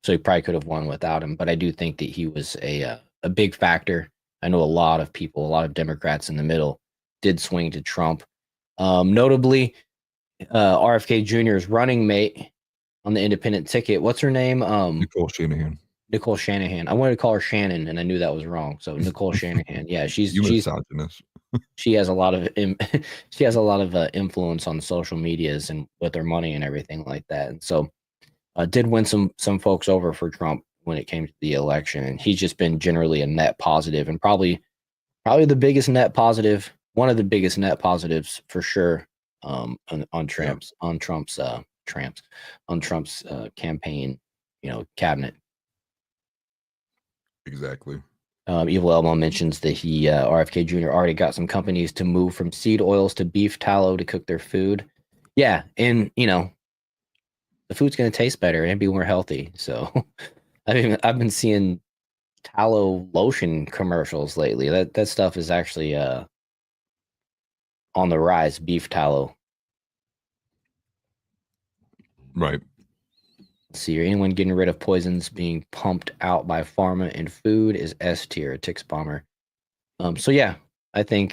so he probably could have won without him. But I do think that he was a big factor. I know a lot of people, a lot of Democrats in the middle did swing to Trump. Notably, RFK Jr.'s running mate on the independent ticket. What's her name? Nicole Shanahan. Nicole Shanahan. I wanted to call her Shannon, and I knew that was wrong. So Nicole Shanahan. Yeah, You misogynist. she has a lot of she has a lot of influence on social medias and with her money and everything like that. And so did win some folks over for Trump when it came to the election, and he's just been generally a net positive and probably the biggest net positive, one of the biggest net positives for sure on Trump's campaign, cabinet. Exactly. Evil Elmo mentions that RFK Jr. already got some companies to move from seed oils to beef tallow to cook their food. Yeah, and the food's going to taste better and be more healthy. So I've been seeing tallow lotion commercials lately. That stuff is actually on the rise, beef tallow. Right. Let's see here. Anyone getting rid of poisons being pumped out by pharma and food is S tier, a Tix bomber. So yeah, I think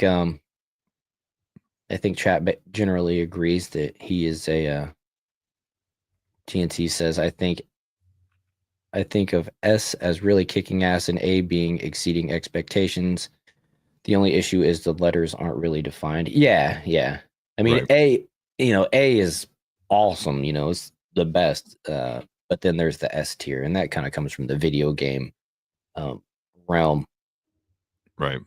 chat generally agrees that he is a TNT says I think of S as really kicking ass and A being exceeding expectations. The only issue is the letters aren't really defined. Yeah. I mean, Right. A is awesome, it's the best. But then there's the S tier, and that kind of comes from the video game realm. Right.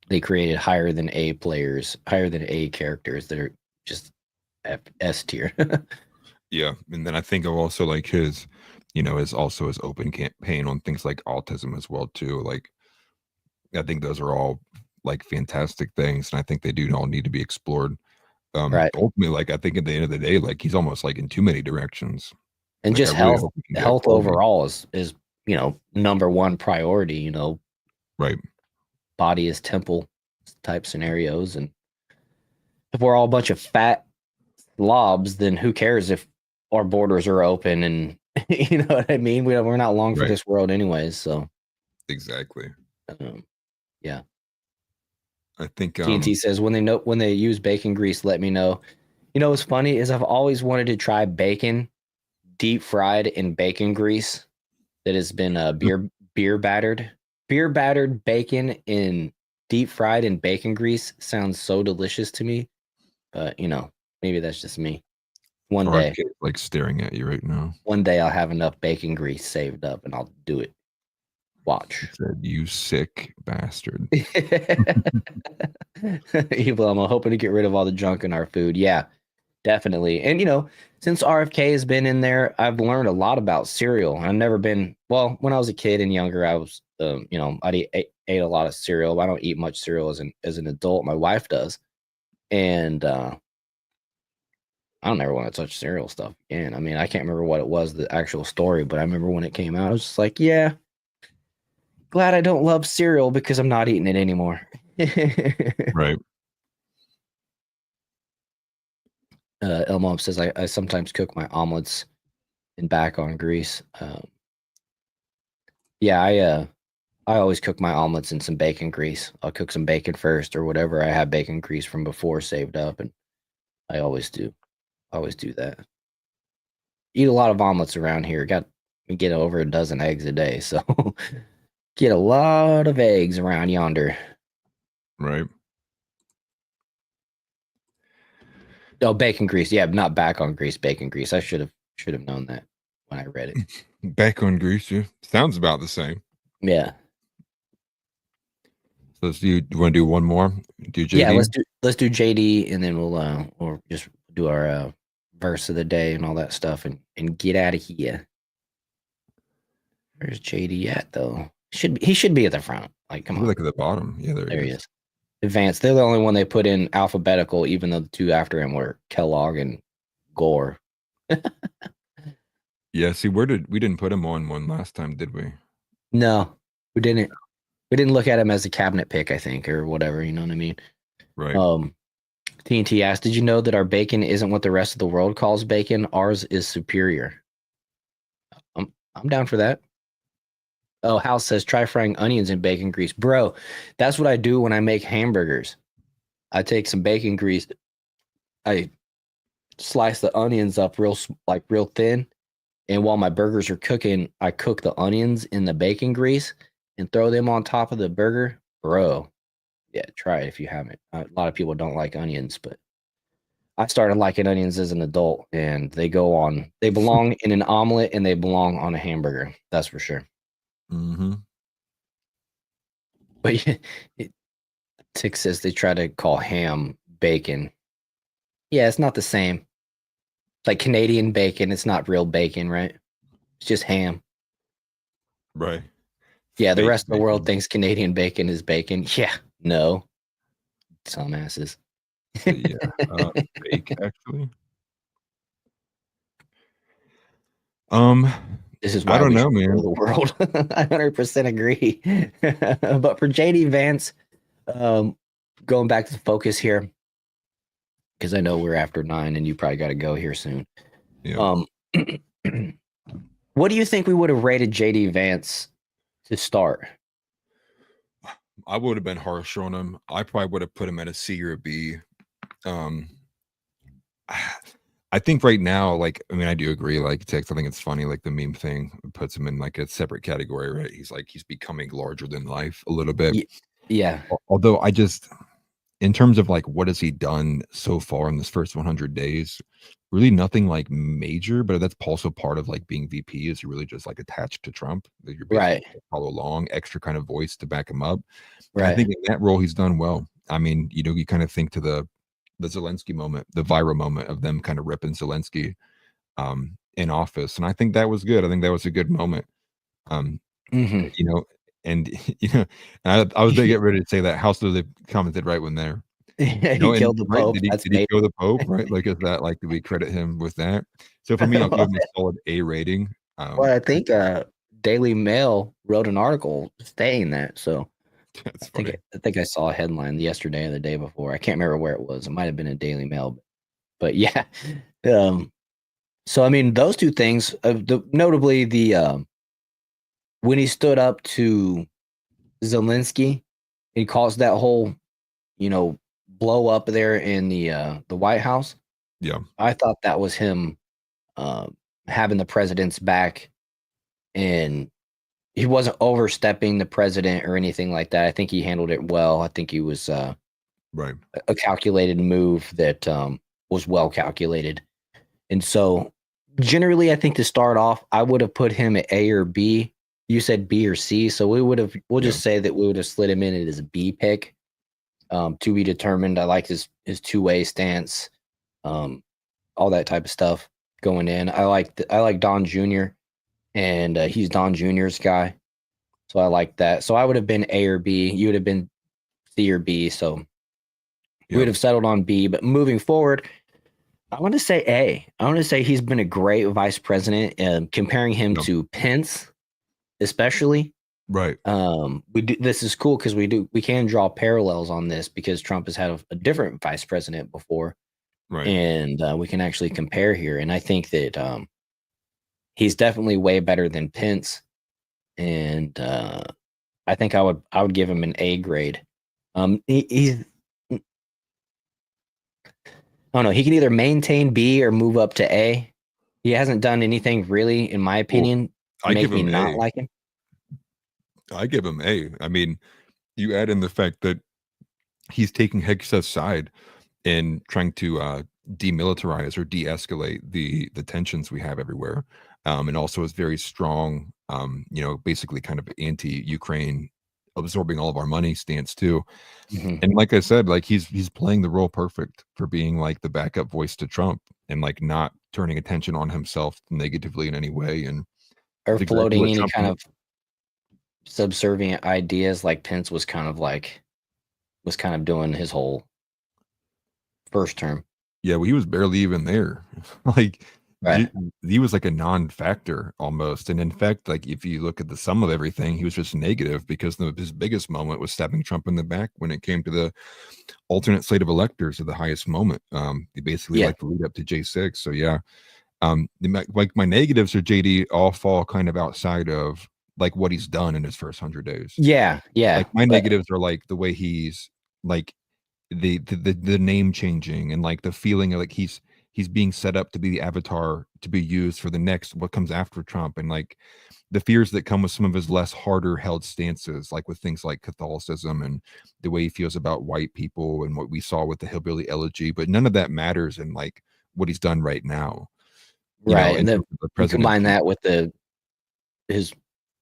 They created higher than A characters that are just S tier. Yeah. And then I think of also like his, his open campaign on things like autism as well too. Like I think those are all like fantastic things, and I think they do all need to be explored. Right. Ultimately, like I think at the end of the day, like he's almost like in too many directions. And Like I just really hope we can get health quality. overall is number one priority. Right. Body is temple type scenarios, and if we're all a bunch of fat slobs, then who cares if our borders are open and you know what I mean? We're not long for Right. this world anyways. So Exactly. yeah. I think TNT says when they use bacon grease, let me know. What's funny is I've always wanted to try bacon deep fried in bacon grease that has been beer battered. Beer battered bacon in deep fried in bacon grease sounds so delicious to me. But maybe that's just me. One day like staring at you right now. One day I'll have enough bacon grease saved up and I'll do it. Watch. Said, you sick bastard. Evil, I'm hoping to get rid of all the junk in our food. Yeah, definitely. And since RFK has been in there, I've learned a lot about cereal. I've never been when I was a kid and younger, I was I ate a lot of cereal. I don't eat much cereal as an adult. My wife does. And I don't ever want to touch cereal stuff again. I mean, I can't remember what it was, the actual story, but I remember when it came out, I was just like, yeah, glad I don't love cereal because I'm not eating it anymore. Right. Elmo says I sometimes cook my omelets in back on grease. Yeah, I always cook my omelets in some bacon grease. I'll cook some bacon first or whatever. I have bacon grease from before saved up, and I always do that. Eat a lot of omelets around here. We get over a dozen eggs a day, so get a lot of eggs around yonder. Right. Oh, bacon grease. Yeah, not back on grease, bacon grease. I should have known that when I read it. Back on grease, yeah. Sounds about the same. Yeah. So let's do you want to do one more? Do JD? Yeah, let's do JD, and then we'll just do our verse of the day and all that stuff and get out of here. Where's JD at though? He should be at the front. Like, come on. Like at the bottom. Yeah, there he is. Advanced. They're the only one they put in alphabetical, even though the two after him were Kellogg and Gore. Yeah, see, we didn't put him on one last time, did we? No, we didn't. We didn't look at him as a cabinet pick, I think, or whatever. You know what I mean? Right. TNT asked, did you know that our bacon isn't what the rest of the world calls bacon? Ours is superior. I'm down for that. Oh, Hal says, try frying onions in bacon grease. Bro, that's what I do when I make hamburgers. I take some bacon grease. I slice the onions up real thin. And while my burgers are cooking, I cook the onions in the bacon grease and throw them on top of the burger. Bro, yeah, try it if you haven't. A lot of people don't like onions, but I started liking onions as an adult, and they belong in an omelet and they belong on a hamburger. That's for sure. Mm-hmm. But yeah, Tick says they try to call ham bacon. Yeah, it's not the same. Like Canadian bacon, it's not real bacon, right? It's just ham. Right. Yeah, the rest of the world thinks Canadian bacon is bacon. Yeah, no. Dumbasses. Yeah, fake actually. This is why I don't we know, should man. rule the world. I 100% agree. But for JD Vance, going back to the focus here, because I know we're after 9 and you probably got to go here soon. Yeah. What do you think we would have rated JD Vance to start? I would have been harsh on him. I probably would have put him at a C or a B. I think right now, like, I mean, I do agree. Like, Tex, I think it's funny, like the meme thing puts him in like a separate category, right? He's becoming larger than life a little bit. Yeah. Although I just, in terms of like what has he done so far in this first 100 days, really nothing like major. But that's also part of like being VP is you're really just like attached to Trump. That you're basically Right. follow along, extra kind of voice to back him up. And I Right. think in that role he's done well. I mean, you kind of think to the Zelensky moment, the viral moment of them kind of ripping Zelensky in office, and I think that was good. I think that was a good moment. Mhm. You know, and I was gonna get ready to say that House literally commented right when there. He And killed the right, Pope. did he That's did he made. kill the Pope, right? Like, is that like, do we credit him with that? So for me, I'll give him a solid A rating. Well, I think Daily Mail wrote an article saying that. So That's funny. I think I saw a headline yesterday or the day before. I can't remember where it was. It might have been in Daily Mail, but yeah. So I mean, those two things. Notably, the when he stood up to Zelensky, he caused that whole, blow up there in the White House. Yeah, I thought that was him having the president's back, and he wasn't overstepping the president or anything like that. I think he handled it well. I think he was right. a calculated move that was well calculated. And so, generally, I think to start off, I would have put him at A or B. You said B or C, so we'll Yeah, just say that we would have slid him in as a B pick, to be determined. I like his two-way stance, um, all that type of stuff going in. I like Don Jr. and he's Don Jr.'s guy, so I like that. So I would have been A or B. You would have been C or B. So we yeah, would have settled on B. But moving forward, I want to say A. I want to say he's been a great vice president. Comparing him yeah. to Pence, especially, Right, we do. This is cool because we can draw parallels on this because Trump has had a different vice president before, right. and we can actually compare here. And I think that he's definitely way better than Pence, and I think I would give him an A grade. He's I don't know. He can either maintain B or move up to A. He hasn't done anything really, in my Well, opinion, to I make give me him not A. like him. I give him A. I mean, you add in the fact that he's taking Hexa's side and trying to demilitarize or de-escalate the tensions we have everywhere, and also is very strong, basically kind of anti-Ukraine, absorbing all of our money stance too. Mhm. And like I said, like he's playing the role perfect for being like the backup voice to Trump and like not turning attention on himself negatively in any way. And Or it's exactly floating what any Trump. kind of subservient ideas like Pence was kind of doing his whole first term. Yeah, well, he was barely even there. Like, Right. he was like a non-factor almost. And in fact, like if you look at the sum of everything, he was just negative because his biggest moment was stabbing Trump in the back when it came to the alternate slate of electors at the highest moment. They basically Yeah. like the lead up to J6. So yeah, like my negatives or JD all fall kind of outside of like what he's done in his first 100 days. Yeah. Yeah. Like my But negatives are like the way he's like the name changing and like the feeling of like he's being set up to be the avatar to be used for the next what comes after Trump, and like the fears that come with some of his less harder held stances, like with things like Catholicism and the way he feels about white people and what we saw with the hillbilly elegy. But none of that matters in like what he's done right now, right. in And then terms of the you combine presidency. that with his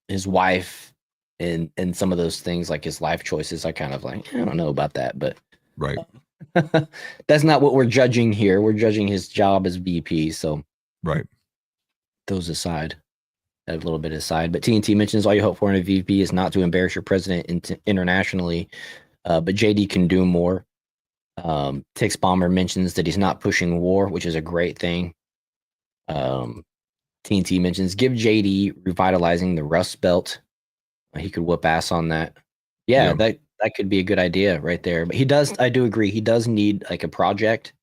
his wife and some of those things like his life choices. I kind of like, I don't know about that, but Right, that's not what we're judging here. We're judging his job as VP. So right. those aside, a little bit aside. But TNT mentions all you hope for in a VP is not to embarrass your president internationally, but JD can do more. Tix Bomber mentions that he's not pushing war, which is a great thing. TNT mentions give JD revitalizing the Rust Belt. He could whoop ass on that. Yeah, Yeah, that that could be a good idea right there. But I do agree, he does need like a project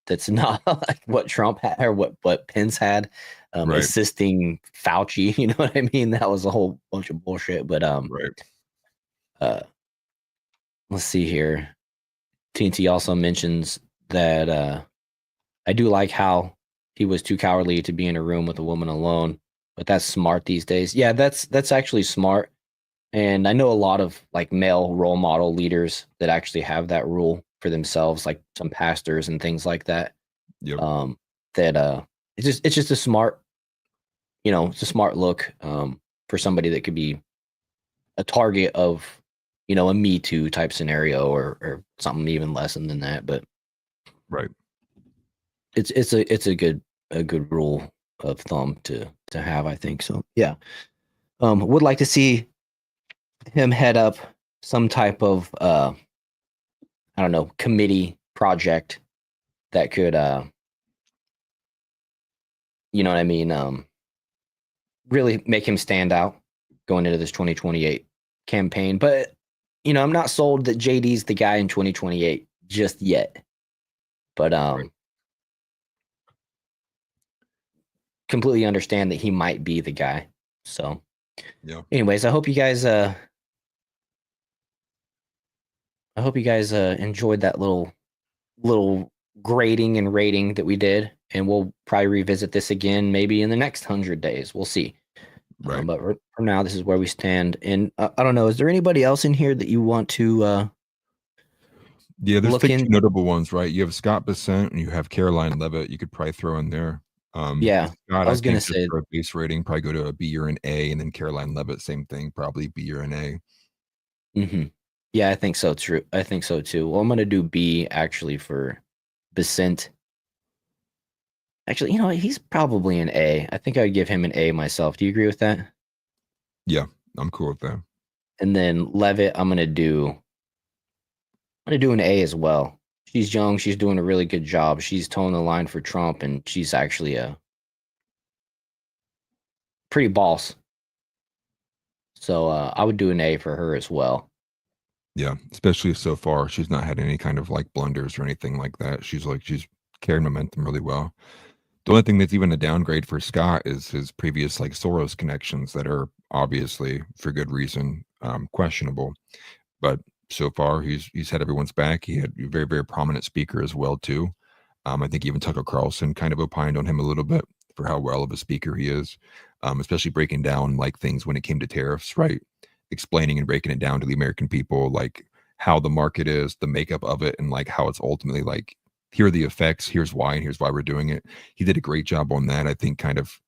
that's not like what Trump had or what Pence had, Right. assisting Fauci. You know what I mean? That was a whole bunch of bullshit. But Right. let's see here. TNT also mentions that I do like how he was too cowardly to be in a room with a woman alone, but that's smart these days. Yeah, that's actually smart. And I know a lot of like male role model leaders that actually have that rule for themselves, like some pastors and things like that. Yep. That it's just a smart, it's a smart look for somebody that could be a target of, a Me Too type scenario or something even less than that. But Right. it's a good rule of thumb to have, I think. So yeah. Would like to see him head up some type of I don't know, committee project that could you know what I mean, really make him stand out going into this 2028 campaign. But I'm not sold that JD's the guy in 2028 just yet. But Right. completely understand that he might be the guy. So Yeah. anyways, I hope you guys enjoyed that little grading and rating that we did, and we'll probably revisit this again maybe in the next 100 days. We'll see. Right. But for now, this is where we stand. And I don't know, is there anybody else in here that you want to Yeah, there's look like 2 in? notable ones, right? You have Scott Bessent and you have Caroline Levitt. You could probably throw in there. Yeah, Scott, I I was gonna think just say, for a base rating, probably go to a B or an A, and then Caroline Levitt, same thing, probably B or an A. yeah, I think so too. I think so too. Well, I'm gonna do B actually for Besant. Actually, what? He's probably an A. I think I would give him an A myself. Do you agree with that? Yeah, I'm cool with that. And then Levitt, I'm gonna do an A as well. She's young. She's doing a really good job. She's toeing the line for Trump, and she's actually a pretty boss. So I would do an A for her as well. Yeah, especially so far, she's not had any kind of like blunders or anything like that. She's carried momentum really well. The only thing that's even a downgrade for Scott is his previous like Soros connections that are obviously for good reason questionable. But so far, he's had everyone's back. He had a very, very prominent speaker as well too. I think even Tucker Carlson kind of opined on him a little bit for how well of a speaker he is, especially breaking down like things when it came to tariffs, right? Explaining and breaking it down to the American people, like how the market is, the makeup of it, and like how it's ultimately like here are the effects, here's why, and here's why we're doing it. He did a great job on that. I think kind of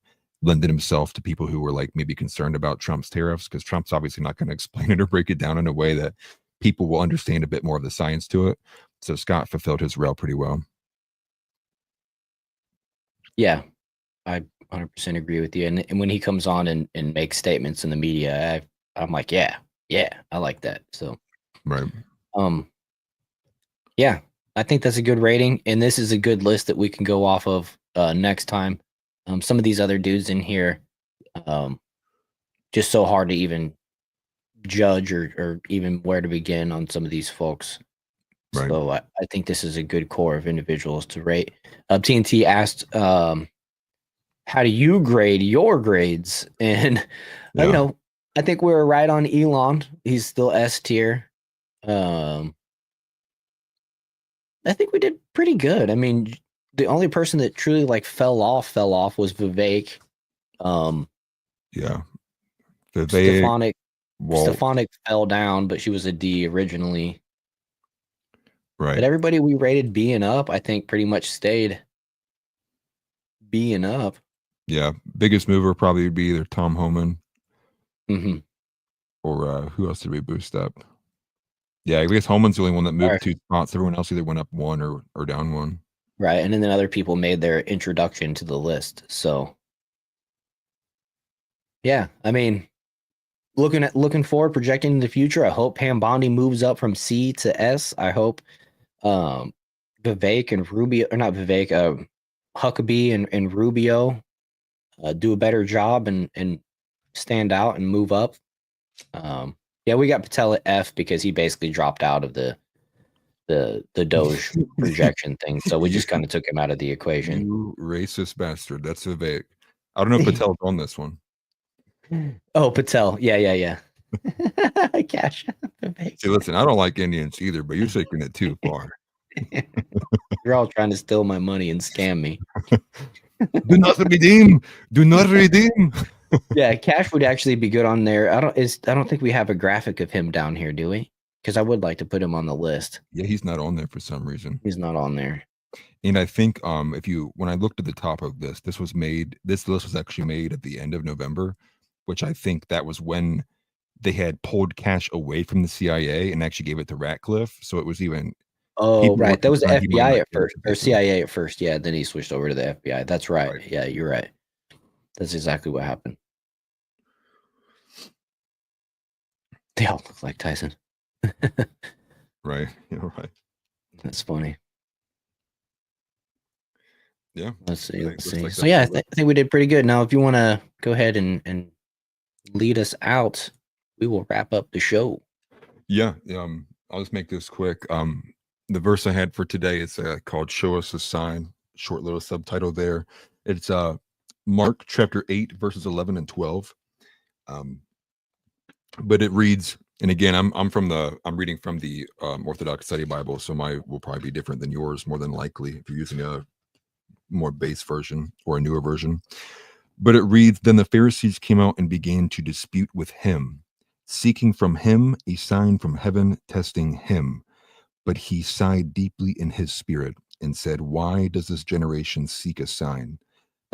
lended himself to people who were like maybe concerned about Trump's tariffs because Trump's obviously not going to explain it or break it down in a way that people will understand a bit more of the science to it. So Scott fulfilled his role pretty well. Yeah, I 100% agree with you. And when he comes on and makes statements in the media, I'm like, yeah, I like that. So, Right. um, yeah, I think that's a good rating, and this is a good list that we can go off of next time. Some of these other dudes in here, um, just so hard to even judge or even where to begin on some of these folks. Right. So I think this is a good core of individuals to rate. TNT asked, how do you grade your grades? And Yeah. I think we're right on Elon. He's still S tier. Um, I think we did pretty good. I mean, the only person that truly like fell off was Vivek. Um, Yeah. Vivek, Stefanik Walt. Stefanik fell down, but she was a D originally. But Right. everybody we rated B and up, I think pretty much stayed B and up. Yeah. Biggest mover probably would be either Tom Homan Mm-hmm. or who else did we boost up? Yeah, I guess Homan's the only one that All moved right. 2 spots. Everyone else either went up 1 or down 1. Right. And then other people made their introduction to the list. So yeah, I mean, looking forward, projecting in the future. I hope Pam Bondi moves up from C to S. I hope um Vivek and Rubio, or not Vivek, Huckabee and Rubio do a better job and stand out and move up. Yeah, we got Patel at F because he basically dropped out of the Doge projection thing. So we just kind of took him out of the equation. You racist bastard. That's Vivek. I don't know if Patel's on this one. Oh, Patel. Yeah. Cash. See, listen, I don't like Indians either, but you're taking it too far. You're all trying to steal my money and scam me. Do not redeem. Do not redeem. Yeah, Cash would actually be good on there. I don't think we have a graphic of him down here, do we? Because I would like to put him on the list. Yeah, he's not on there for some reason. He's not on there. And I think when I looked at the top of this list was actually made at the end of November, which I think that was when they had pulled Cash away from the CIA and actually gave it to Ratcliffe. So it was even. Oh, right. That was the FBI at first, or it. CIA at first. Yeah, then he switched over to the FBI. That's right. Yeah, you're right. That's exactly what happened. They all look like Tyson. Right. You're right. That's funny. Yeah. Let's see. Like so yeah, I think we did pretty good. Now, if you want to go ahead and lead us out, we will wrap up the show. Yeah. I'll just make this quick. The verse I had for today is called "Show Us a Sign." Short little subtitle there. It's Mark chapter 8 verses 11 and 12. But it reads, and again, I'm reading from the Orthodox Study Bible, so my will probably be different than yours, more than likely, if you're using a more base version or a newer version. But it reads, "Then the Pharisees came out and began to dispute with him, seeking from him a sign from heaven, testing him. But he sighed deeply in his spirit and said, Why does this generation seek a sign?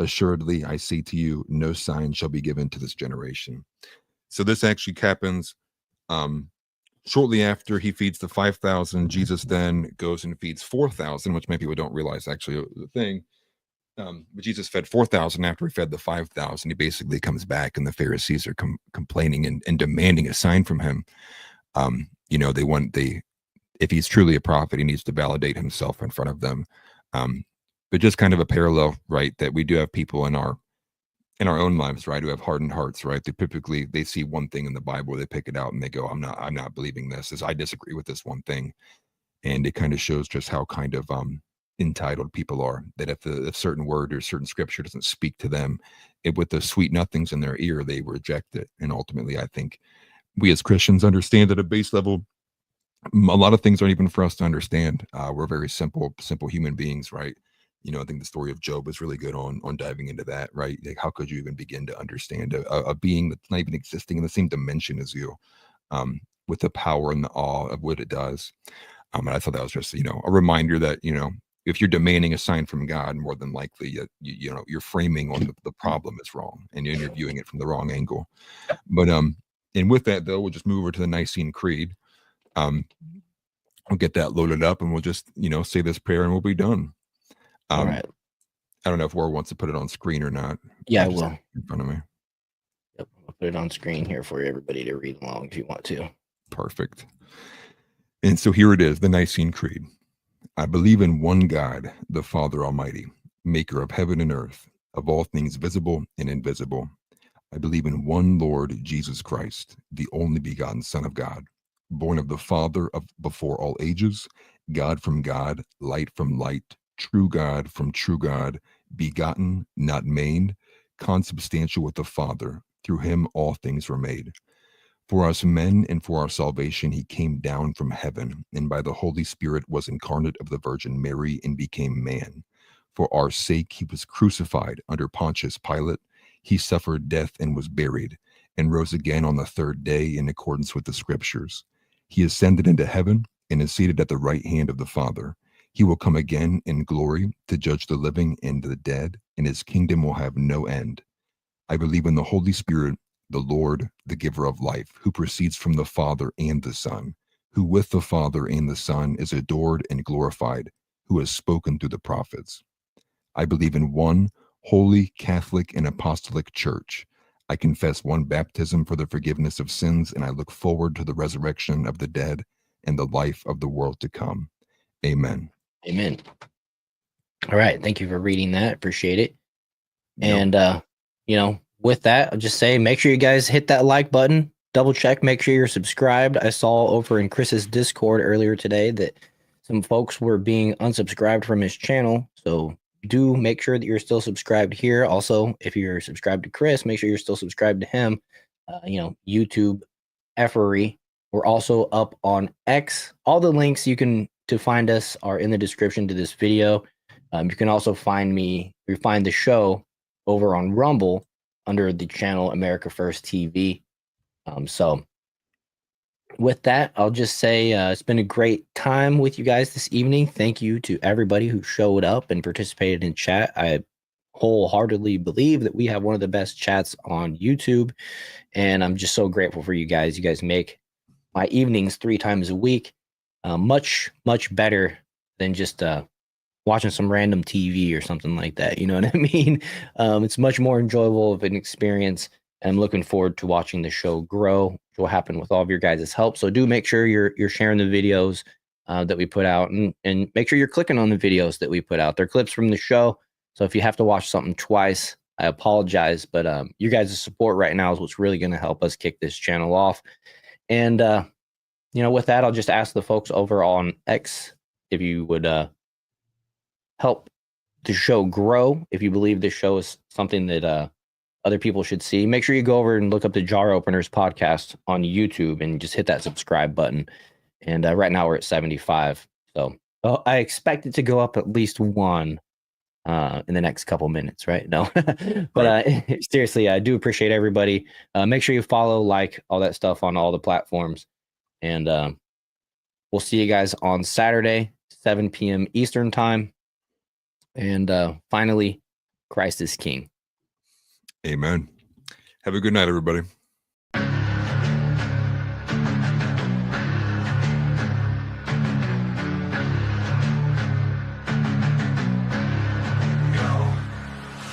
Assuredly, I say to you, no sign shall be given to this generation." So this actually happens shortly after he feeds the 5,000. Jesus then goes and feeds 4,000, which many people don't realize actually the thing. But Jesus fed 4,000 after he fed the 5,000. He basically comes back, and the Pharisees are complaining and demanding a sign from him. If he's truly a prophet, he needs to validate himself in front of them. But just kind of a parallel, right? That we do have people in our own lives, right, who have hardened hearts, right? They see one thing in the Bible, they pick it out and they go, I'm not believing this. I disagree with this one thing. And it kind of shows just how kind of entitled people are, that if a certain word or certain scripture doesn't speak to them, with the sweet nothings in their ear, they reject it. And ultimately, I think we as Christians understand at a base level, a lot of things aren't even for us to understand. We're very simple human beings, right? I think the story of Job is really good on diving into that, right? Like, how could you even begin to understand a being that's not even existing in the same dimension as you, with the power and the awe of what it does? And I thought that was just, a reminder that, if you're demanding a sign from God, more than likely, you're framing on the problem is wrong, and you're viewing it from the wrong angle. But and with that though, we'll just move over to the Nicene Creed. We'll get that loaded up, and we'll just say this prayer, and we'll be done. All right. I don't know if War wants to put it on screen or not. Yeah, I will. In front of me. Yep, I'll put it on screen here for everybody to read along if you want to. Perfect. And so here it is, the Nicene Creed. I believe in one God, the Father Almighty, maker of heaven and earth, of all things visible and invisible. I believe in one Lord Jesus Christ, the only begotten Son of God, born of the Father of before all ages, God from God, light from light, true God from true God, begotten, not made, consubstantial with the Father. Through him all things were made. For us men and for our salvation he came down from heaven, and by the Holy Spirit was incarnate of the Virgin Mary and became man. For our sake he was crucified under Pontius Pilate. He suffered death and was buried, and rose again on the third day in accordance with the Scriptures. He ascended into heaven and is seated at the right hand of the Father. He will come again in glory to judge the living and the dead, and his kingdom will have no end. I believe in the Holy Spirit, the Lord, the giver of life, who proceeds from the Father and the Son, who with the Father and the Son is adored and glorified, who has spoken through the prophets. I believe in one holy, Catholic, and apostolic church. I confess one baptism for the forgiveness of sins, and I look forward to the resurrection of the dead and the life of the world to come. Amen. Amen. All right. Thank you for reading that. Appreciate it. Yep. And, with that, I'll just say, make sure you guys hit that like button. double check, make sure you're subscribed. I saw over in Chris's Discord earlier today that some folks were being unsubscribed from his channel. So do make sure that you're still subscribed here. Also, if you're subscribed to Chris, make sure you're still subscribed to him. YouTube, Effery. We're also up on X. All the links to find us are in the description to this video. You can also find the show over on Rumble under the channel America First TV. So with that, I'll just say it's been a great time with you guys this evening. Thank you to everybody who showed up and participated in chat. I wholeheartedly believe that we have one of the best chats on YouTube, and I'm just so grateful for you guys. You guys make my evenings 3 times a week much better than just watching some random TV or something like that. You know what I mean? It's much more enjoyable of an experience, and I'm looking forward to watching the show grow, which will happen with all of your guys' help. So do make sure you're sharing the videos that we put out, and make sure you're clicking on the videos that we put out. They're clips from the show. So if you have to watch something twice, I apologize, but your guys' support right now is what's really going to help us kick this channel off. And, with that, I'll just ask the folks over on X if you would help the show grow. If you believe this show is something that other people should see, make sure you go over and look up the Jar Openers podcast on YouTube and just hit that subscribe button. And right now we're at 75. So I expect it to go up at least 1 in the next couple minutes, right? No, but seriously, I do appreciate everybody. Make sure you follow, like, all that stuff on all the platforms, and we'll see you guys on Saturday, 7 p.m. Eastern time. And finally, Christ is King. Amen. Have a good night, everybody.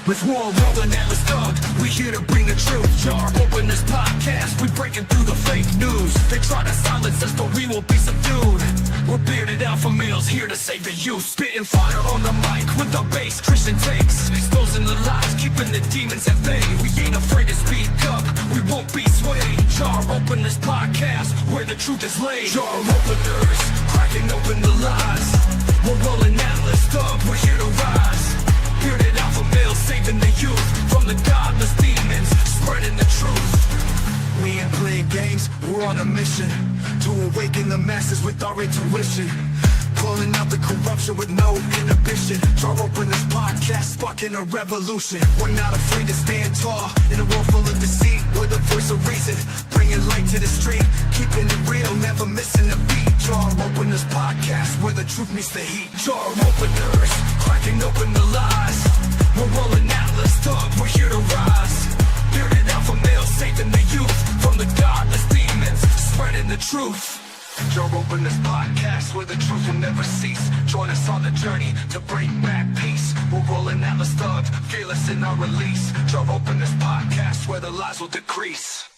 With war rolling at the start, we here to bring the truth. Jar open this podcast, we breaking through the fake news. They try to silence us, but we will be subdued. We're bearded alpha males here to save the youth. Spitting fire on the mic with the bass Christian takes. Exposing the lies, keeping the demons at bay. We ain't afraid to speak up, we won't be swayed. Jar open this podcast, where the truth is laid. Jar openers, cracking open the lies. We're rolling Atlas up, we're here to rise. Bearded alpha males saving the youth from the godless demons, spreading the truth. We ain't playing games, we're on a mission to awaken the masses with our intuition. Pulling out the corruption with no inhibition. Jar open this podcast, sparking a revolution. We're not afraid to stand tall in a world full of deceit. We're the voice of reason, bringing light to the street, keeping it real, never missing a beat. Jar open this podcast, where the truth meets the heat. Jar openers, cracking open the lies. We're rolling Atlas up, we're here to rise. Bearded alpha males saving the youth from the godless demons, spreading the truth. Jar open this podcast, where the truth will never cease. Join us on the journey to bring back peace. We're rolling Atlas up, fearless in our release. Jar open this podcast, where the lies will decrease.